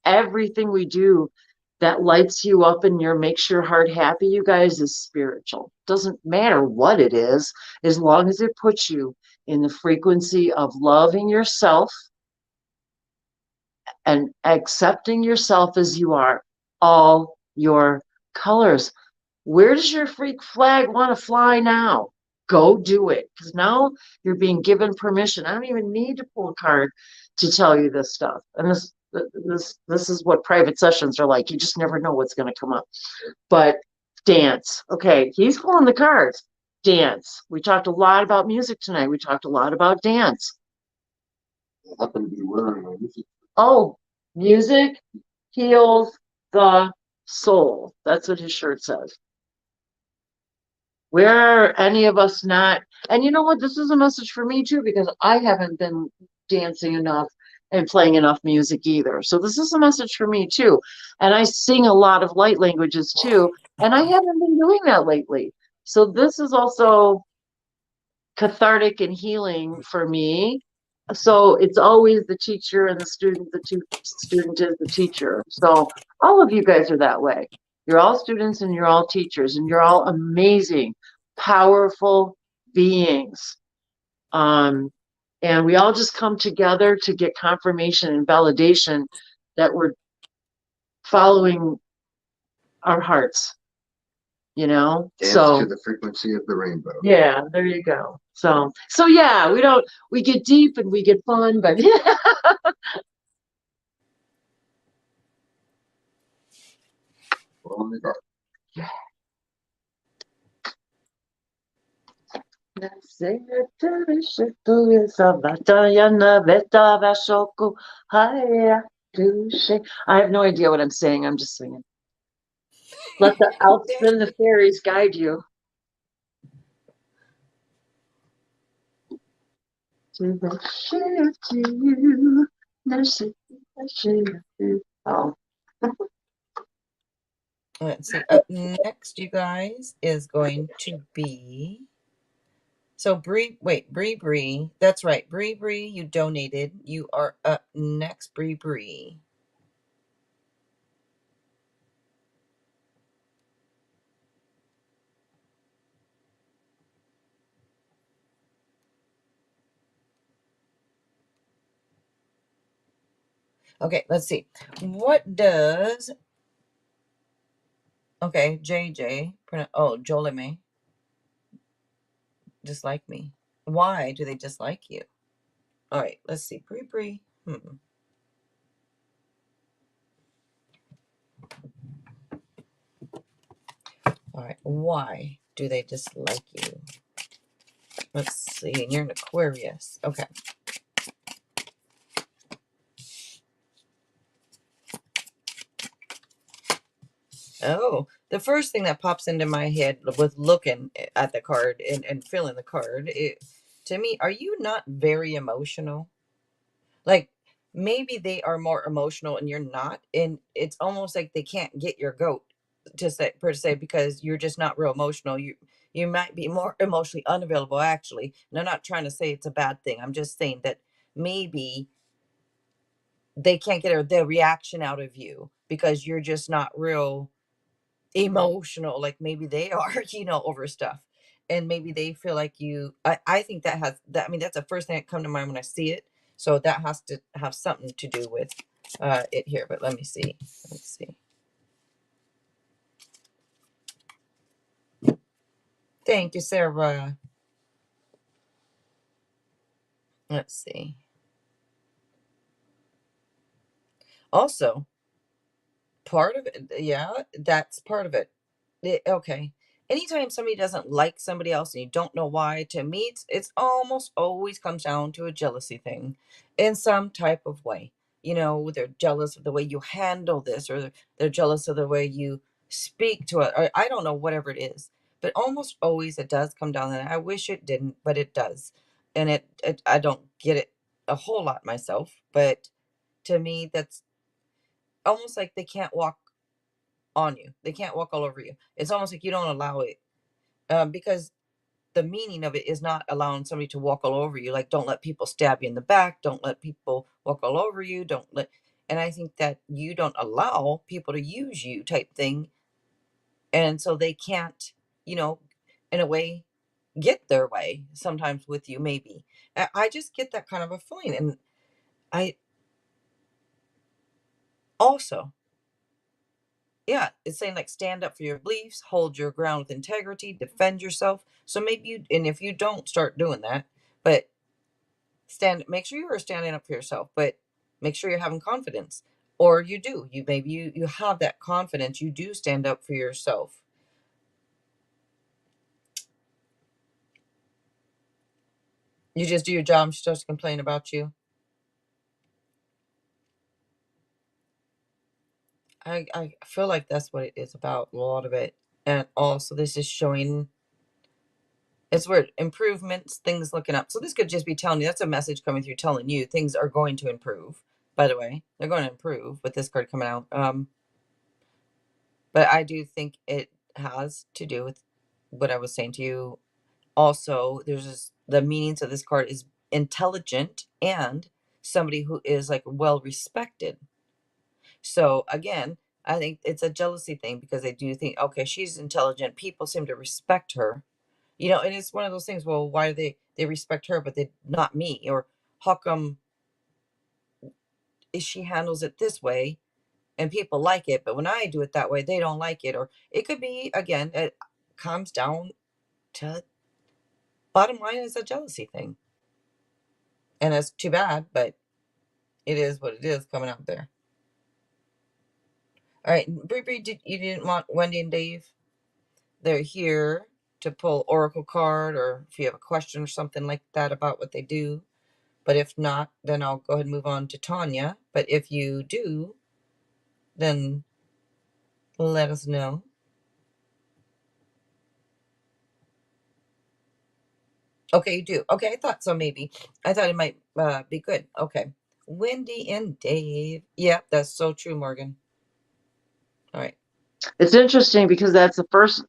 everything we do that lights you up and makes your heart happy, you guys, is spiritual. Doesn't matter what it is, as long as it puts you in the frequency of loving yourself and accepting yourself as you are, all your colors. Where does your freak flag want to fly now? Go do it, because now you're being given permission. I don't even need to pull a card to tell you this stuff. And this is what private sessions are like. You just never know what's going to come up. But dance. Okay, he's pulling the cards. Dance. We talked a lot about music tonight. We talked a lot about dance. I happen to be wearing my music. Oh, music heals the soul. That's what his shirt says. Where are any of us not? And you know what? This is a message for me too, because I haven't been dancing enough and playing enough music either. So this is a message for me too. And I sing a lot of light languages too, and I haven't been doing that lately. So this is also cathartic and healing for me. So it's always the teacher and the student. The student is the teacher. So all of you guys are that way. You're all students and you're all teachers, and you're all amazing, powerful beings. And we all just come together to get confirmation and validation that we're following our hearts, you know? Dance So to the frequency of the rainbow. yeah, there you go. So yeah, we get deep and we get fun, but yeah. Oh my God. I have no idea what I'm saying. I'm just singing. Let the outspin the fairies guide you. Oh. Let's see. Up next, you guys, is going to be. So Bree. That's right. Bree, you donated. You are up next, Bree. Okay, let's see. What does JJ Jolime dislike me? Why do they dislike you? All right, let's see. Bree. All right, why do they dislike you? Let's see. And you're an Aquarius. Okay. Oh, the first thing that pops into my head with looking at the card and feeling the card, to me, are you not very emotional? Like maybe they are more emotional and you're not, and it's almost like they can't get your goat to say per se because you're just not real emotional. You might be more emotionally unavailable actually. And I'm not trying to say it's a bad thing. I'm just saying that maybe they can't get the reaction out of you because you're just not real emotional like maybe they are over stuff, and maybe they feel like I think that has that. I mean, that's the first thing that come to mind when I see it, so that has to have something to do with it here. But let's see. Thank you, Sarah. Let's see. Also, part of it, yeah, that's part of it. Okay. Anytime somebody doesn't like somebody else and you don't know why, to me, it's almost always comes down to a jealousy thing in some type of way. They're jealous of the way you handle this, or they're jealous of the way you speak to it, or I don't know, whatever it is. But almost always it does come down to that. I wish it didn't, but it does. And I don't get it a whole lot myself, but to me, that's almost like they can't walk on you. They can't walk all over you. It's almost like you don't allow it, because the meaning of it is not allowing somebody to walk all over you. Like, don't let people stab you in the back. Don't let people walk all over you. Don't let. And I think that you don't allow people to use you, type thing, and so they can't, in a way, get their way sometimes with you. Maybe I just get that kind of a feeling, and I also. Yeah, it's saying like stand up for your beliefs, hold your ground with integrity, defend yourself. So maybe and if you don't, start doing that, but make sure you are standing up for yourself, but make sure you're having confidence. Or you do. You have that confidence, you do stand up for yourself. You just do your job and she starts to complain about you. I feel like that's what it is about, a lot of it. And also this is showing, it's weird. Improvements, things looking up. So this could just be telling you, that's a message coming through telling you things are going to improve. By the way, they're going to improve with this card coming out. But I do think it has to do with what I was saying to you. Also, the meanings of this card is intelligent and somebody who is like well respected. So again, I think it's a jealousy thing because they do think, okay, she's intelligent. People seem to respect her. And it's one of those things. Well, why do they respect her, but they not me? Or how come if she handles it this way, and people like it, but when I do it that way, they don't like it. Or it could be, again, it comes down to, bottom line is a jealousy thing. And that's too bad, but it is what it is coming out there. All right, Bree, you didn't want Wendy and Dave? They're here to pull oracle card, or if you have a question or something like that about what they do. But if not, then I'll go ahead and move on to Tanya. But if you do, then let us know. Okay, you do. Okay, I thought so, maybe. I thought it might be good. Okay. Wendy and Dave. Yep, that's so true, Morgan. All right. It's interesting because that's the first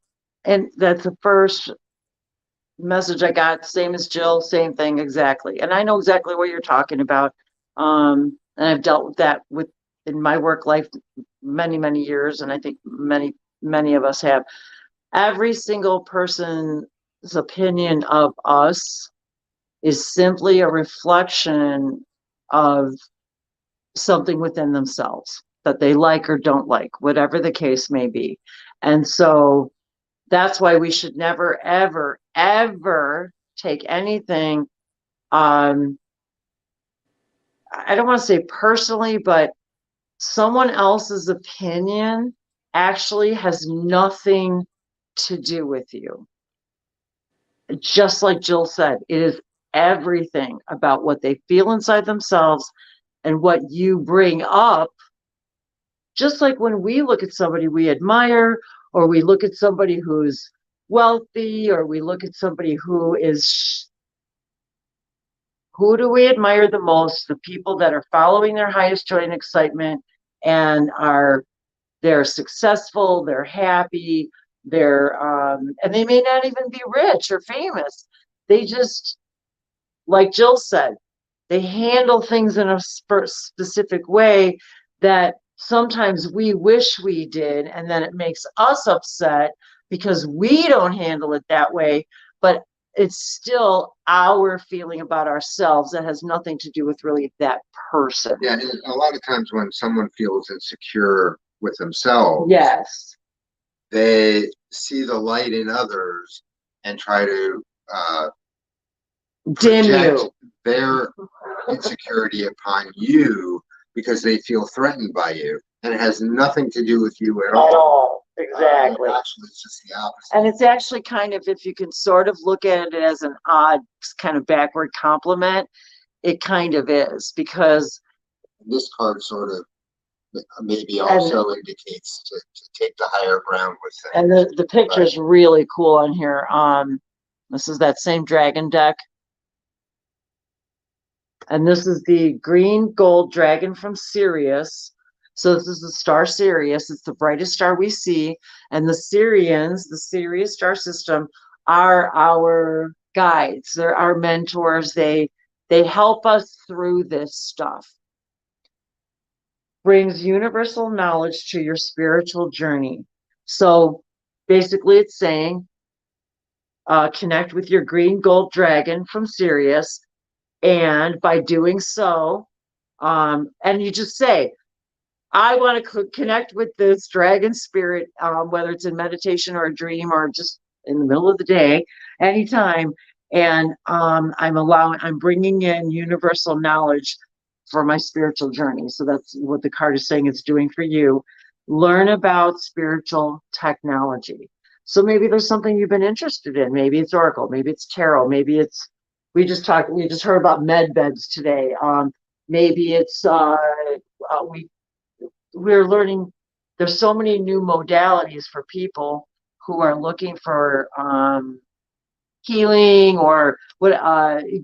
message I got, same as Jill, same thing exactly. And I know exactly what you're talking about. And I've dealt with that in my work life many, many years, and I think many, many of us have. Every single person's opinion of us is simply a reflection of something within themselves that they like or don't like, whatever the case may be. And so that's why we should never, ever, ever take anything, I don't want to say personally, but someone else's opinion actually has nothing to do with you. Just like Jill said, it is everything about what they feel inside themselves and what you bring up. Just like when we look at somebody we admire, or we look at somebody who's wealthy, or we look at somebody who do we admire the most? The people that are following their highest joy and excitement, and they're successful, they're happy, and they may not even be rich or famous. They just, like Jill said, they handle things in a specific way that sometimes we wish we did, and then it makes us upset because we don't handle it that way. But it's still our feeling about ourselves that has nothing to do with really that person. Yeah, and a lot of times when someone feels insecure with themselves, yes, they see the light in others and try to dim project you. their insecurity upon you because they feel threatened by you, and it has nothing to do with you at all. Exactly. Actually, it's just the opposite. And it's actually kind of, if you can sort of look at it as an odd kind of backward compliment, it kind of is, because this card sort of maybe also indicates to take the higher ground with things. And the picture is really cool on here. This is that same dragon deck. And this is the green gold dragon from Sirius. So this is the star Sirius. It's the brightest star we see. And the Sirians, the Sirius star system, are our guides. They're our mentors. They help us through this stuff. Brings universal knowledge to your spiritual journey. So basically it's saying, connect with your green gold dragon from Sirius. And by doing so, and you just say, I want to connect with this dragon spirit, whether it's in meditation or a dream or just in the middle of the day, anytime. And I'm bringing in universal knowledge for my spiritual journey. So that's what the card is saying it's doing for you. Learn about spiritual technology. So maybe there's something you've been interested in. Maybe it's Oracle, maybe it's Tarot, maybe it's, we just heard about med beds today. Maybe it's, we're learning, there's so many new modalities for people who are looking for healing or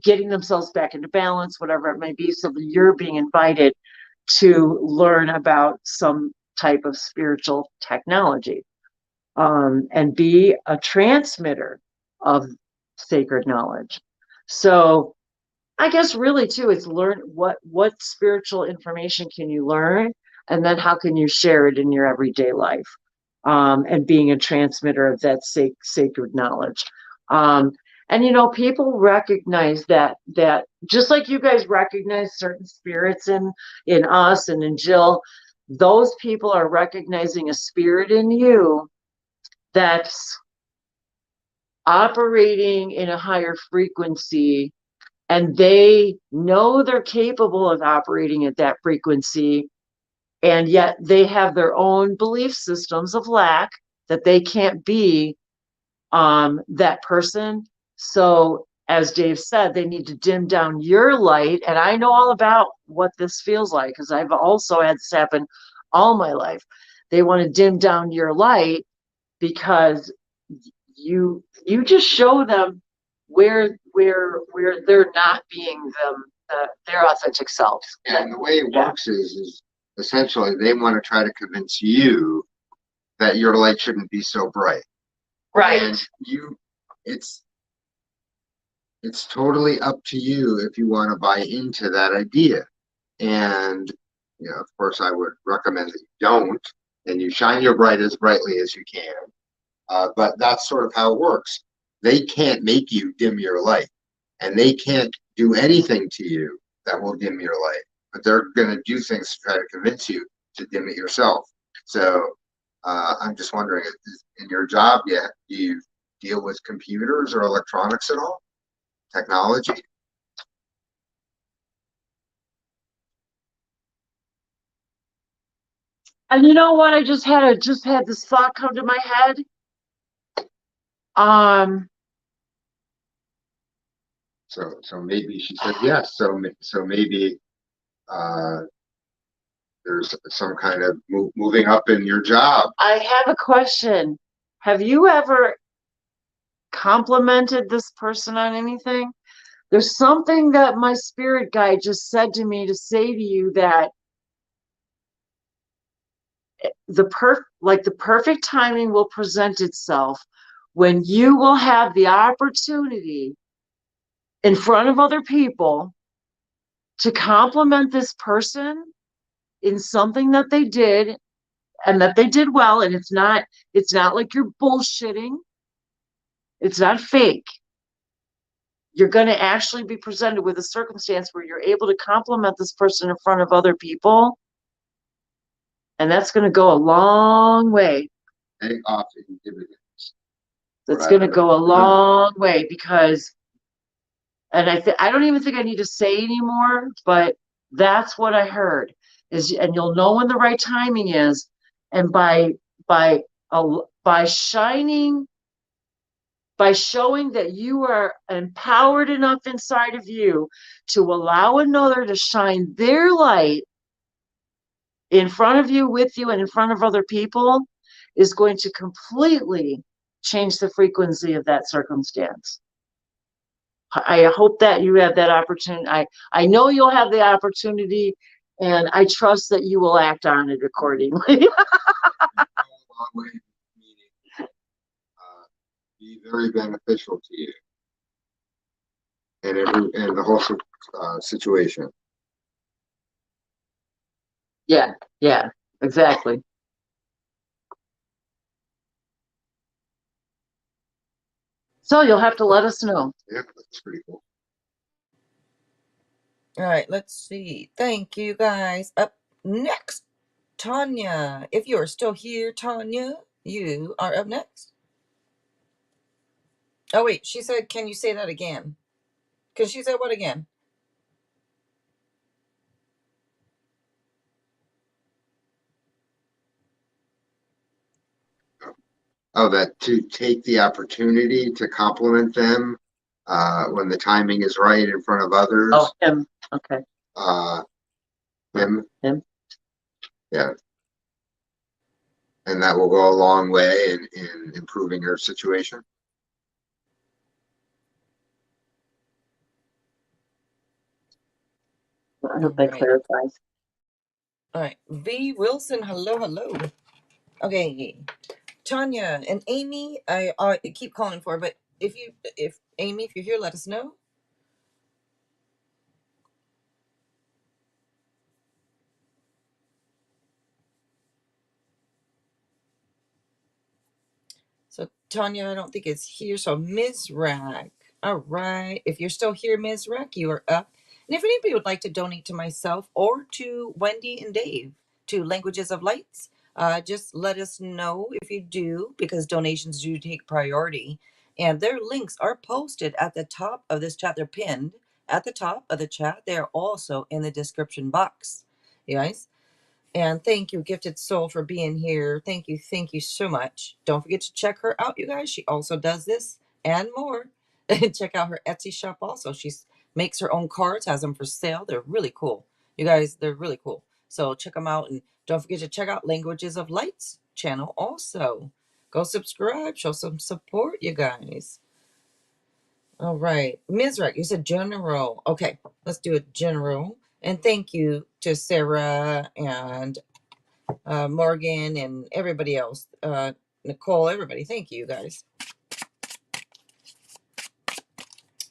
getting themselves back into balance, whatever it may be. So you're being invited to learn about some type of spiritual technology, and be a transmitter of sacred knowledge. So I guess really too, it's learn what spiritual information can you learn, and then how can you share it in your everyday life, and being a transmitter of that sacred knowledge. And people recognize that just like you guys recognize certain spirits in us and in Jill, those people are recognizing a spirit in you that's operating in a higher frequency, and they know they're capable of operating at that frequency, and yet they have their own belief systems of lack that they can't be that person. So as Dave said, they need to dim down your light. And I know all about what this feels like because I've also had this happen all my life. They want to dim down your light because you just show them where they're not being their authentic selves. And the way it works is essentially they want to try to convince you that your light shouldn't be so bright. Right. And it's totally up to you if you want to buy into that idea. And of course, I would recommend that you don't, and you shine your bright as brightly as you can. But that's sort of how it works. They can't make you dim your light, and they can't do anything to you that will dim your light. But they're going to do things to try to convince you to dim it yourself. So I'm just wondering, in your job, do you deal with computers or electronics at all? Technology? And you know what? I just had this thought come to my head. So maybe she said yes. So maybe there's some kind of moving up in your job. I have a question. Have you ever complimented this person on anything? There's something that my spirit guide just said to me to say to you that the perfect timing will present itself when you will have the opportunity in front of other people to compliment this person in something that they did and that they did well. And it's not like you're bullshitting. It's not fake. You're going to actually be presented with a circumstance where you're able to compliment this person in front of other people. And that's going to go a long way. Pay off in dividends. That's going to go a long way because, and I don't even think I need to say anymore, but that's what I heard and you'll know when the right timing is. And by showing that you are empowered enough inside of you to allow another to shine their light in front of you, with you, and in front of other people is going to completely change the frequency of that circumstance. I hope that you have that opportunity. I know you'll have the opportunity, and I trust that you will act on it accordingly. Be very beneficial to you and the whole situation. Yeah, exactly. So you'll have to let us know. Yeah, that's pretty cool. All right, let's see. Thank you, guys. Up next, Tanya. If you are still here, Tanya, you are up next. Oh, wait, she said, can you say that again? Because she said what again? Oh, that to take the opportunity to compliment them when the timing is right in front of others. Oh, him. Okay. Him. Yeah. And that will go a long way in improving your situation. I hope that clarifies. All right. V. Wilson, hello. Okay. Tanya and Amy, I keep calling for, but if Amy, if you're here, let us know. So Tanya, I don't think it's here. So Ms. Rack. All right. If you're still here, Ms. Rack, you are up. And if anybody would like to donate to myself or to Wendy and Dave, to Languages of Lights. Just let us know if you do, because donations do take priority. And their links are posted at the top of this chat. They're pinned at the top of the chat. They're also in the description box, you guys. And thank you, Gifted Soul, for being here. Thank you so much. Don't forget to check her out, you guys. She also does this and more. Check out her Etsy shop also. She makes her own cards, has them for sale. They're really cool. You guys, they're really cool. So check them out. And don't forget to check out Languages of Lights channel also. Go subscribe, show some support, you guys. All right. Mizrak, you said general. Okay, let's do a general. And thank you to Sarah and Morgan and everybody else. Nicole, everybody. Thank you, guys.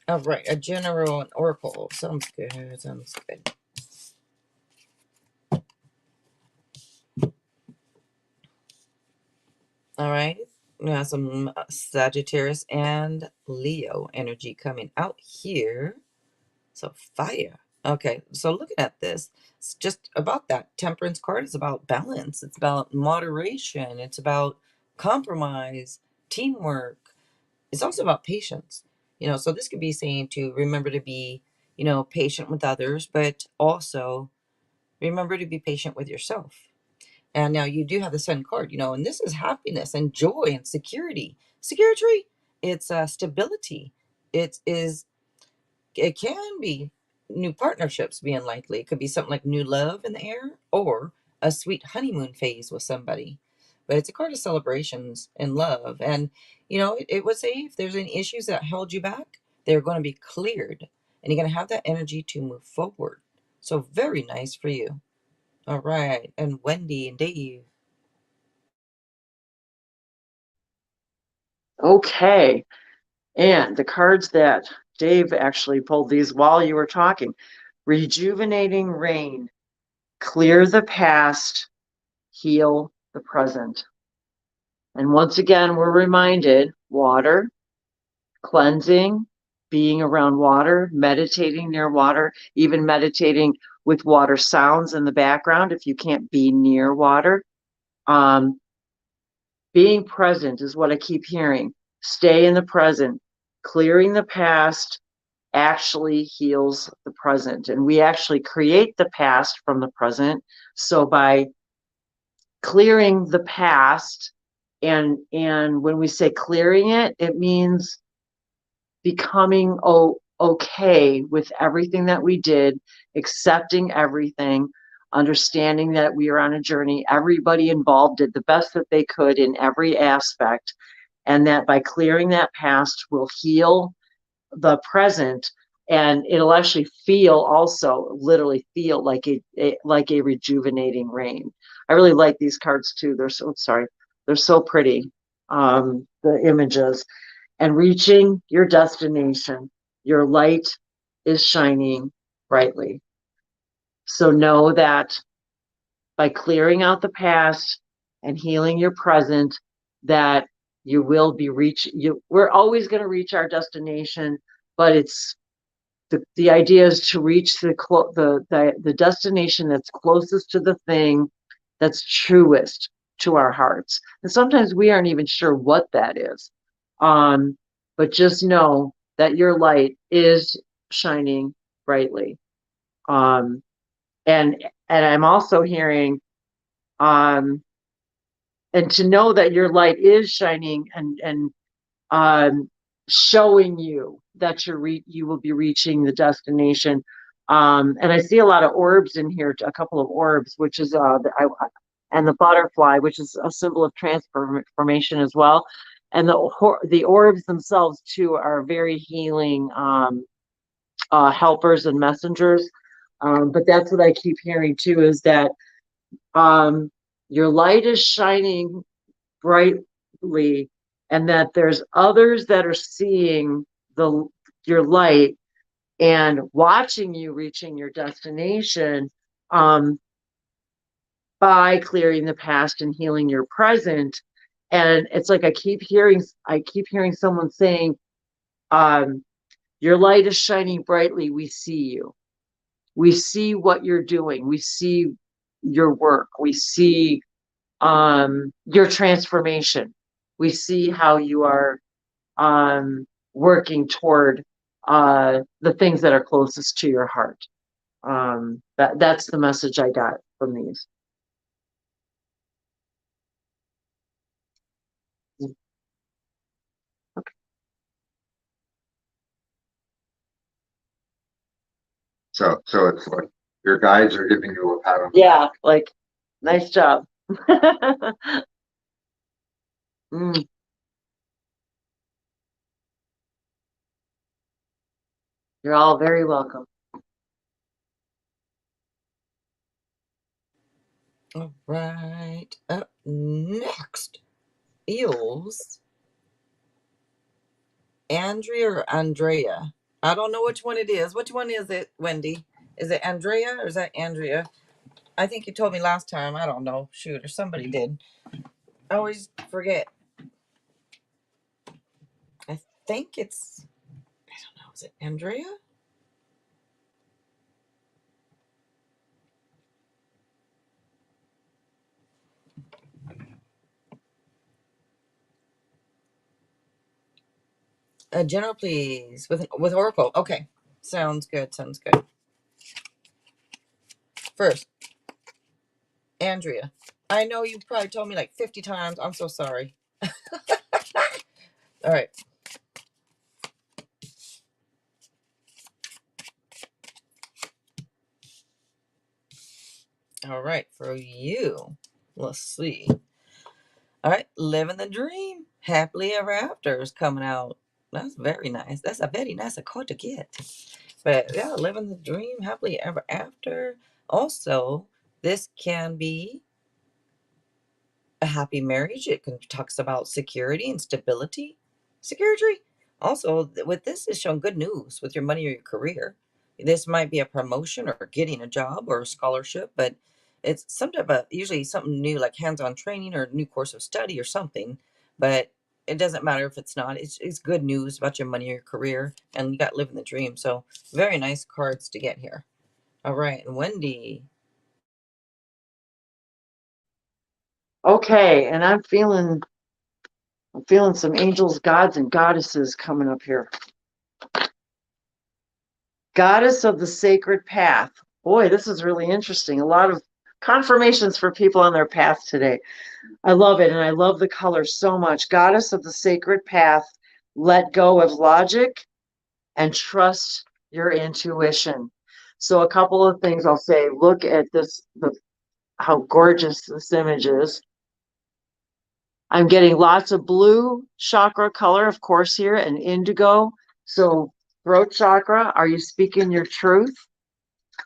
All right. A general and oracle. Sounds good. Sounds good. All right. We have some Sagittarius and Leo energy coming out here. So fire. Okay, so looking at this, it's just about that temperance card. It's about balance. It's about moderation. It's about compromise, teamwork. It's also about patience. So this could be saying to remember to be, patient with others, but also remember to be patient with yourself. And now you do have the Sun card, and this is happiness and joy and security. Security, it's stability. It can be new partnerships being likely. It could be something like new love in the air or a sweet honeymoon phase with somebody. But it's a card of celebrations and love. And, it would say if there's any issues that held you back, they're going to be cleared. And you're going to have that energy to move forward. So very nice for you. All right. And Wendy and Dave. Okay. And the cards that Dave actually pulled these while you were talking. Rejuvenating rain. Clear the past. Heal the present. And once again, we're reminded water, cleansing, being around water, meditating near water, even meditating with water sounds in the background if you can't be near water. Being present is what I keep hearing. Stay in the present. Clearing the past actually heals the present. And we actually create the past from the present. So by clearing the past, and when we say clearing it, it means becoming okay with everything that we did, accepting everything, understanding that we are on a journey. Everybody involved did the best that they could in every aspect, and that by clearing that past will heal the present, and it'll actually feel, also literally feel like a rejuvenating rain. I really like these cards too. They're so pretty. The images. And reaching your destination, your light is shining brightly. So know that by clearing out the past and healing your present, that you will be we're always going to reach our destination, but it's the idea is to reach the destination that's closest to the thing that's truest to our hearts. And sometimes we aren't even sure what that is. But just know that your light is shining brightly. And I'm also hearing, and to know that your light is shining and showing you that you will be reaching the destination. And I see a lot of orbs in here, a couple of orbs, which is and the butterfly, which is a symbol of transformation as well. And the orbs themselves too are very healing helpers and messengers. But that's what I keep hearing too, is that your light is shining brightly, and that there's others that are seeing your light and watching you reaching your destination, by clearing the past and healing your present. And it's like I keep hearing someone saying, your light is shining brightly. We see you. We see what you're doing. We see your work. We see your transformation. We see how you are working toward the things that are closest to your heart. That's the message I got from these. Okay. So it's like your guides are giving you a pat on the Yeah, back. like, nice job. Mm, you're all very welcome. All right. Up next is Andrea or Andrea. I don't know which one it is. Which one is it, Wendy? Is it Andrea or is that Andrea? I think you told me last time. I don't know. Shoot, or somebody did. I always forget. I think it's, I don't know. Is it Andrea? General, please, with Oracle. Okay, sounds good. Sounds good. First, Andrea. I know you probably told me like 50 times. I'm so sorry. All right. All right, for you. Let's see. All right, living the dream. Happily ever after is coming out. That's very nice. That's a very nice card to get. But yeah, living the dream, happily ever after. Also, this can be a happy marriage. It can talks about security and stability. Security. Also, with this is showing good news with your money or your career. This might be a promotion or getting a job or a scholarship, but it's some type of usually something new like hands-on training or a new course of study or something. But it doesn't matter if it's not. It's good news about your money or your career, and you got living the dream. So very nice cards to get here. All right, Wendy. Okay, and I'm feeling some angels, gods, and goddesses coming up here. Goddess of the sacred path. Boy, this is really interesting. A lot of confirmations for people on their path today. I love it, and I love the color so much. Goddess of the sacred path, let go of logic and trust your intuition. So a couple of things I'll say. Look at this, how gorgeous this image is. I'm getting lots of blue chakra color, of course, here, and indigo. So throat chakra, are you speaking your truth?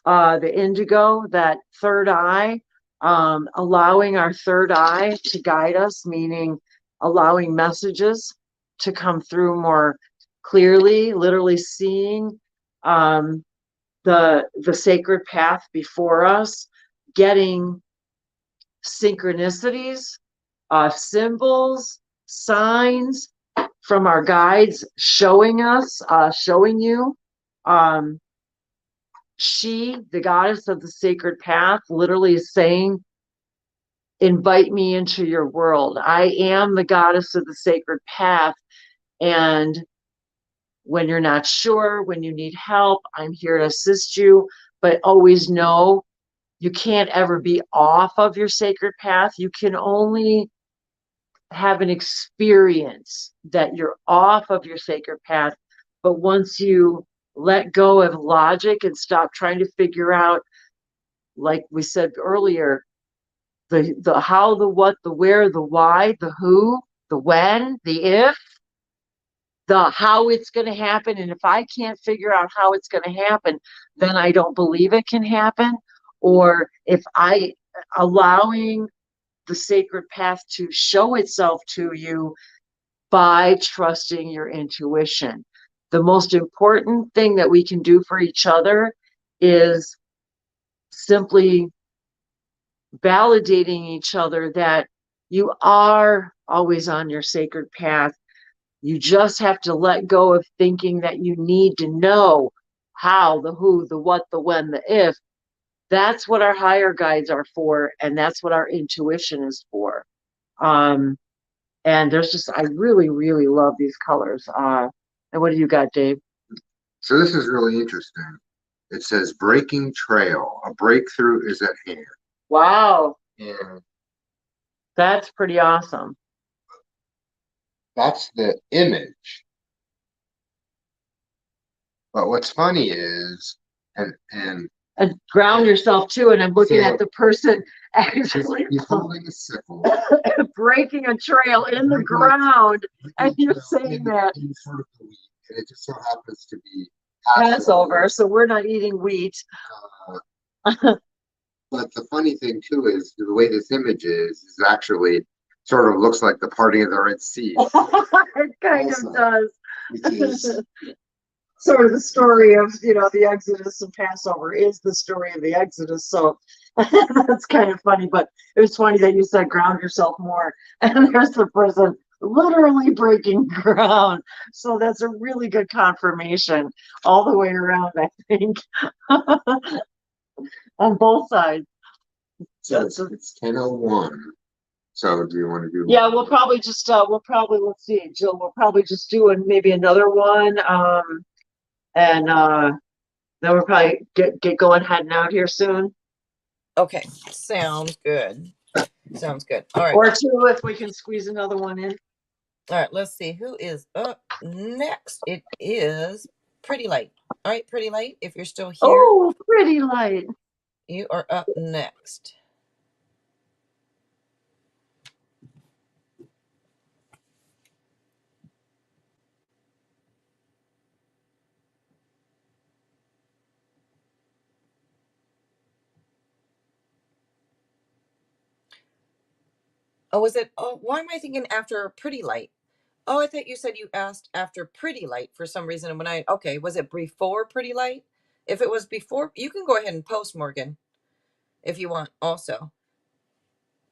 The indigo, that third eye, allowing our third eye to guide us, meaning allowing messages to come through more clearly, literally seeing the sacred path before us, getting synchronicities, symbols, signs from our guides showing us, showing you. She, the goddess of the sacred path, literally is saying, invite me into your world. I am the goddess of the sacred path. And when you're not sure, when you need help, I'm here to assist you. But always know you can't ever be off of your sacred path. You can only have an experience that you're off of your sacred path. But once you let go of logic and stop trying to figure out, like we said earlier, the how, the what, the where, the why, the who, the when, the if, the how it's going to happen. And if I can't figure out how it's going to happen, then I don't believe it can happen. Or if I allowing the sacred path to show itself to you by trusting your intuition. The most important thing that we can do for each other is simply validating each other that you are always on your sacred path. You just have to let go of thinking that you need to know how, the who, the what, the when, the if. that's what our higher guides are for, and that's what our intuition is for. And there's just, I really, really love these colors. And what do you got, Dave? So this is really interesting. It says breaking trail. A breakthrough is at hand. Wow, And that's pretty awesome. that's the image. But what's funny is, and And ground yourself too. And I'm looking so at the person actually he's holding a sickle, breaking a trail in the ground, and you're saying that in front of the wheat, and it just so happens to be Passover, so we're not eating wheat. But the funny thing too is the way this image is actually sort of looks like the parting of the Red Sea. It kind Also, of does. Which is Sort of the story of, you know, the Exodus and Passover is the story of the Exodus. So that's kind of funny, but it was funny that you said ground yourself more. And there's the person literally breaking ground. So that's a really good confirmation all the way around, I think, on both sides. so it's 10:01. So do you want to do? Yeah, we'll probably just let's see, Jill, we'll probably just do maybe another one. And then we'll probably get going heading out here soon. Okay, sounds good. Sounds good. All right. Or two if we can squeeze another one in. All right, let's see who is up next. It is Pretty Light. All right, Pretty Light, if you're still here. Oh, Pretty Light. You are up next. Oh, was it? Oh, why am I thinking after Pretty Light? Oh, I thought you said you asked after Pretty Light for some reason. And okay, was it before Pretty Light? If it was before, you can go ahead and post, Morgan, if you want also.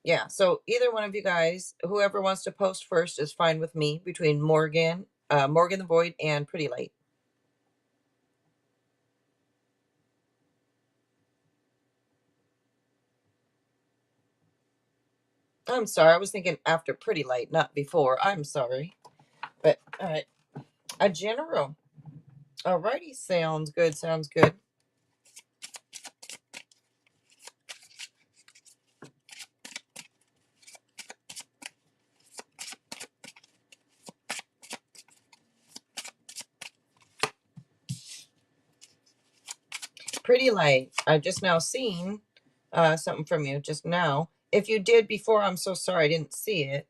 Yeah, so either one of you guys, whoever wants to post first is fine with me, between Morgan the Void and Pretty Light. I'm sorry, I was thinking after Pretty Light, not before. I'm sorry. But all right. A general. Alrighty, sounds good, sounds good. Pretty Light, I've just now seen something from you just now. If you did before, I'm so sorry I didn't see it.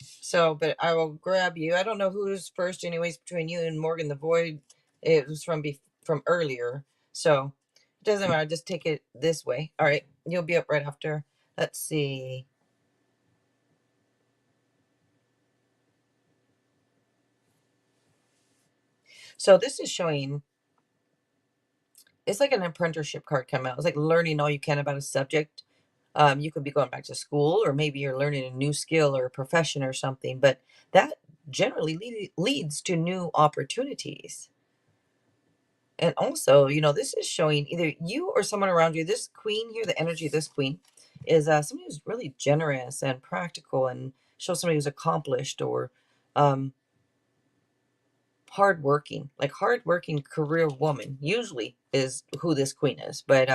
So, but I will grab you. I don't know who's first, anyways, between you and Morgan the Void. It was from earlier, so it doesn't matter. Just take it this way. All right, you'll be up right after. Let's see. So this is showing. It's like an apprenticeship card coming out. It's like learning all you can about a subject. You could be going back to school, or maybe you're learning a new skill or a profession or something, but that generally leads to new opportunities. And also, you know, this is showing either you or someone around you. This queen here, the energy of this queen is somebody who's really generous and practical, and shows somebody who's accomplished or hardworking, like hardworking career woman usually is who this queen is, but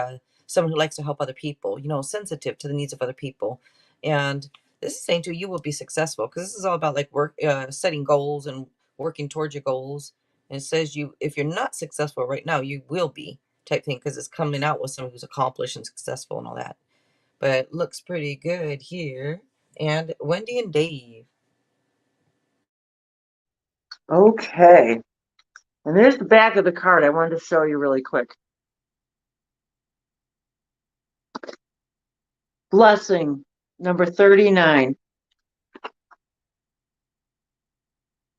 someone who likes to help other people, you know, sensitive to the needs of other people. And this is saying to you will be successful, because this is all about like work, setting goals and working towards your goals. And it says you, if you're not successful right now, you will be, type thing, because it's coming out with someone who's accomplished and successful and all that. But it looks pretty good here. And Wendy and Dave. Okay. And there's the back of the card I wanted to show you really quick. Blessing, number 39.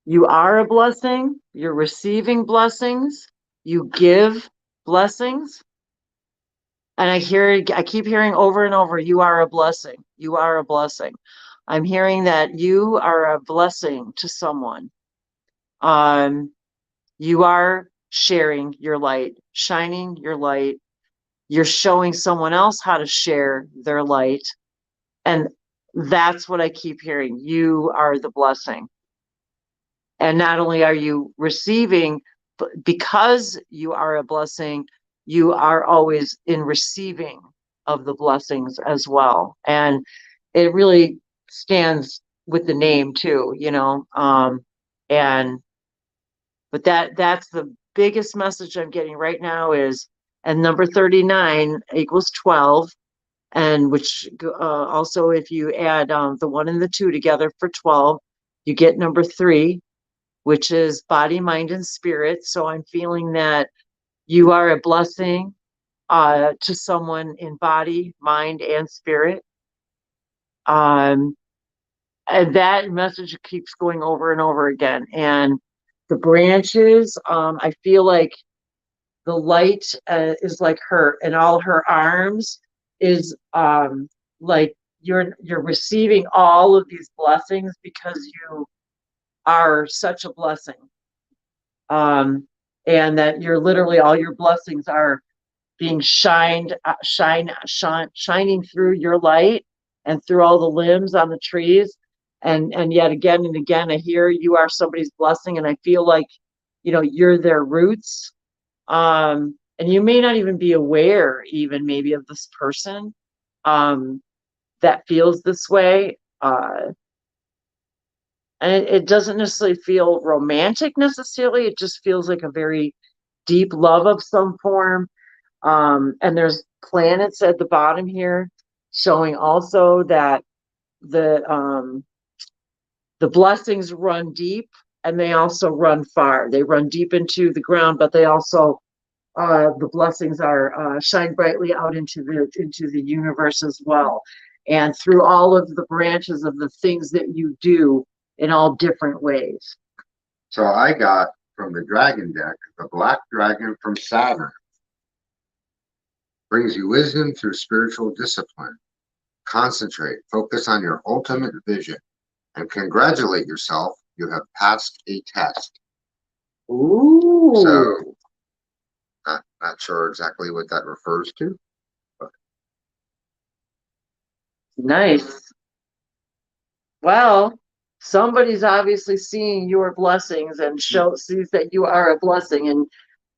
You are a blessing. You're receiving blessings. You give blessings. And I keep hearing over and over, you are a blessing. You are a blessing. I'm hearing that you are a blessing to someone. You are sharing your light, shining your light, you're showing someone else how to share their light. And that's what I keep hearing. You are the blessing. And not only are you receiving, but because you are a blessing, you are always in receiving of the blessings as well. And it really stands with the name too, you know. And but that's the biggest message I'm getting right now is, and number 39 equals 12, and which also if you add the 1 and the 2 together for 12, you get number 3, which is body, mind, and spirit. So I'm feeling that you are a blessing to someone in body, mind, and spirit. And that message keeps going over and over again. And the branches, I feel like the light is like her, and all her arms is like you're receiving all of these blessings because you are such a blessing. And that you're literally, all your blessings are being shining through your light and through all the limbs on the trees. And yet again and again, I hear you are somebody's blessing, and I feel like, you know, you're their roots. And you may not even be aware, even maybe, of this person that feels this way. And it doesn't necessarily feel romantic necessarily. It just feels like a very deep love of some form. And there's planets at the bottom here showing also that the blessings run deep, and they also run far. They run deep into the ground, but they also the blessings are shine brightly out into the universe as well, and through all of the branches of the things that you do in all different ways. So I got from the dragon deck, the black dragon from Saturn. Brings you wisdom through spiritual discipline. Concentrate, focus on your ultimate vision, and congratulate yourself. You have passed a test. Ooh. So, not sure exactly what that refers to, but nice. Well, somebody's obviously seeing your blessings and sees that you are a blessing, and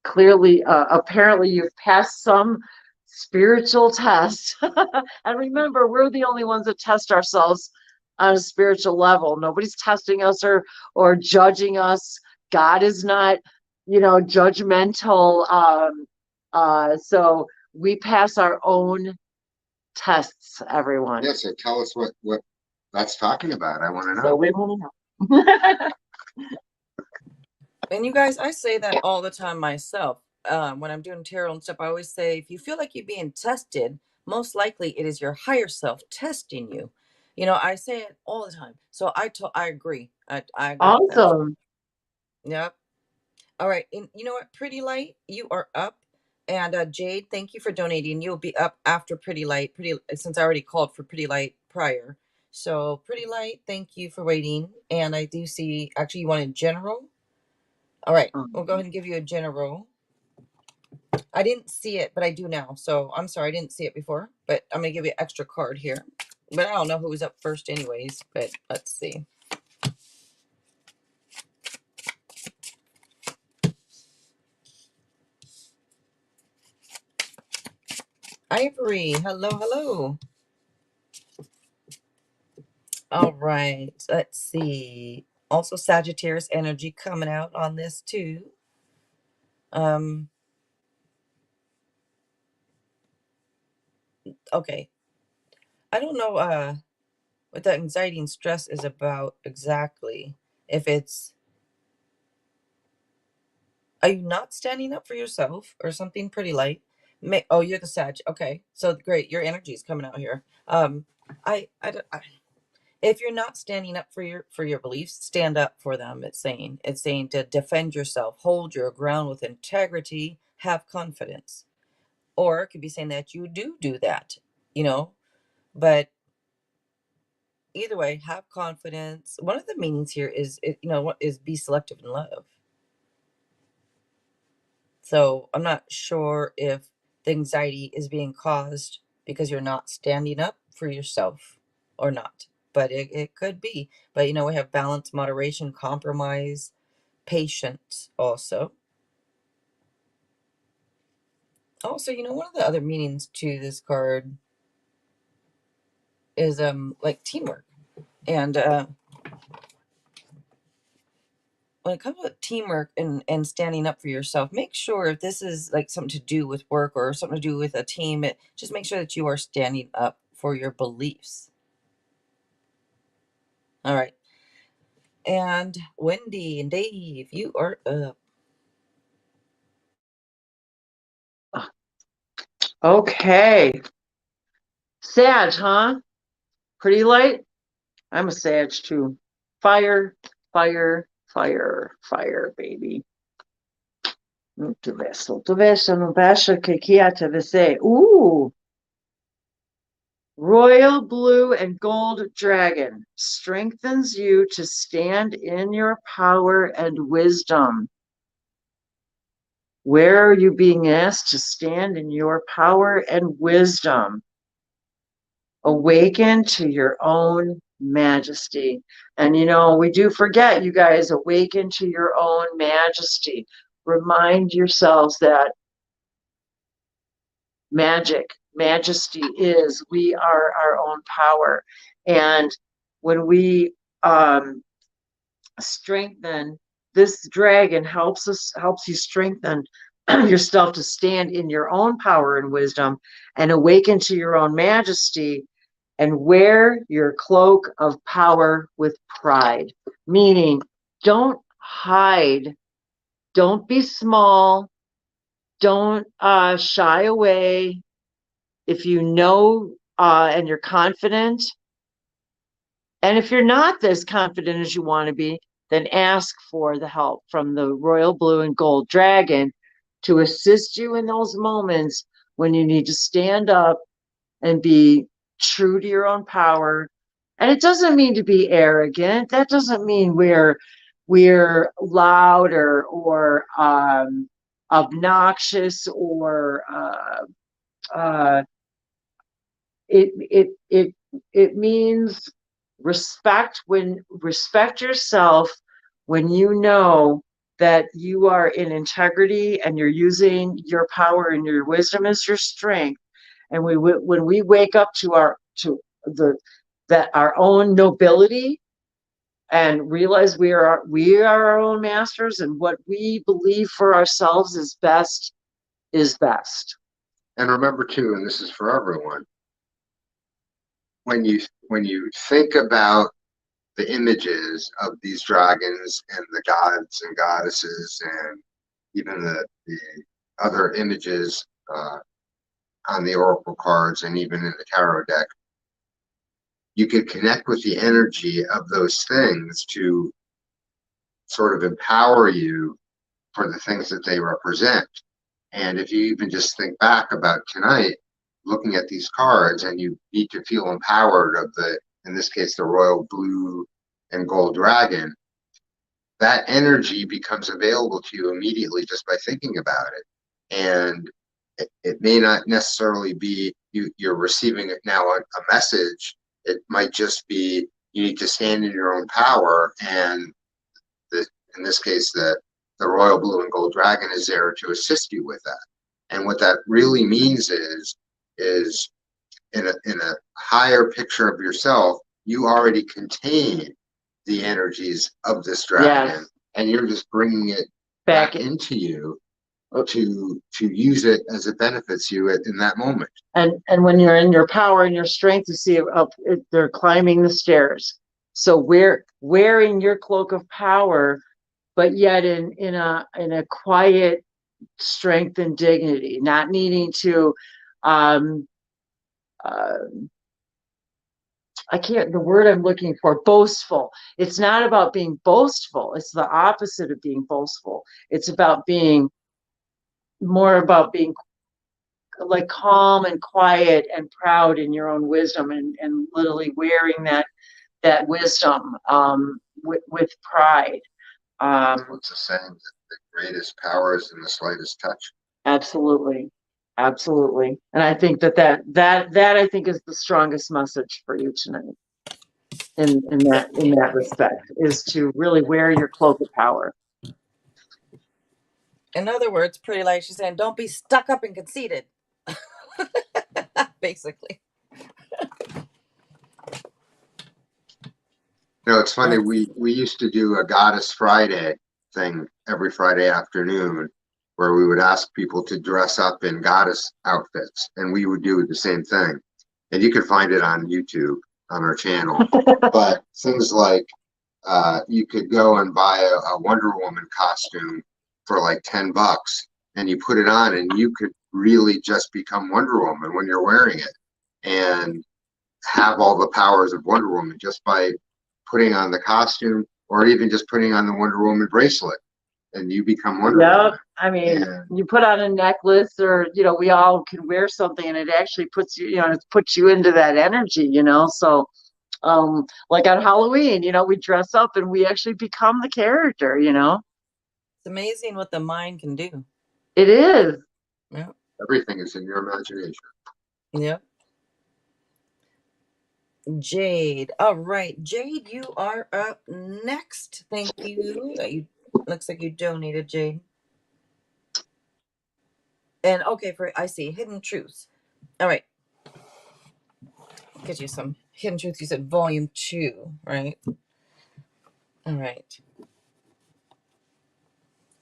clearly, apparently, you've passed some spiritual test. And remember, we're the only ones that test ourselves on a spiritual level. Nobody's testing us or judging us. God is not, you know, judgmental. So we pass our own tests, everyone. yeah. So tell us what that's talking about. I want to know. So we want to know. And you guys, I say that all the time myself. When I'm doing tarot and stuff, I always say, if you feel like you're being tested, most likely it is your higher self testing you. You know, I say it all the time. So I agree. I agree with that. Awesome. Yep. All right. And you know what, Pretty Light, you are up. And Jade, thank you for donating. You'll be up after Pretty Light. Since I already called for Pretty Light prior. So Pretty Light, thank you for waiting. And I do see, actually, you wanted general. All right, we'll go ahead and give you a general. I didn't see it, but I do now. So I'm sorry, I didn't see it before, but I'm going to give you an extra card here. But I don't know who was up first anyways, but let's see. Ivory, hello, hello. All right, let's see. Also Sagittarius energy coming out on this too. Okay. I don't know what that anxiety and stress is about exactly. If it's, are you not standing up for yourself or something? Pretty light. Oh, you're the Sag. Okay, so great. Your energy is coming out here. If you're not standing up for your beliefs, stand up for them. It's saying to defend yourself, hold your ground with integrity, have confidence. Or it could be saying that you do that, you know. But either way, have confidence. One of the meanings here is, what is be selective in love. So I'm not sure if the anxiety is being caused because you're not standing up for yourself or not. But it could be. But you know, we have balance, moderation, compromise, patience also. Also, you know, one of the other meanings to this card is like teamwork. And when it comes to teamwork and standing up for yourself, make sure if this is like something to do with work or something to do with a team, just make sure that you are standing up for your beliefs. All right. And Wendy and Dave, you are up. Okay. Sag, huh? Pretty light? I'm a Sag too. Fire, fire, fire, fire, baby. Muito verso, não baixa que quieta você. Ooh. Royal blue and gold dragon strengthens you to stand in your power and wisdom. Where are you being asked to stand in your power and wisdom? Awaken to your own majesty. And you know, we do forget, you guys, awaken to your own majesty. Remind yourselves that majesty is, we are our own power. And when we strengthen, this dragon helps you strengthen yourself to stand in your own power and wisdom and awaken to your own majesty and wear your cloak of power with pride. Meaning, don't hide, don't be small, don't shy away. If you know and you're confident, and if you're not as confident as you want to be, then ask for the help from the royal blue and gold dragon to assist you in those moments when you need to stand up and be true to your own power. And it doesn't mean to be arrogant. That doesn't mean we're loud or obnoxious or it means respect yourself when you know that you are in integrity and you're using your power and your wisdom as your strength. And when we wake up to our own nobility and realize we are our own masters, and what we believe for ourselves is best is best. And remember too, and this is for everyone, when you think about the images of these dragons and the gods and goddesses and even the other images on the oracle cards and even in the tarot deck, you could connect with the energy of those things to sort of empower you for the things that they represent. And if you even just think back about tonight, looking at these cards, and you need to feel empowered of in this case, the royal blue and gold dragon, that energy becomes available to you immediately just by thinking about it. And it may not necessarily be you're receiving it now a message. It might just be you need to stand in your own power, and in this case, the royal blue and gold dragon is there to assist you with that. And what that really means is in a higher picture of yourself, you already contain the energies of this dragon, yes, and you're just bringing it back into you to use it as it benefits you in that moment. And when you're in your power and your strength, you see they're climbing the stairs. So we're wearing your cloak of power, but yet in a quiet strength and dignity, not needing to the word I'm looking for, boastful. It's not about being boastful. It's the opposite of being boastful. It's about being like calm and quiet and proud in your own wisdom, and literally wearing that wisdom with pride. What's the saying? The greatest power is in the slightest touch. Absolutely. Absolutely. And I think that I think is the strongest message for you tonight in that respect, is to really wear your cloak of power. In other words, pretty like she's saying, don't be stuck up and conceited. Basically. It's funny. We used to do a Goddess Friday thing every Friday afternoon, where we would ask people to dress up in goddess outfits, and we would do the same thing. And you can find it on YouTube on our channel. But things like you could go and buy a Wonder Woman costume for like $10, and you put it on, and you could really just become Wonder Woman when you're wearing it, and have all the powers of Wonder Woman just by putting on the costume, or even just putting on the Wonder Woman bracelet, and you become Wonder Woman. I mean, And you put on a necklace, or we all can wear something, and it actually puts you, it puts you into that energy, So, like on Halloween, we dress up and we actually become the character, It's amazing what the mind can do. It is. Yeah. everything is in your imagination. Yeah. Jade. All right. Jade, you are up next. Thank you. Looks like you donated, Jade. And okay, I see hidden truths. All right. Get you some hidden truths. You said volume 2, right? All right.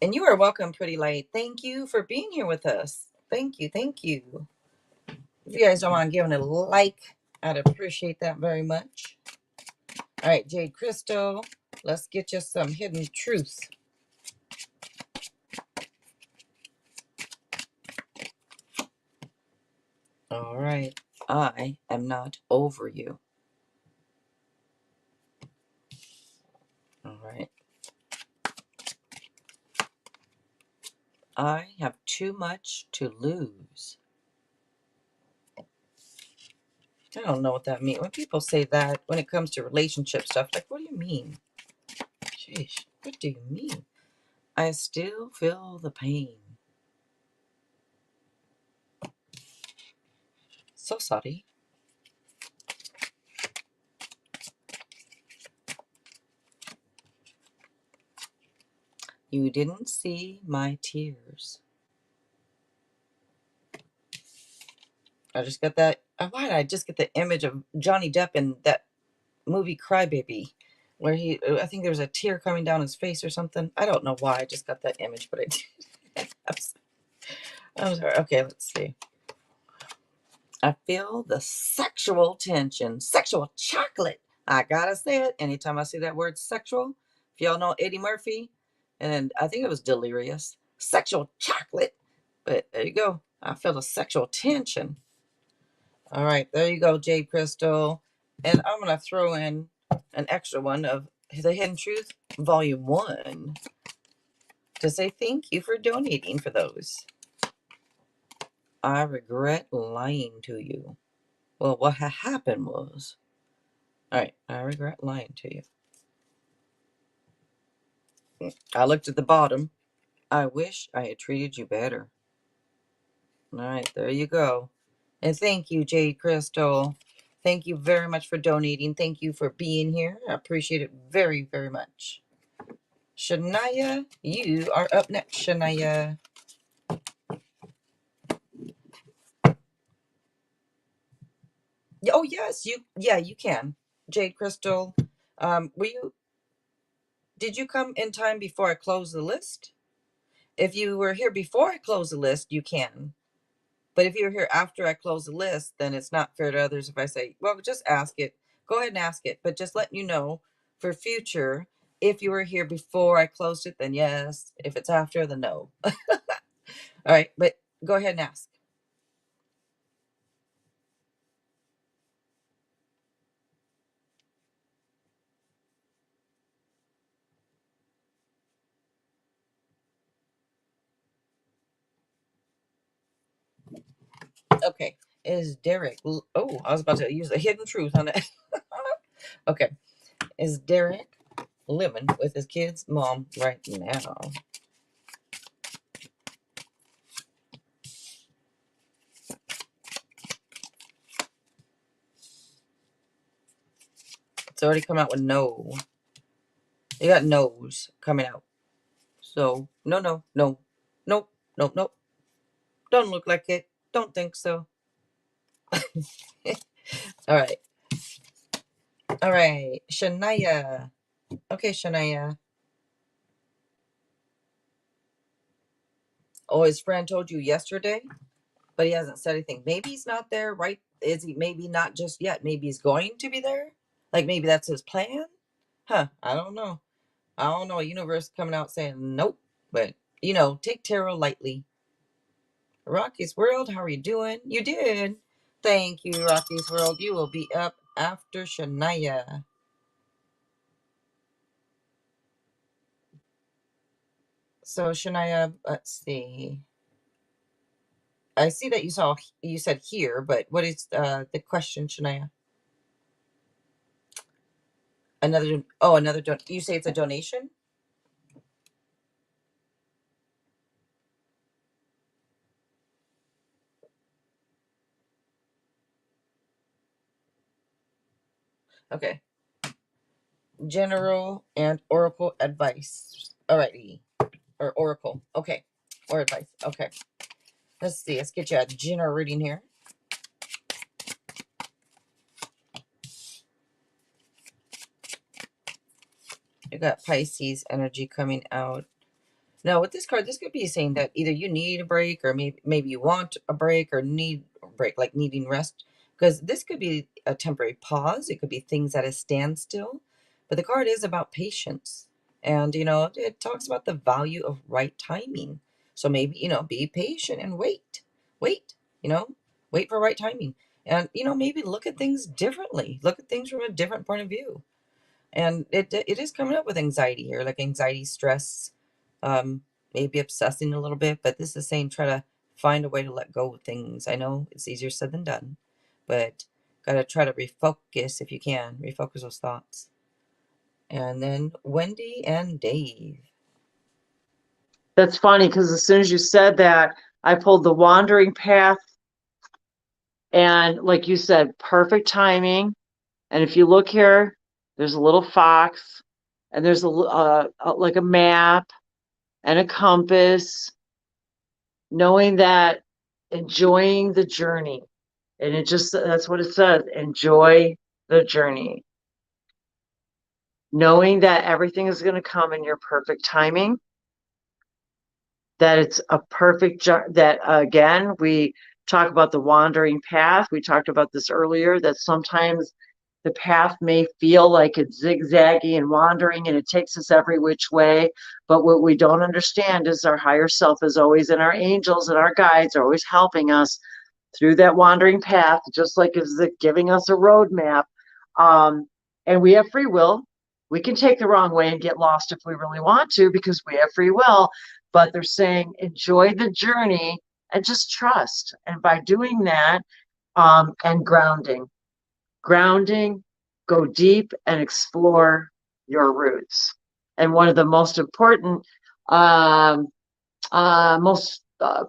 And you are welcome, Pretty Light. Thank you for being here with us. Thank you. Thank you. If you guys don't mind giving a like, I'd appreciate that very much. All right, Jade Crystal, let's get you some hidden truths. All right. I am not over you. All right. I have too much to lose. I don't know what that means. When people say that, when it comes to relationship stuff, like, what do you mean? Sheesh, what do you mean? I still feel the pain. So sorry. You didn't see my tears. I just got that. Why did I just get the image of Johnny Depp in that movie Crybaby, where I think there was a tear coming down his face or something. I don't know why I just got that image, but I did. I'm sorry. Okay, let's see. I feel the sexual tension, sexual chocolate. I gotta say it. Anytime I see that word sexual, if y'all know Eddie Murphy, and I think it was Delirious, sexual chocolate. But there you go. I feel the sexual tension. All right, there you go, Jade Crystal. And I'm going to throw in an extra one of The Hidden Truth, Volume 1, to say thank you for donating for those. I regret lying to you. Well, what happened was, all right, I regret lying to you. I looked at the bottom. I wish I had treated you better. All right, there you go. And thank you, Jade Crystal. Thank you very much for donating. Thank you for being here. I appreciate it very, very much. Shania, you are up next, Shania. Oh, yes, you can. Jade Crystal, did you come in time before I close the list? If you were here before I close the list, you can. But if you're here after I close the list, then it's not fair to others if I say, well, just ask it. Go ahead and ask it. But just letting you know for future, if you were here before I closed it, then yes. If it's after, then no. All right, but go ahead and ask. Okay, is Derek? Oh, I was about to use a hidden truth on it. Okay, is Derek living with his kid's mom right now? It's already come out with no. You got no's coming out. So, no, no, no. Nope, nope, nope. Don't look like it. Don't think so. All right. All right. Shania. Okay, Shania. Oh, his friend told you yesterday, but he hasn't said anything. Maybe he's not there, right? Is he maybe not just yet? Maybe he's going to be there? Like maybe that's his plan? Huh. I don't know. I don't know. Universe coming out saying nope. But, take tarot lightly. Rocky's World, how are you doing? You did. Thank you, Rocky's World. You will be up after Shania. So, Shania, let's see. I see that you said here, but what is the question, Shania? Another you say it's a donation? Okay. General and oracle advice. Alrighty. Or oracle. Okay. Or advice. Okay. Let's see. Let's get you a general reading here. You got Pisces energy coming out. Now, with this card, this could be saying that either you need a break, or maybe you want a break, or need a break, like needing rest. Because this could be a temporary pause. It could be things at a standstill. But the card is about patience. And, it talks about the value of right timing. So maybe, be patient and wait. Wait, wait for right timing. And, maybe look at things differently. Look at things from a different point of view. And it is coming up with anxiety here, like anxiety, stress, maybe obsessing a little bit. But this is saying try to find a way to let go of things. I know it's easier said than done, but gotta try to refocus if you can. Refocus those thoughts. And then Wendy and Dave. That's funny because as soon as you said that, I pulled the wandering path, and like you said, perfect timing. And if you look here, there's a little fox, and there's like a map and a compass, knowing that, enjoying the journey. And that's what it says, enjoy the journey. Knowing that everything is going to come in your perfect timing, that it's a perfect, that again, we talk about the wandering path. We talked about this earlier, that sometimes the path may feel like it's zigzaggy and wandering and it takes us every which way. But what we don't understand is our higher self is always, and our angels and our guides are always helping us through that wandering path, just like it's giving us a roadmap. And we have free will. We can take the wrong way and get lost if we really want to, because we have free will. But they're saying enjoy the journey and just trust. And by doing that, and grounding, go deep and explore your roots. And one of the most important, most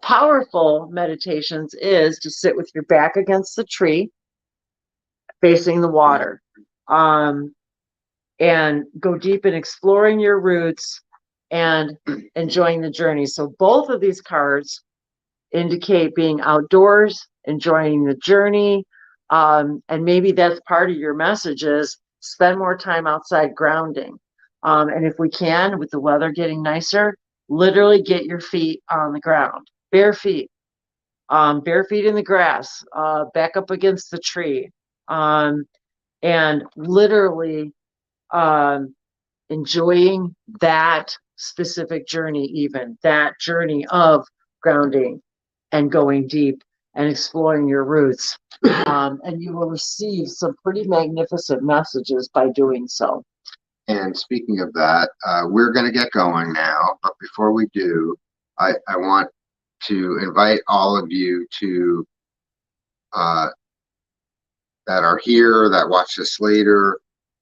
powerful meditations is to sit with your back against the tree, facing the water, and go deep in exploring your roots and enjoying the journey. So both of these cards indicate being outdoors, enjoying the journey, and maybe that's part of your message is spend more time outside grounding. And if we can, with the weather getting nicer, literally get your feet on the ground, bare feet in the grass, back up against the tree, and literally enjoying that specific journey, even that journey of grounding and going deep and exploring your roots. And you will receive some pretty magnificent messages by doing so. And speaking of that, we're going to get going now. But before we do, I want to invite all of you to that are here, that watch this later,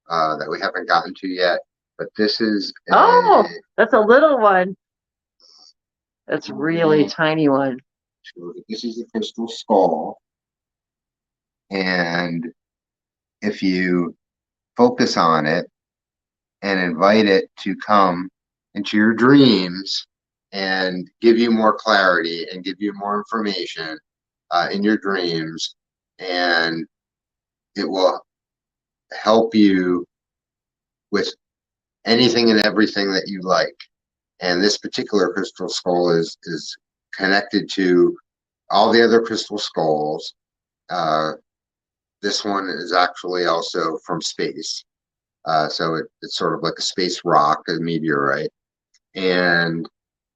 that we haven't gotten to yet. But this is that's a little one. That's a really tiny one. This is the crystal skull. And if you focus on it and invite it to come into your dreams and give you more clarity and give you more information in your dreams, and it will help you with anything and everything that you like. And this particular crystal skull is connected to all the other crystal skulls. This one is actually also from space. So it's sort of like a space rock, a meteorite. And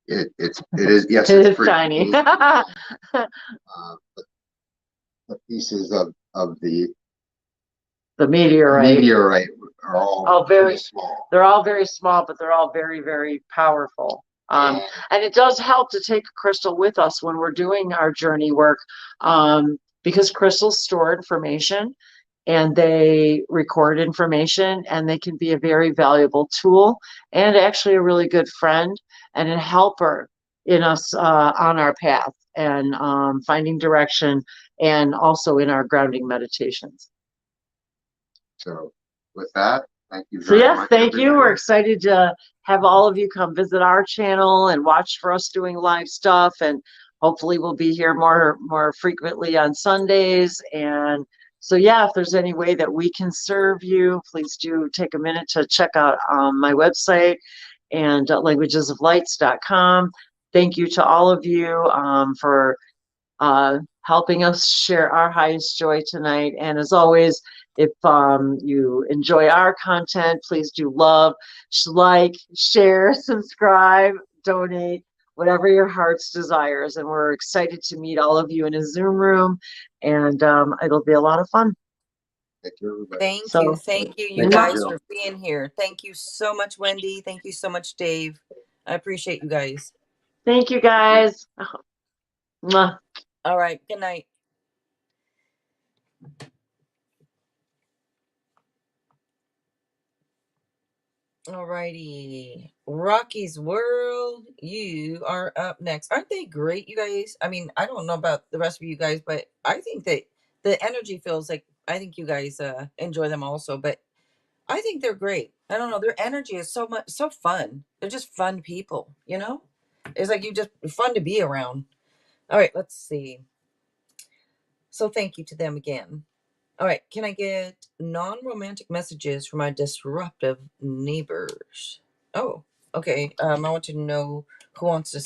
it is, yes, It it's is shiny. but the pieces of the meteorite are all Oh, very small. they're all very small, but they're all very, very powerful. And it does help to take a crystal with us when we're doing our journey work, because crystals store information and they record information, and they can be a very valuable tool and actually a really good friend and a helper in us on our path and finding direction, and also in our grounding meditations. So with that, thank you So very yes, much, thank you. We're everybody. excited to have all of you come visit our channel and watch for us doing live stuff. And hopefully we'll be here more frequently on Sundays. And so yeah, if there's any way that we can serve you, please do take a minute to check out my website and languagesoflights.com. Thank you to all of you for helping us share our highest joy tonight. And as always, if you enjoy our content, please do love, like, share, subscribe, donate, whatever your heart's desires. And we're excited to meet all of you in a Zoom room, and it'll be a lot of fun. Thank you, everybody. Thank you, you Thank guys, you. for being here. Thank you so much, Wendy. Thank you so much, Dave. I appreciate you guys. Thank you, guys. Mwah. All right, good night. Alrighty, Rocky's World, you are up next. Aren't they great, you guys? I mean, I don't know about the rest of you guys, but I think that the energy feels like, I think you guys enjoy them also, but I think they're great. I don't know, their energy is so fun. They're just fun people, you know? It's like you just fun to be around. All right, let's see. So thank you to them again. All right, can I get non-romantic messages from my disruptive neighbors? Oh, okay. I want to know who wants to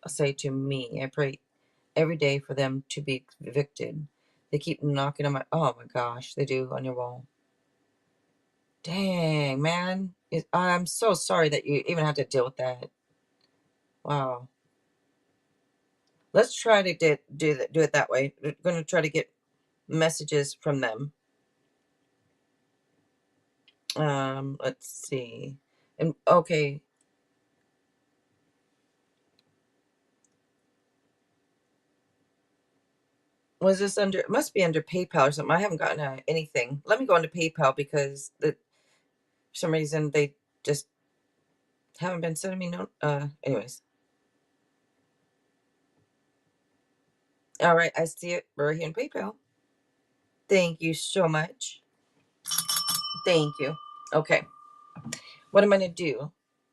say to me. I pray every day for them to be evicted. They keep knocking on my. Oh my gosh, they do on your wall. Dang, man. I'm so sorry that you even have to deal with that. Wow. Let's try to do it that way. We're going to try to get messages from them. Let's see. And okay. Was this under? It must be under PayPal or something. I haven't gotten anything. Let me go into PayPal because for some reason they just haven't been sending me no. Anyways. All right, I see it right here in PayPal. Thank you so much. Thank you. Okay. What I'm gonna do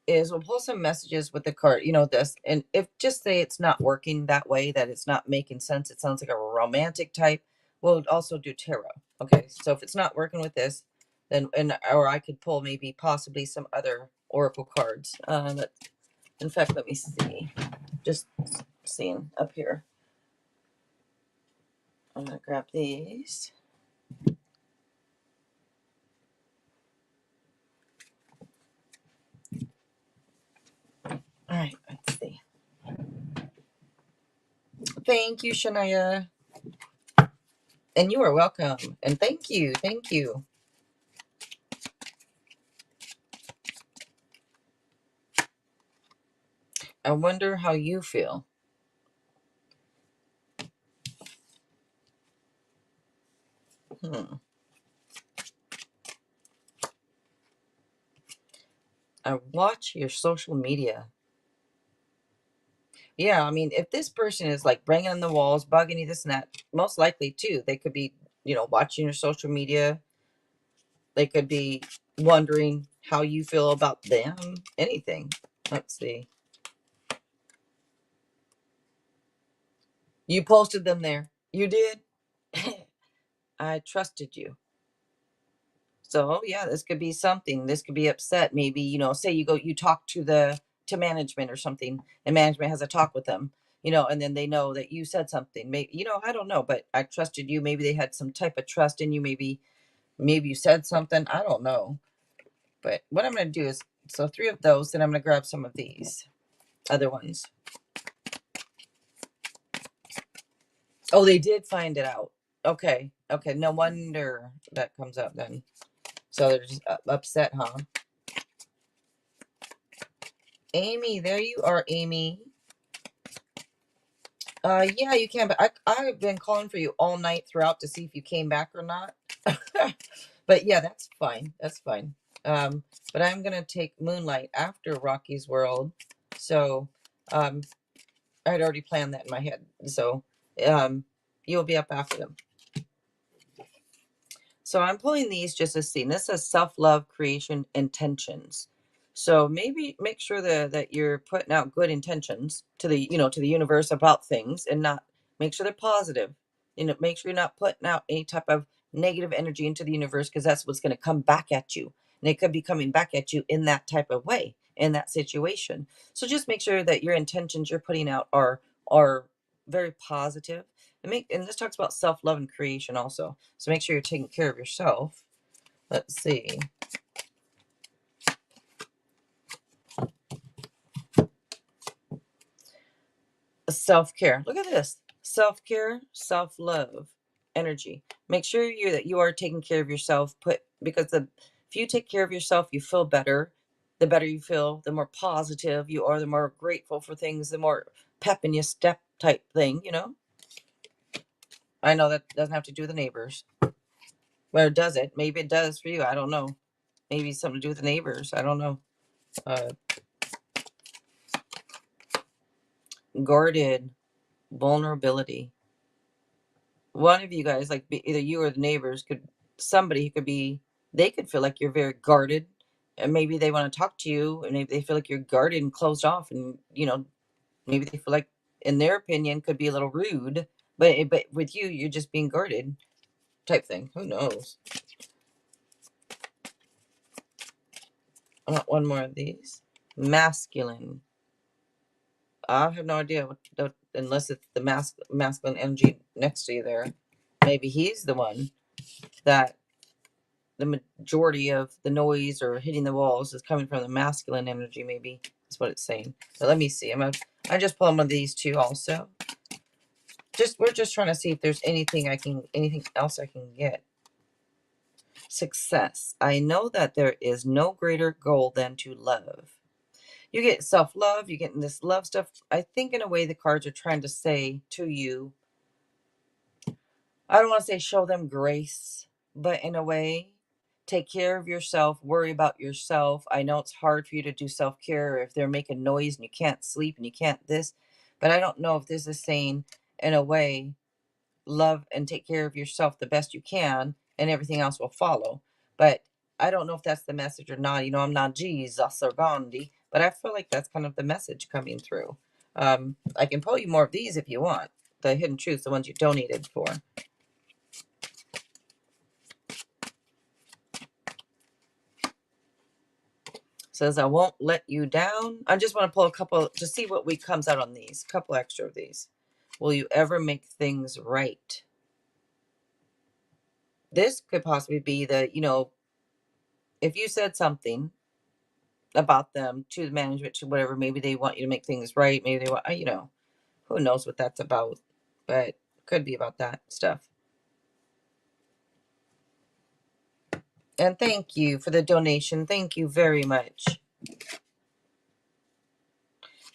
is we'll pull some messages with the card, this, and if just say it's not working that way, that it's not making sense, it sounds like a romantic type, we'll also do tarot. Okay, so if it's not working with this, then or I could pull maybe possibly some other oracle cards. In fact, let me see. Just seeing up here. I'm gonna grab these. All right, let's see. Thank you, Shania. And you are welcome. And thank you. Thank you. I wonder how you feel. I watch your social media. Yeah, I mean, if this person is like banging on the walls, bugging you, this and that, most likely too, they could be, watching your social media. They could be wondering how you feel about them. Anything. Let's see. You posted them there. You did? I trusted you. So yeah, this could be something. This could be upset. Maybe, say you talk to management or something, and management has a talk with them, and then they know that you said something. Maybe, I don't know, but I trusted you. Maybe they had some type of trust in you. Maybe you said something. I don't know. But what I'm going to do is, so 3 of those, then I'm going to grab some of these other ones. Oh, they did find it out. Okay. No wonder that comes up then. So they're just upset, huh? Amy, there you are, Amy. Yeah, you can, but I've been calling for you all night throughout to see if you came back or not. But yeah, that's fine. That's fine. But I'm gonna take Moonlight after Rocky's World. So, I had already planned that in my head. So, you'll be up after them. So I'm pulling these just to see. And this says self-love, creation, intentions. So maybe make sure that you're putting out good intentions to the universe about things, and not make sure they're positive. Make sure you're not putting out any type of negative energy into the universe, because that's what's going to come back at you. And it could be coming back at you in that type of way, in that situation. So just make sure that your intentions you're putting out are very positive. And this talks about self-love and creation also. So make sure you're taking care of yourself. Let's see. Self-care. Look at this. Self-care, self-love, energy. Make sure you are taking care of yourself. Because if you take care of yourself, you feel better. The better you feel, the more positive you are, the more grateful for things, the more pep in your step type thing. I know that doesn't have to do with the neighbors. Where does it? Maybe it does for you. I don't know. Maybe something to do with the neighbors. I don't know. Guarded, vulnerability. One of you guys, like either you or the neighbors, somebody who could be, they could feel like you're very guarded, and maybe they want to talk to you, and maybe they feel like you're guarded and closed off, and maybe they feel like, in their opinion, could be a little rude, but with you, you're just being guarded, type thing. Who knows? I want one more of these. Masculine. I have no idea unless it's the masculine energy next to you there. Maybe he's the one that the majority of the noise or hitting the walls is coming from the masculine energy. Maybe that's what it's saying. But let me see. I just pull one of these two also. We're just trying to see if there's anything else I can get. Success. I know that there is no greater goal than to love. You get self-love, you get this love stuff. I think in a way the cards are trying to say to you, I don't want to say show them grace, but in a way, take care of yourself, worry about yourself. I know it's hard for you to do self-care if they're making noise and you can't sleep and you can't this, but I don't know if this is saying, in a way, love and take care of yourself the best you can, and everything else will follow. But I don't know if that's the message or not. I'm not Jesus or Gandhi, but I feel like that's kind of the message coming through. I can pull you more of these if you want. The hidden truths, the ones you donated for. Says, I won't let you down. I just want to pull a couple, just see what comes out on these. A couple extra of these. Will you ever make things right? This could possibly be if you said something about them to the management, to whatever, maybe they want you to make things right. Maybe they want, who knows what that's about, but could be about that stuff. And thank you for the donation. Thank you very much.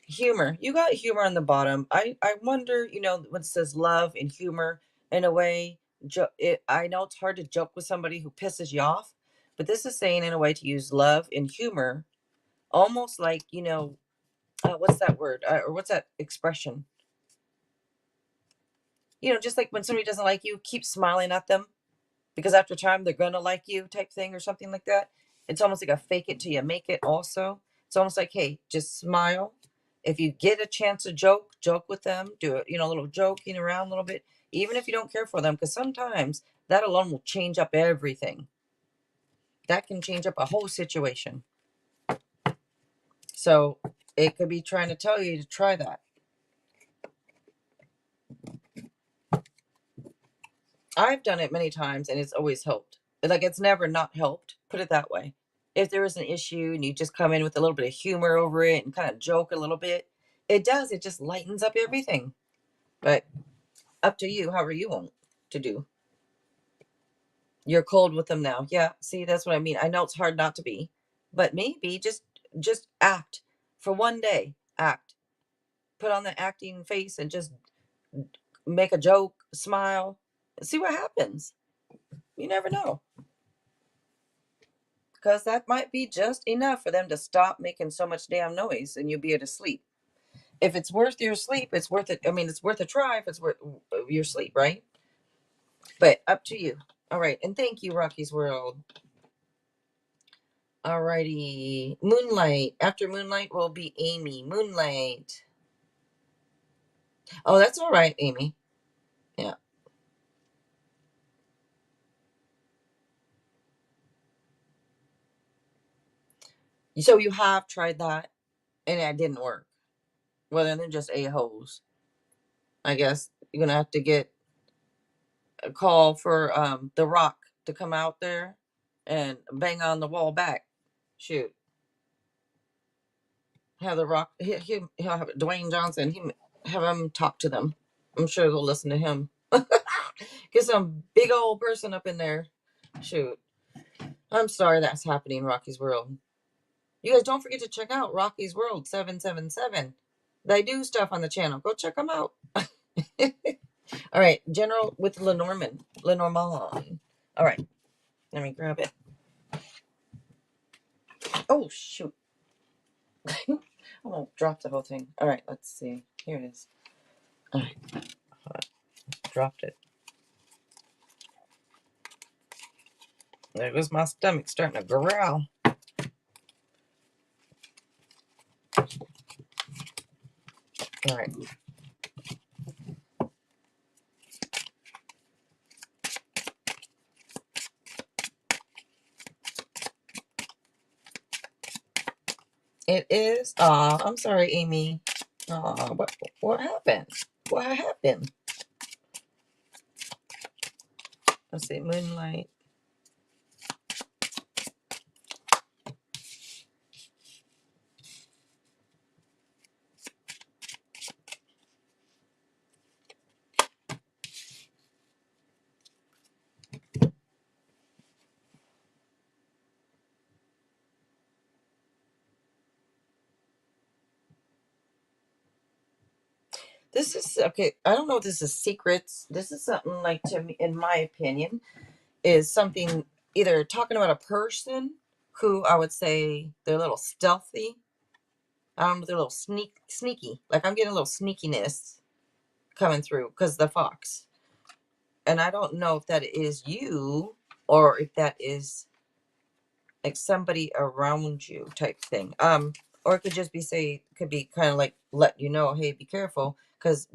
Humor. You got humor on the bottom. I wonder, when it says love and humor, in a way, I know it's hard to joke with somebody who pisses you off, but this is saying in a way to use love and humor, almost like, what's that word? Or what's that expression? Just like when somebody doesn't like you, keep smiling at them. because after time they're gonna like you type thing or something like that. It's almost like a fake it till you make it also. It's almost like, hey, just smile. If you get a chance to joke with them, do it, a little joking around a little bit, even if you don't care for them, because sometimes that alone will change up everything. That can change up a whole situation. So it could be trying to tell you to try that. I've done it many times and it's always helped. Like, it's never not helped, put it that way. If there is an issue and you just come in with a little bit of humor over it and kind of joke a little bit, it just lightens up everything. But up to you, however you want to do. You're cold with them now. Yeah, see, that's what I mean. I know it's hard not to be, but maybe just act for one day. Act. Put on the acting face and just make a joke, smile, and see what happens. You never know. Because that might be just enough for them to stop making so much damn noise and you'll be able to sleep. If it's worth your sleep, it's worth it. I mean, it's worth a try if it's worth your sleep, right? But up to you. All right. And thank you, Rocky's World. All righty. Moonlight. After Moonlight will be Amy. Moonlight. Oh, that's all right, Amy. Yeah. So you have tried that and it didn't work. Well, then they're just a-holes. I guess you're going to have to get a call for The Rock to come out there and bang on the wall back. Shoot. Have The Rock, he'll have Dwayne Johnson, have him talk to them. I'm sure they'll listen to him. Get some big old person up in there. Shoot. I'm sorry that's happening in Rocky's World. You guys don't forget to check out Rocky's World 777. They do stuff on the channel. Go check them out. All right. General with Lenormand. Lenormand. All right. Let me grab it. Oh, shoot. I won't drop the whole thing. All right. Let's see. Here it is. All right. Dropped it. There goes my stomach starting to growl. All right. It is. I'm sorry, Amy. What happened? What happened? Let's see. Moonlight. This is okay. I don't know if this is secrets. This is something like, to me, in my opinion, is something either talking about a person who I would say they're a little stealthy. They're a little sneaky. Like, I'm getting a little sneakiness coming through because the fox. And I don't know if that is you or if that is like somebody around you type thing. Or it could just be could be kind of like let you know, hey, be careful, because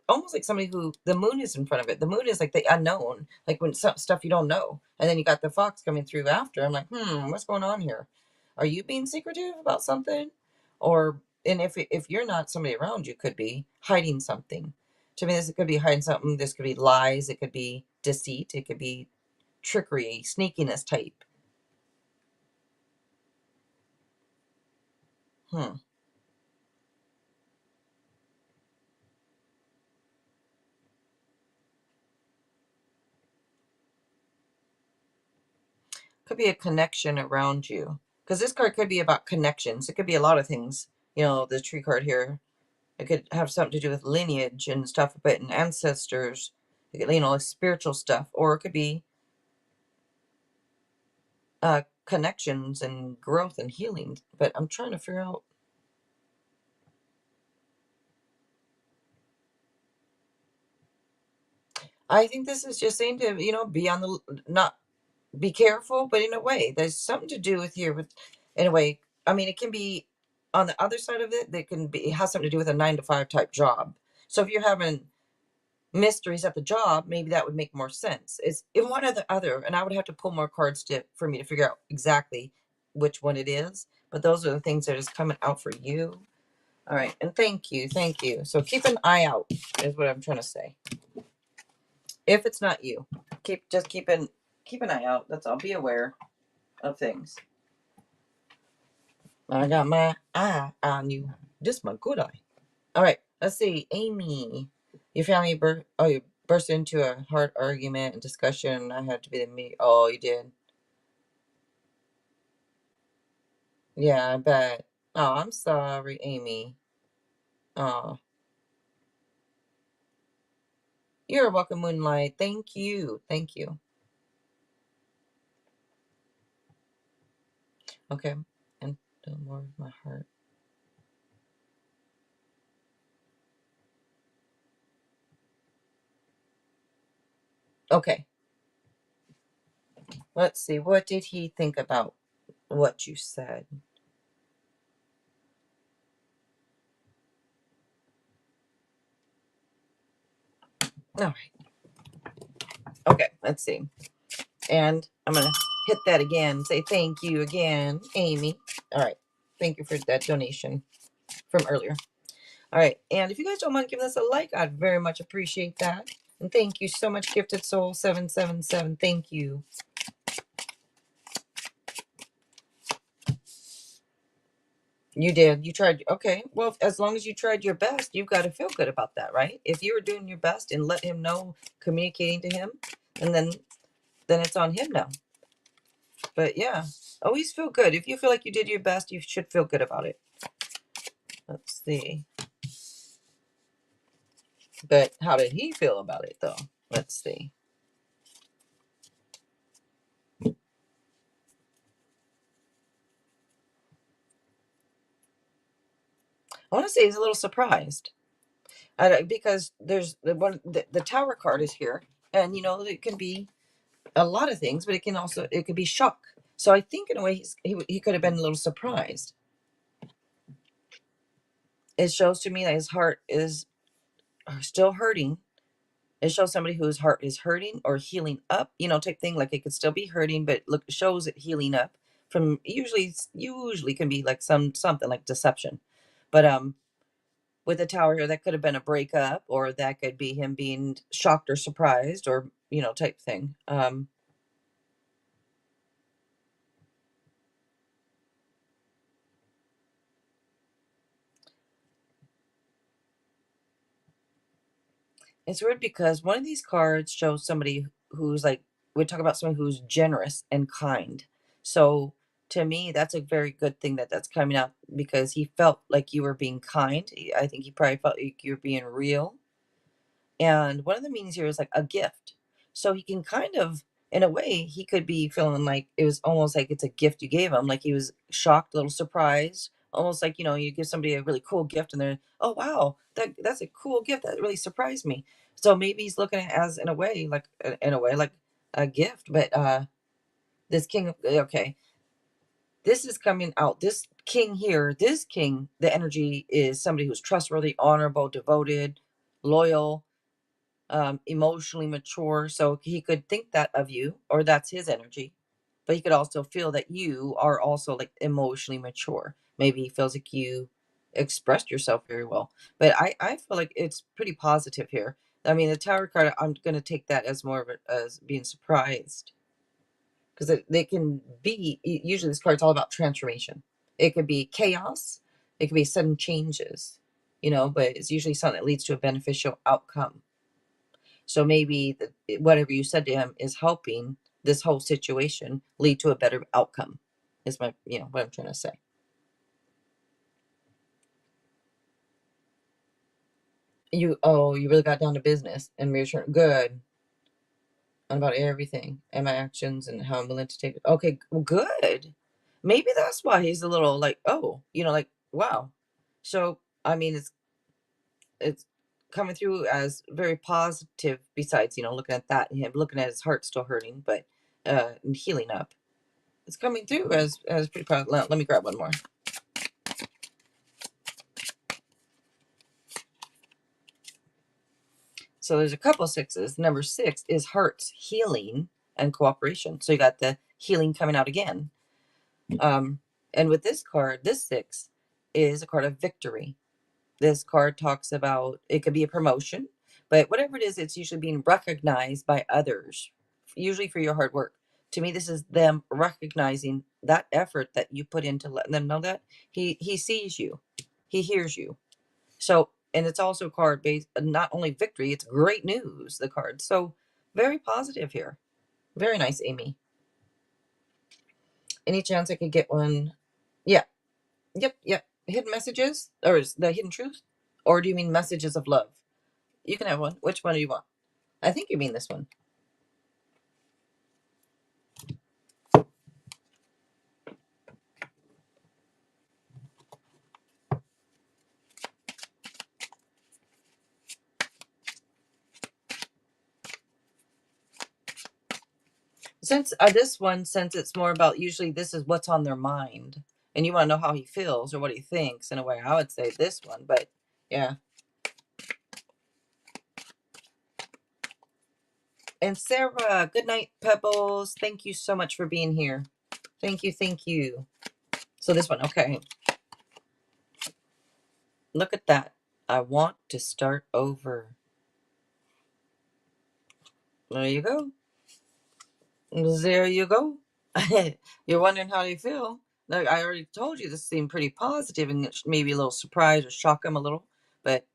almost like somebody who the moon is in front of it. The moon is like the unknown, like when some stuff you don't know, and then you got the fox coming through after. I'm like, what's going on here? Are you being secretive about something, or and if you're not, somebody around you could be hiding something. To me, this could be hiding something. This could be lies. It could be deceit. It could be trickery, sneakiness type. Hmm. Could be a connection around you, because this card could be about connections. It could be a lot of things. The tree card here, it could have something to do with lineage and stuff, but and ancestors, spiritual stuff, or it could be connections and growth and healing. But I'm trying to figure out. I think this is just saying to, be on the, not be careful, but in a way, there's something to do with here with, in a way, I mean, it can be on the other side of it, that can be, it has something to do with a 9 to 5 type job. So if you're having mysteries at the job, maybe that would make more sense. It's in one or the other, and I would have to pull more cards for me to figure out exactly which one it is. But those are the things that is coming out for you. All right, and thank you, thank you. So keep an eye out, is what I'm trying to say. If it's not you, keep an eye out. That's all. Be aware of things. I got my eye on you. Just my good eye. All right, let's see. Amy, your family you burst into a hard argument and discussion. I had to be the me. Oh, you did. Yeah, I bet. Oh, I'm sorry, Amy. Oh, you're welcome, Moonlight. Thank you. Thank you. Okay, and the more of my heart. Okay, let's see. What did he think about what you said? All right. Okay, let's see. And I'm going to hit that again. Say thank you again, Amy. All right. Thank you for that donation from earlier. All right. And if you guys don't mind giving us a like, I'd very much appreciate that. And thank you so much, Gifted Soul 777. Thank you. You did. You tried. Okay. Well, as long as you tried your best, you've got to feel good about that, right? If you were doing your best and let him know, communicating to him, and then it's on him now. But yeah, always feel good. If you feel like you did your best, you should feel good about it. Let's see. But how did he feel about it, though? Let's see. I want to say he's a little surprised. Because there's the Tower card is here, and it can be a lot of things, but it could be shock. So I think in a way he could have been a little surprised. It shows to me that his heart is still hurting. It shows somebody whose heart is hurting or healing up, type thing. Like it could still be hurting, but look, shows it healing up from usually can be like something like deception. But with the Tower here, that could have been a breakup, or that could be him being shocked or surprised, or type thing. It's weird because one of these cards shows somebody who's like, we talk about someone who's generous and kind. So to me, that's a very good thing that's coming out, because he felt like you were being kind. I think he probably felt like you were being real. And one of the meanings here is like a gift. So he can kind of, in a way, he could be feeling like it was almost like it's a gift you gave him. Like he was shocked, a little surprised, almost like, you give somebody a really cool gift and they're, oh, wow, that's a cool gift. That really surprised me. So maybe he's looking at it as in a way, like a gift. But this king, okay, this is coming out. This king here, the energy is somebody who's trustworthy, honorable, devoted, loyal, emotionally mature. So he could think that of you, or that's his energy, but he could also feel that you are also like emotionally mature. Maybe he feels like you expressed yourself very well. But I feel like it's pretty positive here. I mean, the Tower card, I'm going to take that as more of it as being surprised, because they can be, usually this card's all about transformation. It could be chaos, it could be sudden changes, but it's usually something that leads to a beneficial outcome. So maybe whatever you said to him is helping this whole situation lead to a better outcome, is my, what I'm trying to say. You really got down to business and reassuring. Good. And about everything and my actions and how I'm willing to take it. Okay, well, good. Maybe that's why he's a little like, oh, like, wow. So, I mean, it's coming through as very positive, besides, looking at that and him looking at his heart still hurting, but and healing up. It's coming through as pretty positive. Let me grab one more. So there's a couple sixes. Number 6 is hearts, healing, and cooperation. So you got the healing coming out again. And with this card, this 6 is a card of victory. This card talks about, it could be a promotion, but whatever it is, it's usually being recognized by others, usually for your hard work. To me, this is them recognizing that effort that you put into letting them know that he sees you, he hears you. So, and it's also card based, not only victory, it's great news, the card. So very positive here. Very nice, Amy. Any chance I could get one? Yeah. Yep. Hidden messages, or is the hidden truth? Or do you mean messages of love? You can have one. Which one do you want? I think you mean this one. Since this one, since it's more about, usually this is what's on their mind, and you want to know how he feels or what he thinks, in a way, I would say this one, but yeah. And Sarah, good night, Pebbles. Thank you so much for being here. Thank you. So this one, okay. Look at that. I want to start over. There you go. There you go. You're wondering how you feel. Like, I already told you this seemed pretty positive, and maybe a little surprise or shock them a little, but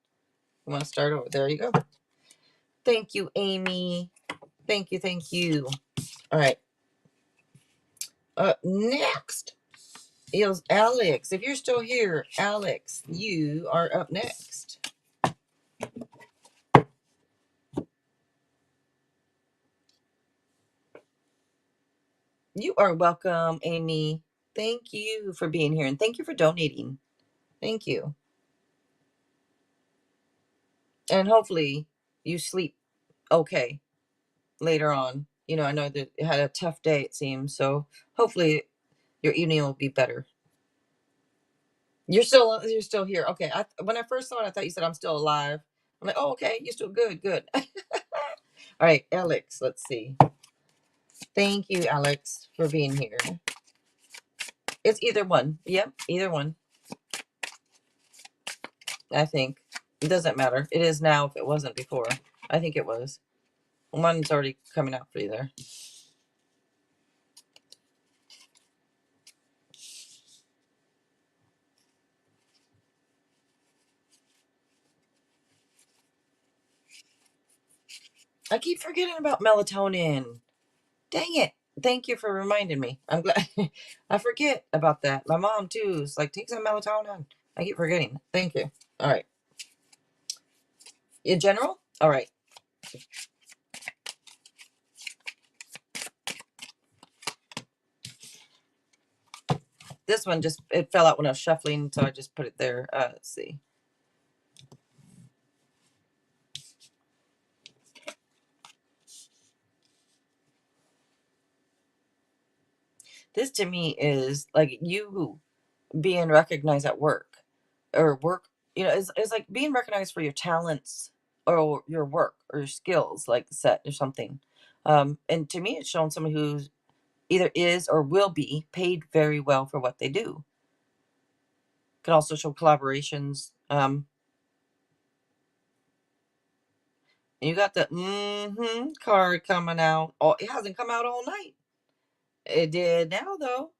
you want to start over. There you go. Thank you, Amy. Thank you. All right. Next is Alex. If you're still here, Alex, you are up next. You are welcome, Amy. Thank you for being here, and thank you for donating. Thank you. And hopefully you sleep okay later on. I know that you had a tough day, it seems, so hopefully your evening will be better. You're still here. Okay. When I first saw it, I thought you said I'm still alive. I'm like, oh, okay, you're still good. All right, Alex, let's see. Thank you, Alex, for being here. It's either one. Yep, either one. I think. It doesn't matter. It is now if it wasn't before. I think it was. One's already coming out for you there. I keep forgetting about melatonin. Dang it. Thank you for reminding me. I'm glad. I forget about that. My mom, too, is like, take some melatonin. I keep forgetting. Thank you. All right. In general? All right. This one it fell out when I was shuffling, so I just put it there. Let's see. This to me is like you being recognized at work, or work, it's like being recognized for your talents or your work or your skills, like set or something. And to me, it's showing someone who either is or will be paid very well for what they do. Could also show collaborations. You got the card coming out. Oh, it hasn't come out all night. It did now, though.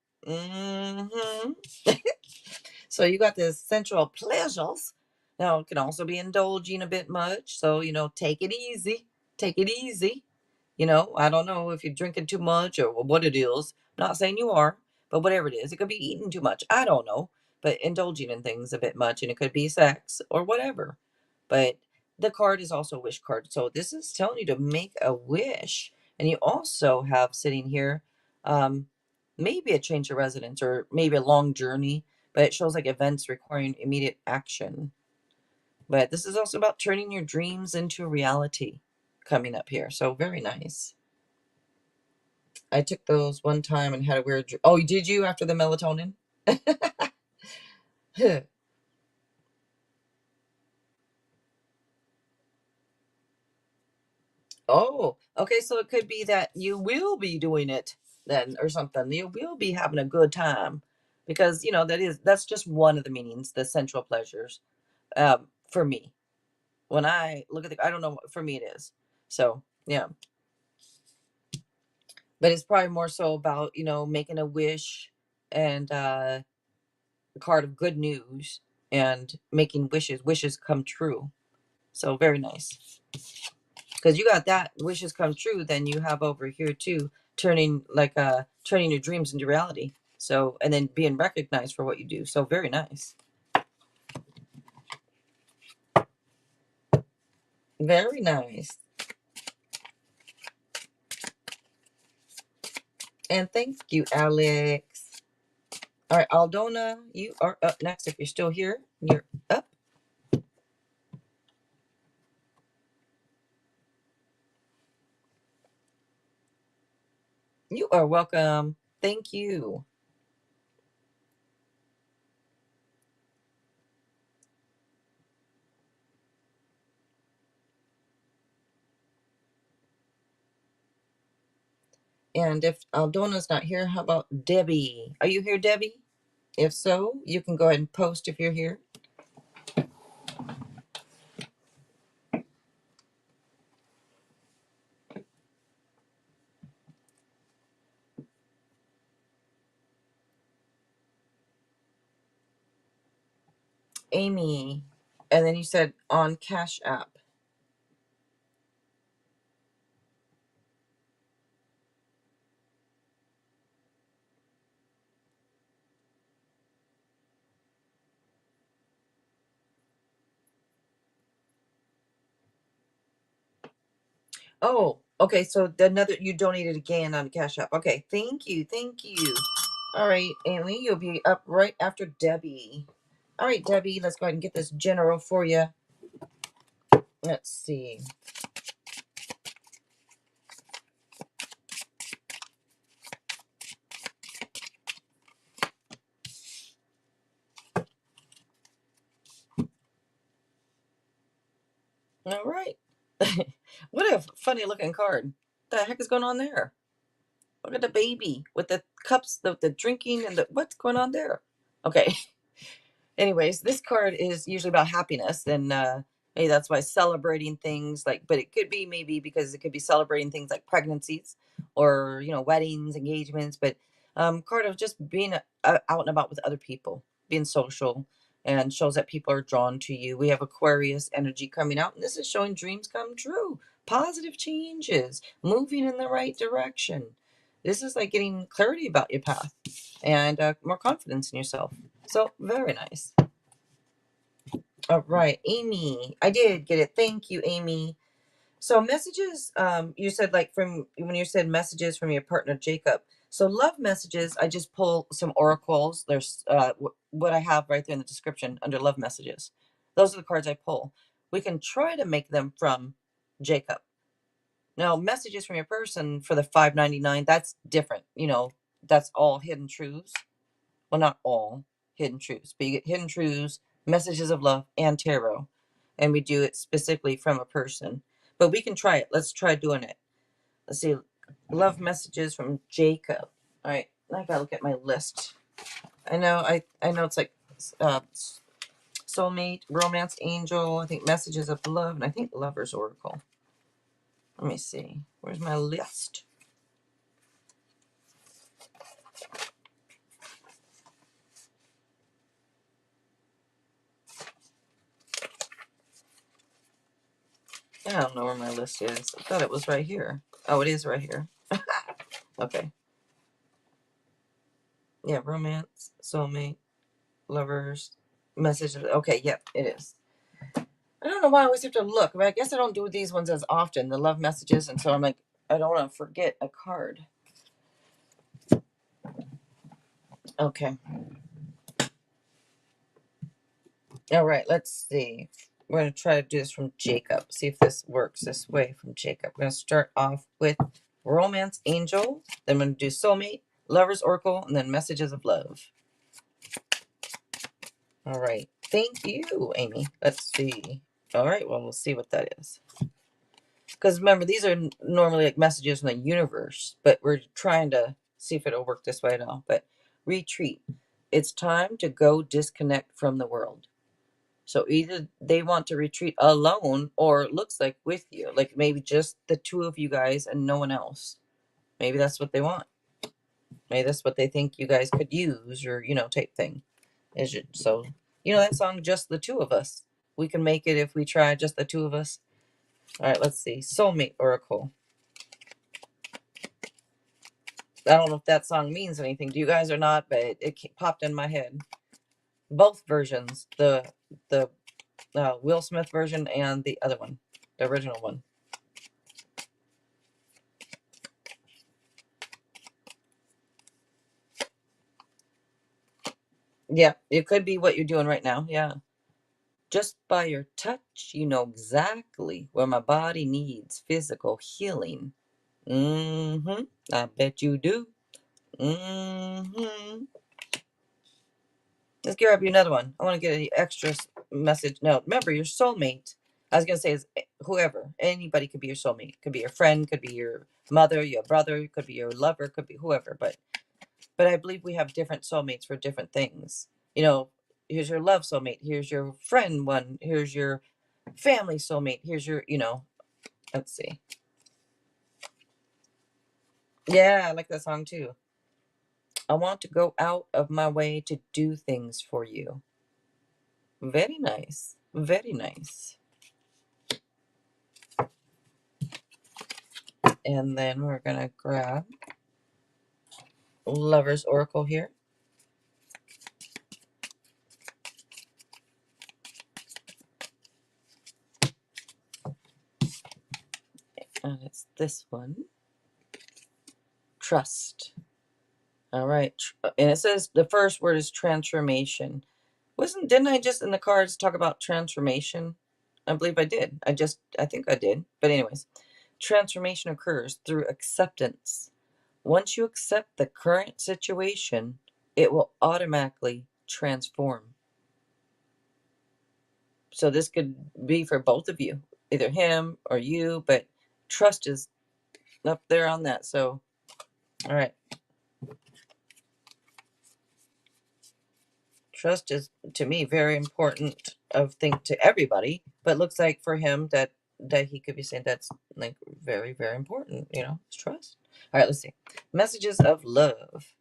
So you got the sensual pleasures. Now, it can also be indulging a bit much. So, take it easy. Take it easy. I don't know if you're drinking too much or what it is. I'm not saying you are, but whatever it is, it could be eating too much. I don't know. But indulging in things a bit much, and it could be sex or whatever. But the card is also a wish card. So this is telling you to make a wish. And you also have sitting here, maybe a change of residence or maybe a long journey, but it shows like events requiring immediate action. But this is also about turning your dreams into reality coming up here. So very nice. I took those one time and had a weird dream. Oh, did you after the melatonin? Oh, okay. So it could be that you will be doing it then or something. You will be having a good time because, you know, that's just one of the meanings, the sensual pleasures. For me, when I look at I don't know, for me it is. So, yeah. But it's probably more so about, you know, making a wish and a card of good news and making wishes come true. So very nice. Because you got that wishes come true, then you have over here too turning turning your dreams into reality. So and then being recognized for what you do. So very nice. Very nice. And thank you, Alex. All right, Aldona, you are up next. If you're still here, you're up. You are welcome. Thank you. And if Aldona's not here, how about Debbie? Are you here, Debbie? If so, you can go ahead and post if you're here. Amy. And then you said on Cash App. Oh, okay. So another, you donated again on Cash App. Okay. Thank you. Thank you. All right, Amy, you'll be up right after Debbie. All right, Debbie, let's go ahead and get this general for you. Let's see. All right. What a funny looking card. The heck is going on there? Look at the baby with the cups, the drinking, and the what's going on there? Okay. Anyways, this card is usually about happiness, and maybe that's why celebrating things like, but it could be maybe because it could be celebrating things like pregnancies or weddings, engagements, but card of just being out and about with other people, being social, and shows that people are drawn to you. We have Aquarius energy coming out, and this is showing dreams come true, positive changes, moving in the right direction. This is like getting clarity about your path and more confidence in yourself. So very nice. All right, Amy. I did get it. Thank you, Amy. So messages, you said like from when you said messages from your partner Jacob. So love messages, I just pull some oracles. There's what I have right there in the description under love messages. Those are the cards I pull. We can try to make them from Jacob. Now, messages from your person for the 5.99, that's different. That's all hidden truths. Well, not all hidden truths, but you get hidden truths, messages of love, and tarot. And we do it specifically from a person. But we can try it. Let's try doing it. Let's see. Love messages from Jacob. All right. I gotta look at my list. I know it's like uh, soulmate, romance angel, I think messages of love, and I think lover's oracle. Let me see. Where's my list? I don't know where my list is. I thought it was right here. Oh, it is right here. Okay. Yeah, romance, soulmate, lovers, messages. Okay, yep, it is. I don't know why I always have to look. I guess I don't do these ones as often, the love messages, and so I'm like, I don't want to forget a card. Okay. All right, let's see. we're going to try to do this from Jacob. See if this works this way from Jacob. We're going to start off with Romance Angel. Then I'm going to do Soulmate, Lover's Oracle, and then Messages of Love. All right. Thank you, Amy. Let's see. All right. Well, we'll see what that is. Because remember, these are normally like messages from the universe, but we're trying to see if it'll work this way at all. But retreat. It's time to go disconnect from the world. So either they want to retreat alone or it looks like with you. Like maybe just the two of you guys and no one else. Maybe that's what they want. Maybe that's what they think you guys could use or, type thing. Is it so, that song, Just the Two of Us. We can make it if we try just the two of us. All right, let's see. Soulmate Oracle. I don't know if that song means anything to you guys or not, but it popped in my head. Both versions, the Will Smith version and the other one, the original one. Yeah, it could be what you're doing right now. Yeah. Just by your touch, you know exactly where my body needs physical healing. I bet you do. Let's grab you another one. I want to get an extra message. No, remember your soulmate. I was going to say is whoever. Anybody could be your soulmate. Could be your friend. Could be your mother, your brother. Could be your lover. Could be whoever. But I believe we have different soulmates for different things. Here's your love soulmate. Here's your friend one. Here's your family soulmate. Here's your, let's see. Yeah, I like that song too. I want to go out of my way to do things for you. Very nice. Very nice. And then we're going to grab Lover's Oracle here. And it's this one. Trust. All right. And it says the first word is transformation. Didn't I just in the cards talk about transformation? I believe I did. I think I did. But anyways, transformation occurs through acceptance. Once you accept the current situation, it will automatically transform. So this could be for both of you, either him or you, but trust is up there on that. So, all right. Trust is, to me, very important to everybody, but looks like for him that he could be saying that's like very, very important, it's trust. All right, let's see. Messages of love.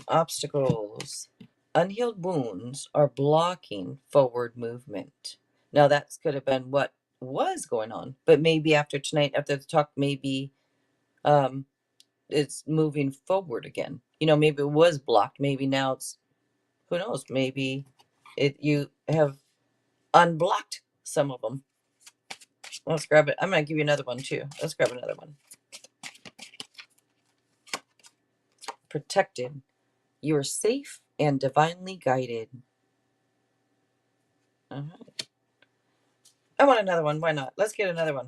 Obstacles. Unhealed wounds are blocking forward movement. Now that could have been what was going on, but maybe after tonight, after the talk, maybe it's moving forward again. Maybe it was blocked. Maybe now it's, who knows? Maybe you have unblocked some of them. Let's grab it. I'm going to give you another one too. Let's grab another one. Protected. You are safe and divinely guided. All right. I want another one. Why not? Let's get another one.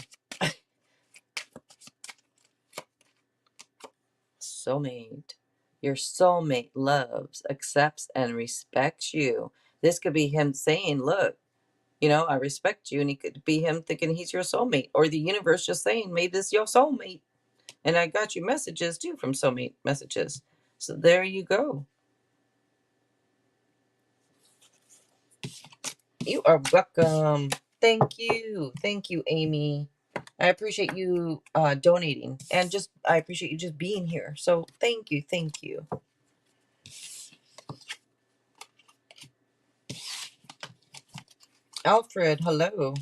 Soulmate. Your soulmate loves, accepts, and respects you. This could be him saying, look, I respect you. And it could be him thinking he's your soulmate. Or the universe just saying, maybe this is your soulmate. And I got you messages too from soulmate messages. So there you go. You are welcome. Thank you. Thank you, Amy. I appreciate you donating. And I appreciate you just being here. So thank you. Thank you. Alfred, hello.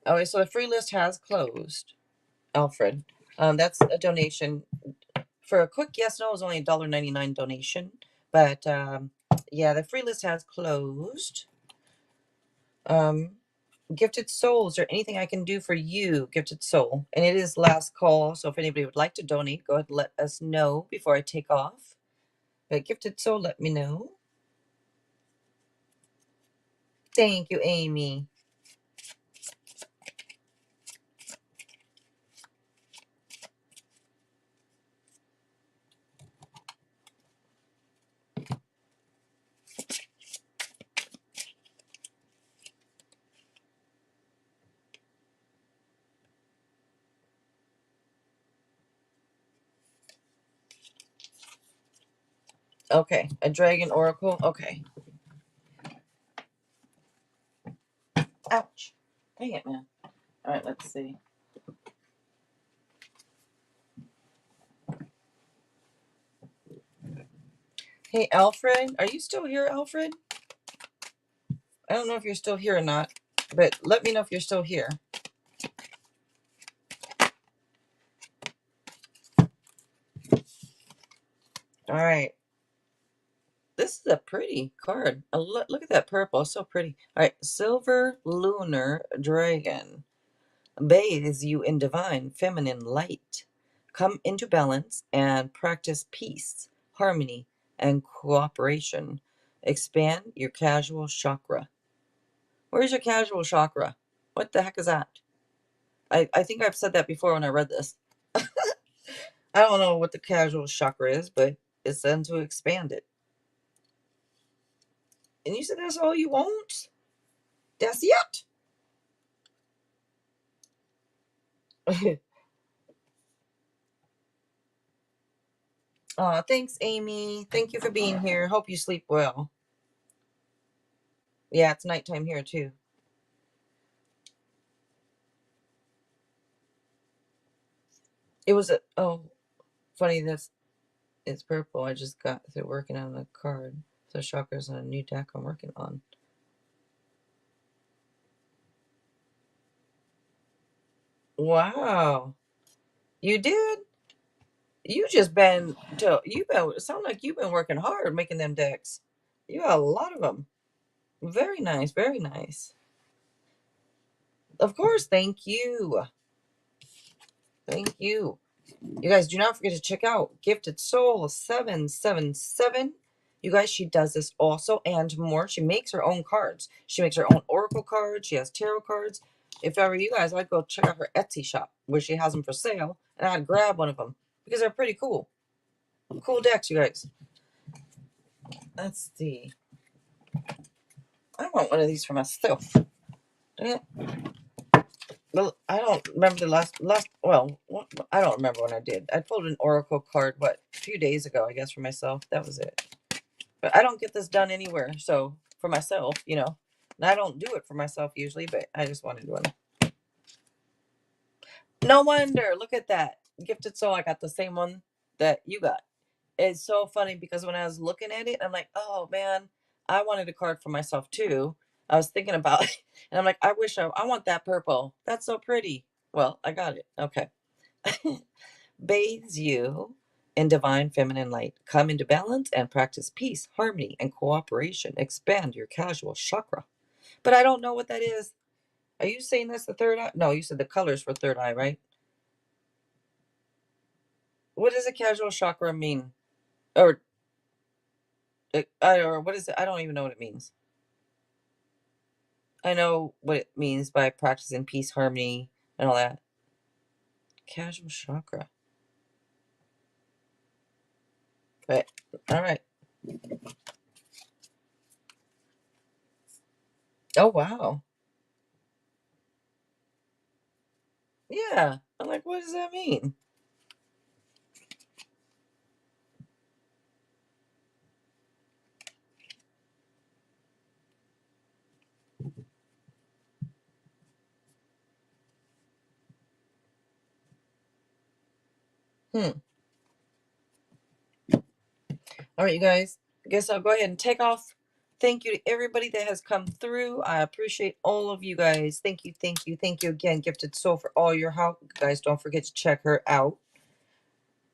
Okay, so the free list has closed. Alfred, that's a donation. For a quick yes, no, it was only $1.99 donation. But yeah, the free list has closed. Gifted soul, is there anything I can do for you, gifted soul? And it is last call, so if anybody would like to donate, go ahead and let us know before I take off. But gifted soul, let me know. Thank you, Amy. Okay, a dragon oracle. Okay. Ouch. Dang it, man. All right, let's see. Hey, Alfred. Are you still here, Alfred? I don't know if you're still here or not, but let me know if you're still here. All right. This is a pretty card. Look at that purple. So pretty. All right. Silver Lunar Dragon. Bathes you in divine feminine light. Come into balance and practice peace, harmony, and cooperation. Expand your casual chakra. Where's your casual chakra? What the heck is that? I think I've said that before when I read this. I don't know what the casual chakra is, but it's done to expand it. And you said that's all you want? That's it? Thanks, Amy. Thank you for being here. Hope you sleep well. Yeah, it's nighttime here too. It was funny that's it's purple. I just got through working on a card. So chakra's on a new deck I'm working on. Wow. You did? You've been sound like you've been working hard making them decks. You got a lot of them. Very nice, very nice. Of course, thank you. Thank you. You guys do not forget to check out Gifted Soul 777. You guys, she does this also and more. She makes her own cards. She makes her own oracle cards. She has tarot cards. If I were you guys, I'd go check out her Etsy shop where she has them for sale, and I'd grab one of them because they're pretty cool. Cool decks, you guys. Let's see. I want one of these for myself. Well, I don't remember the last. Well, I don't remember when I did. I pulled an oracle card a few days ago, I guess, for myself. That was it. But I don't get this done anywhere, so for myself, and I don't do it for myself usually, but I just wanted one. No wonder. Look at that. Gifted Soul. I got the same one that you got. It's so funny because when I was looking at it, I'm like, oh man, I wanted a card for myself too. I was thinking about it, and I'm like, I wish I want that purple. That's so pretty. Well, I got it. Okay. Bathes you in divine feminine light. Come into balance and practice peace, harmony, and cooperation. Expand your casual chakra. But I don't know what that is. Are you saying that's the third eye? No, you said the colors for third eye, right? What does a casual chakra mean? Or what is it? I don't even know what it means. I know what it means by practicing peace, harmony, and all that. Casual chakra. But, all right. Oh, wow. Yeah. I'm like, what does that mean? All right, you guys. I guess I'll go ahead and take off. Thank you to everybody that has come through. I appreciate all of you guys. Thank you, thank you, thank you again, Gifted Soul, for all your help. You guys, don't forget to check her out.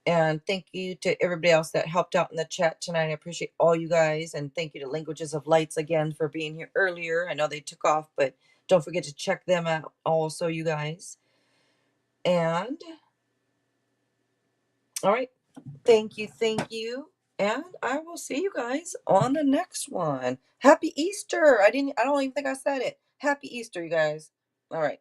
And thank you to everybody else that helped out in the chat tonight. I appreciate all you guys. And thank you to Languages of Lights again for being here earlier. I know they took off, but Don't forget to check them out also, you guys. And all right, thank you, and I will see you guys on the next one. Happy Easter. I don't even think I said it. Happy Easter, you guys. All right.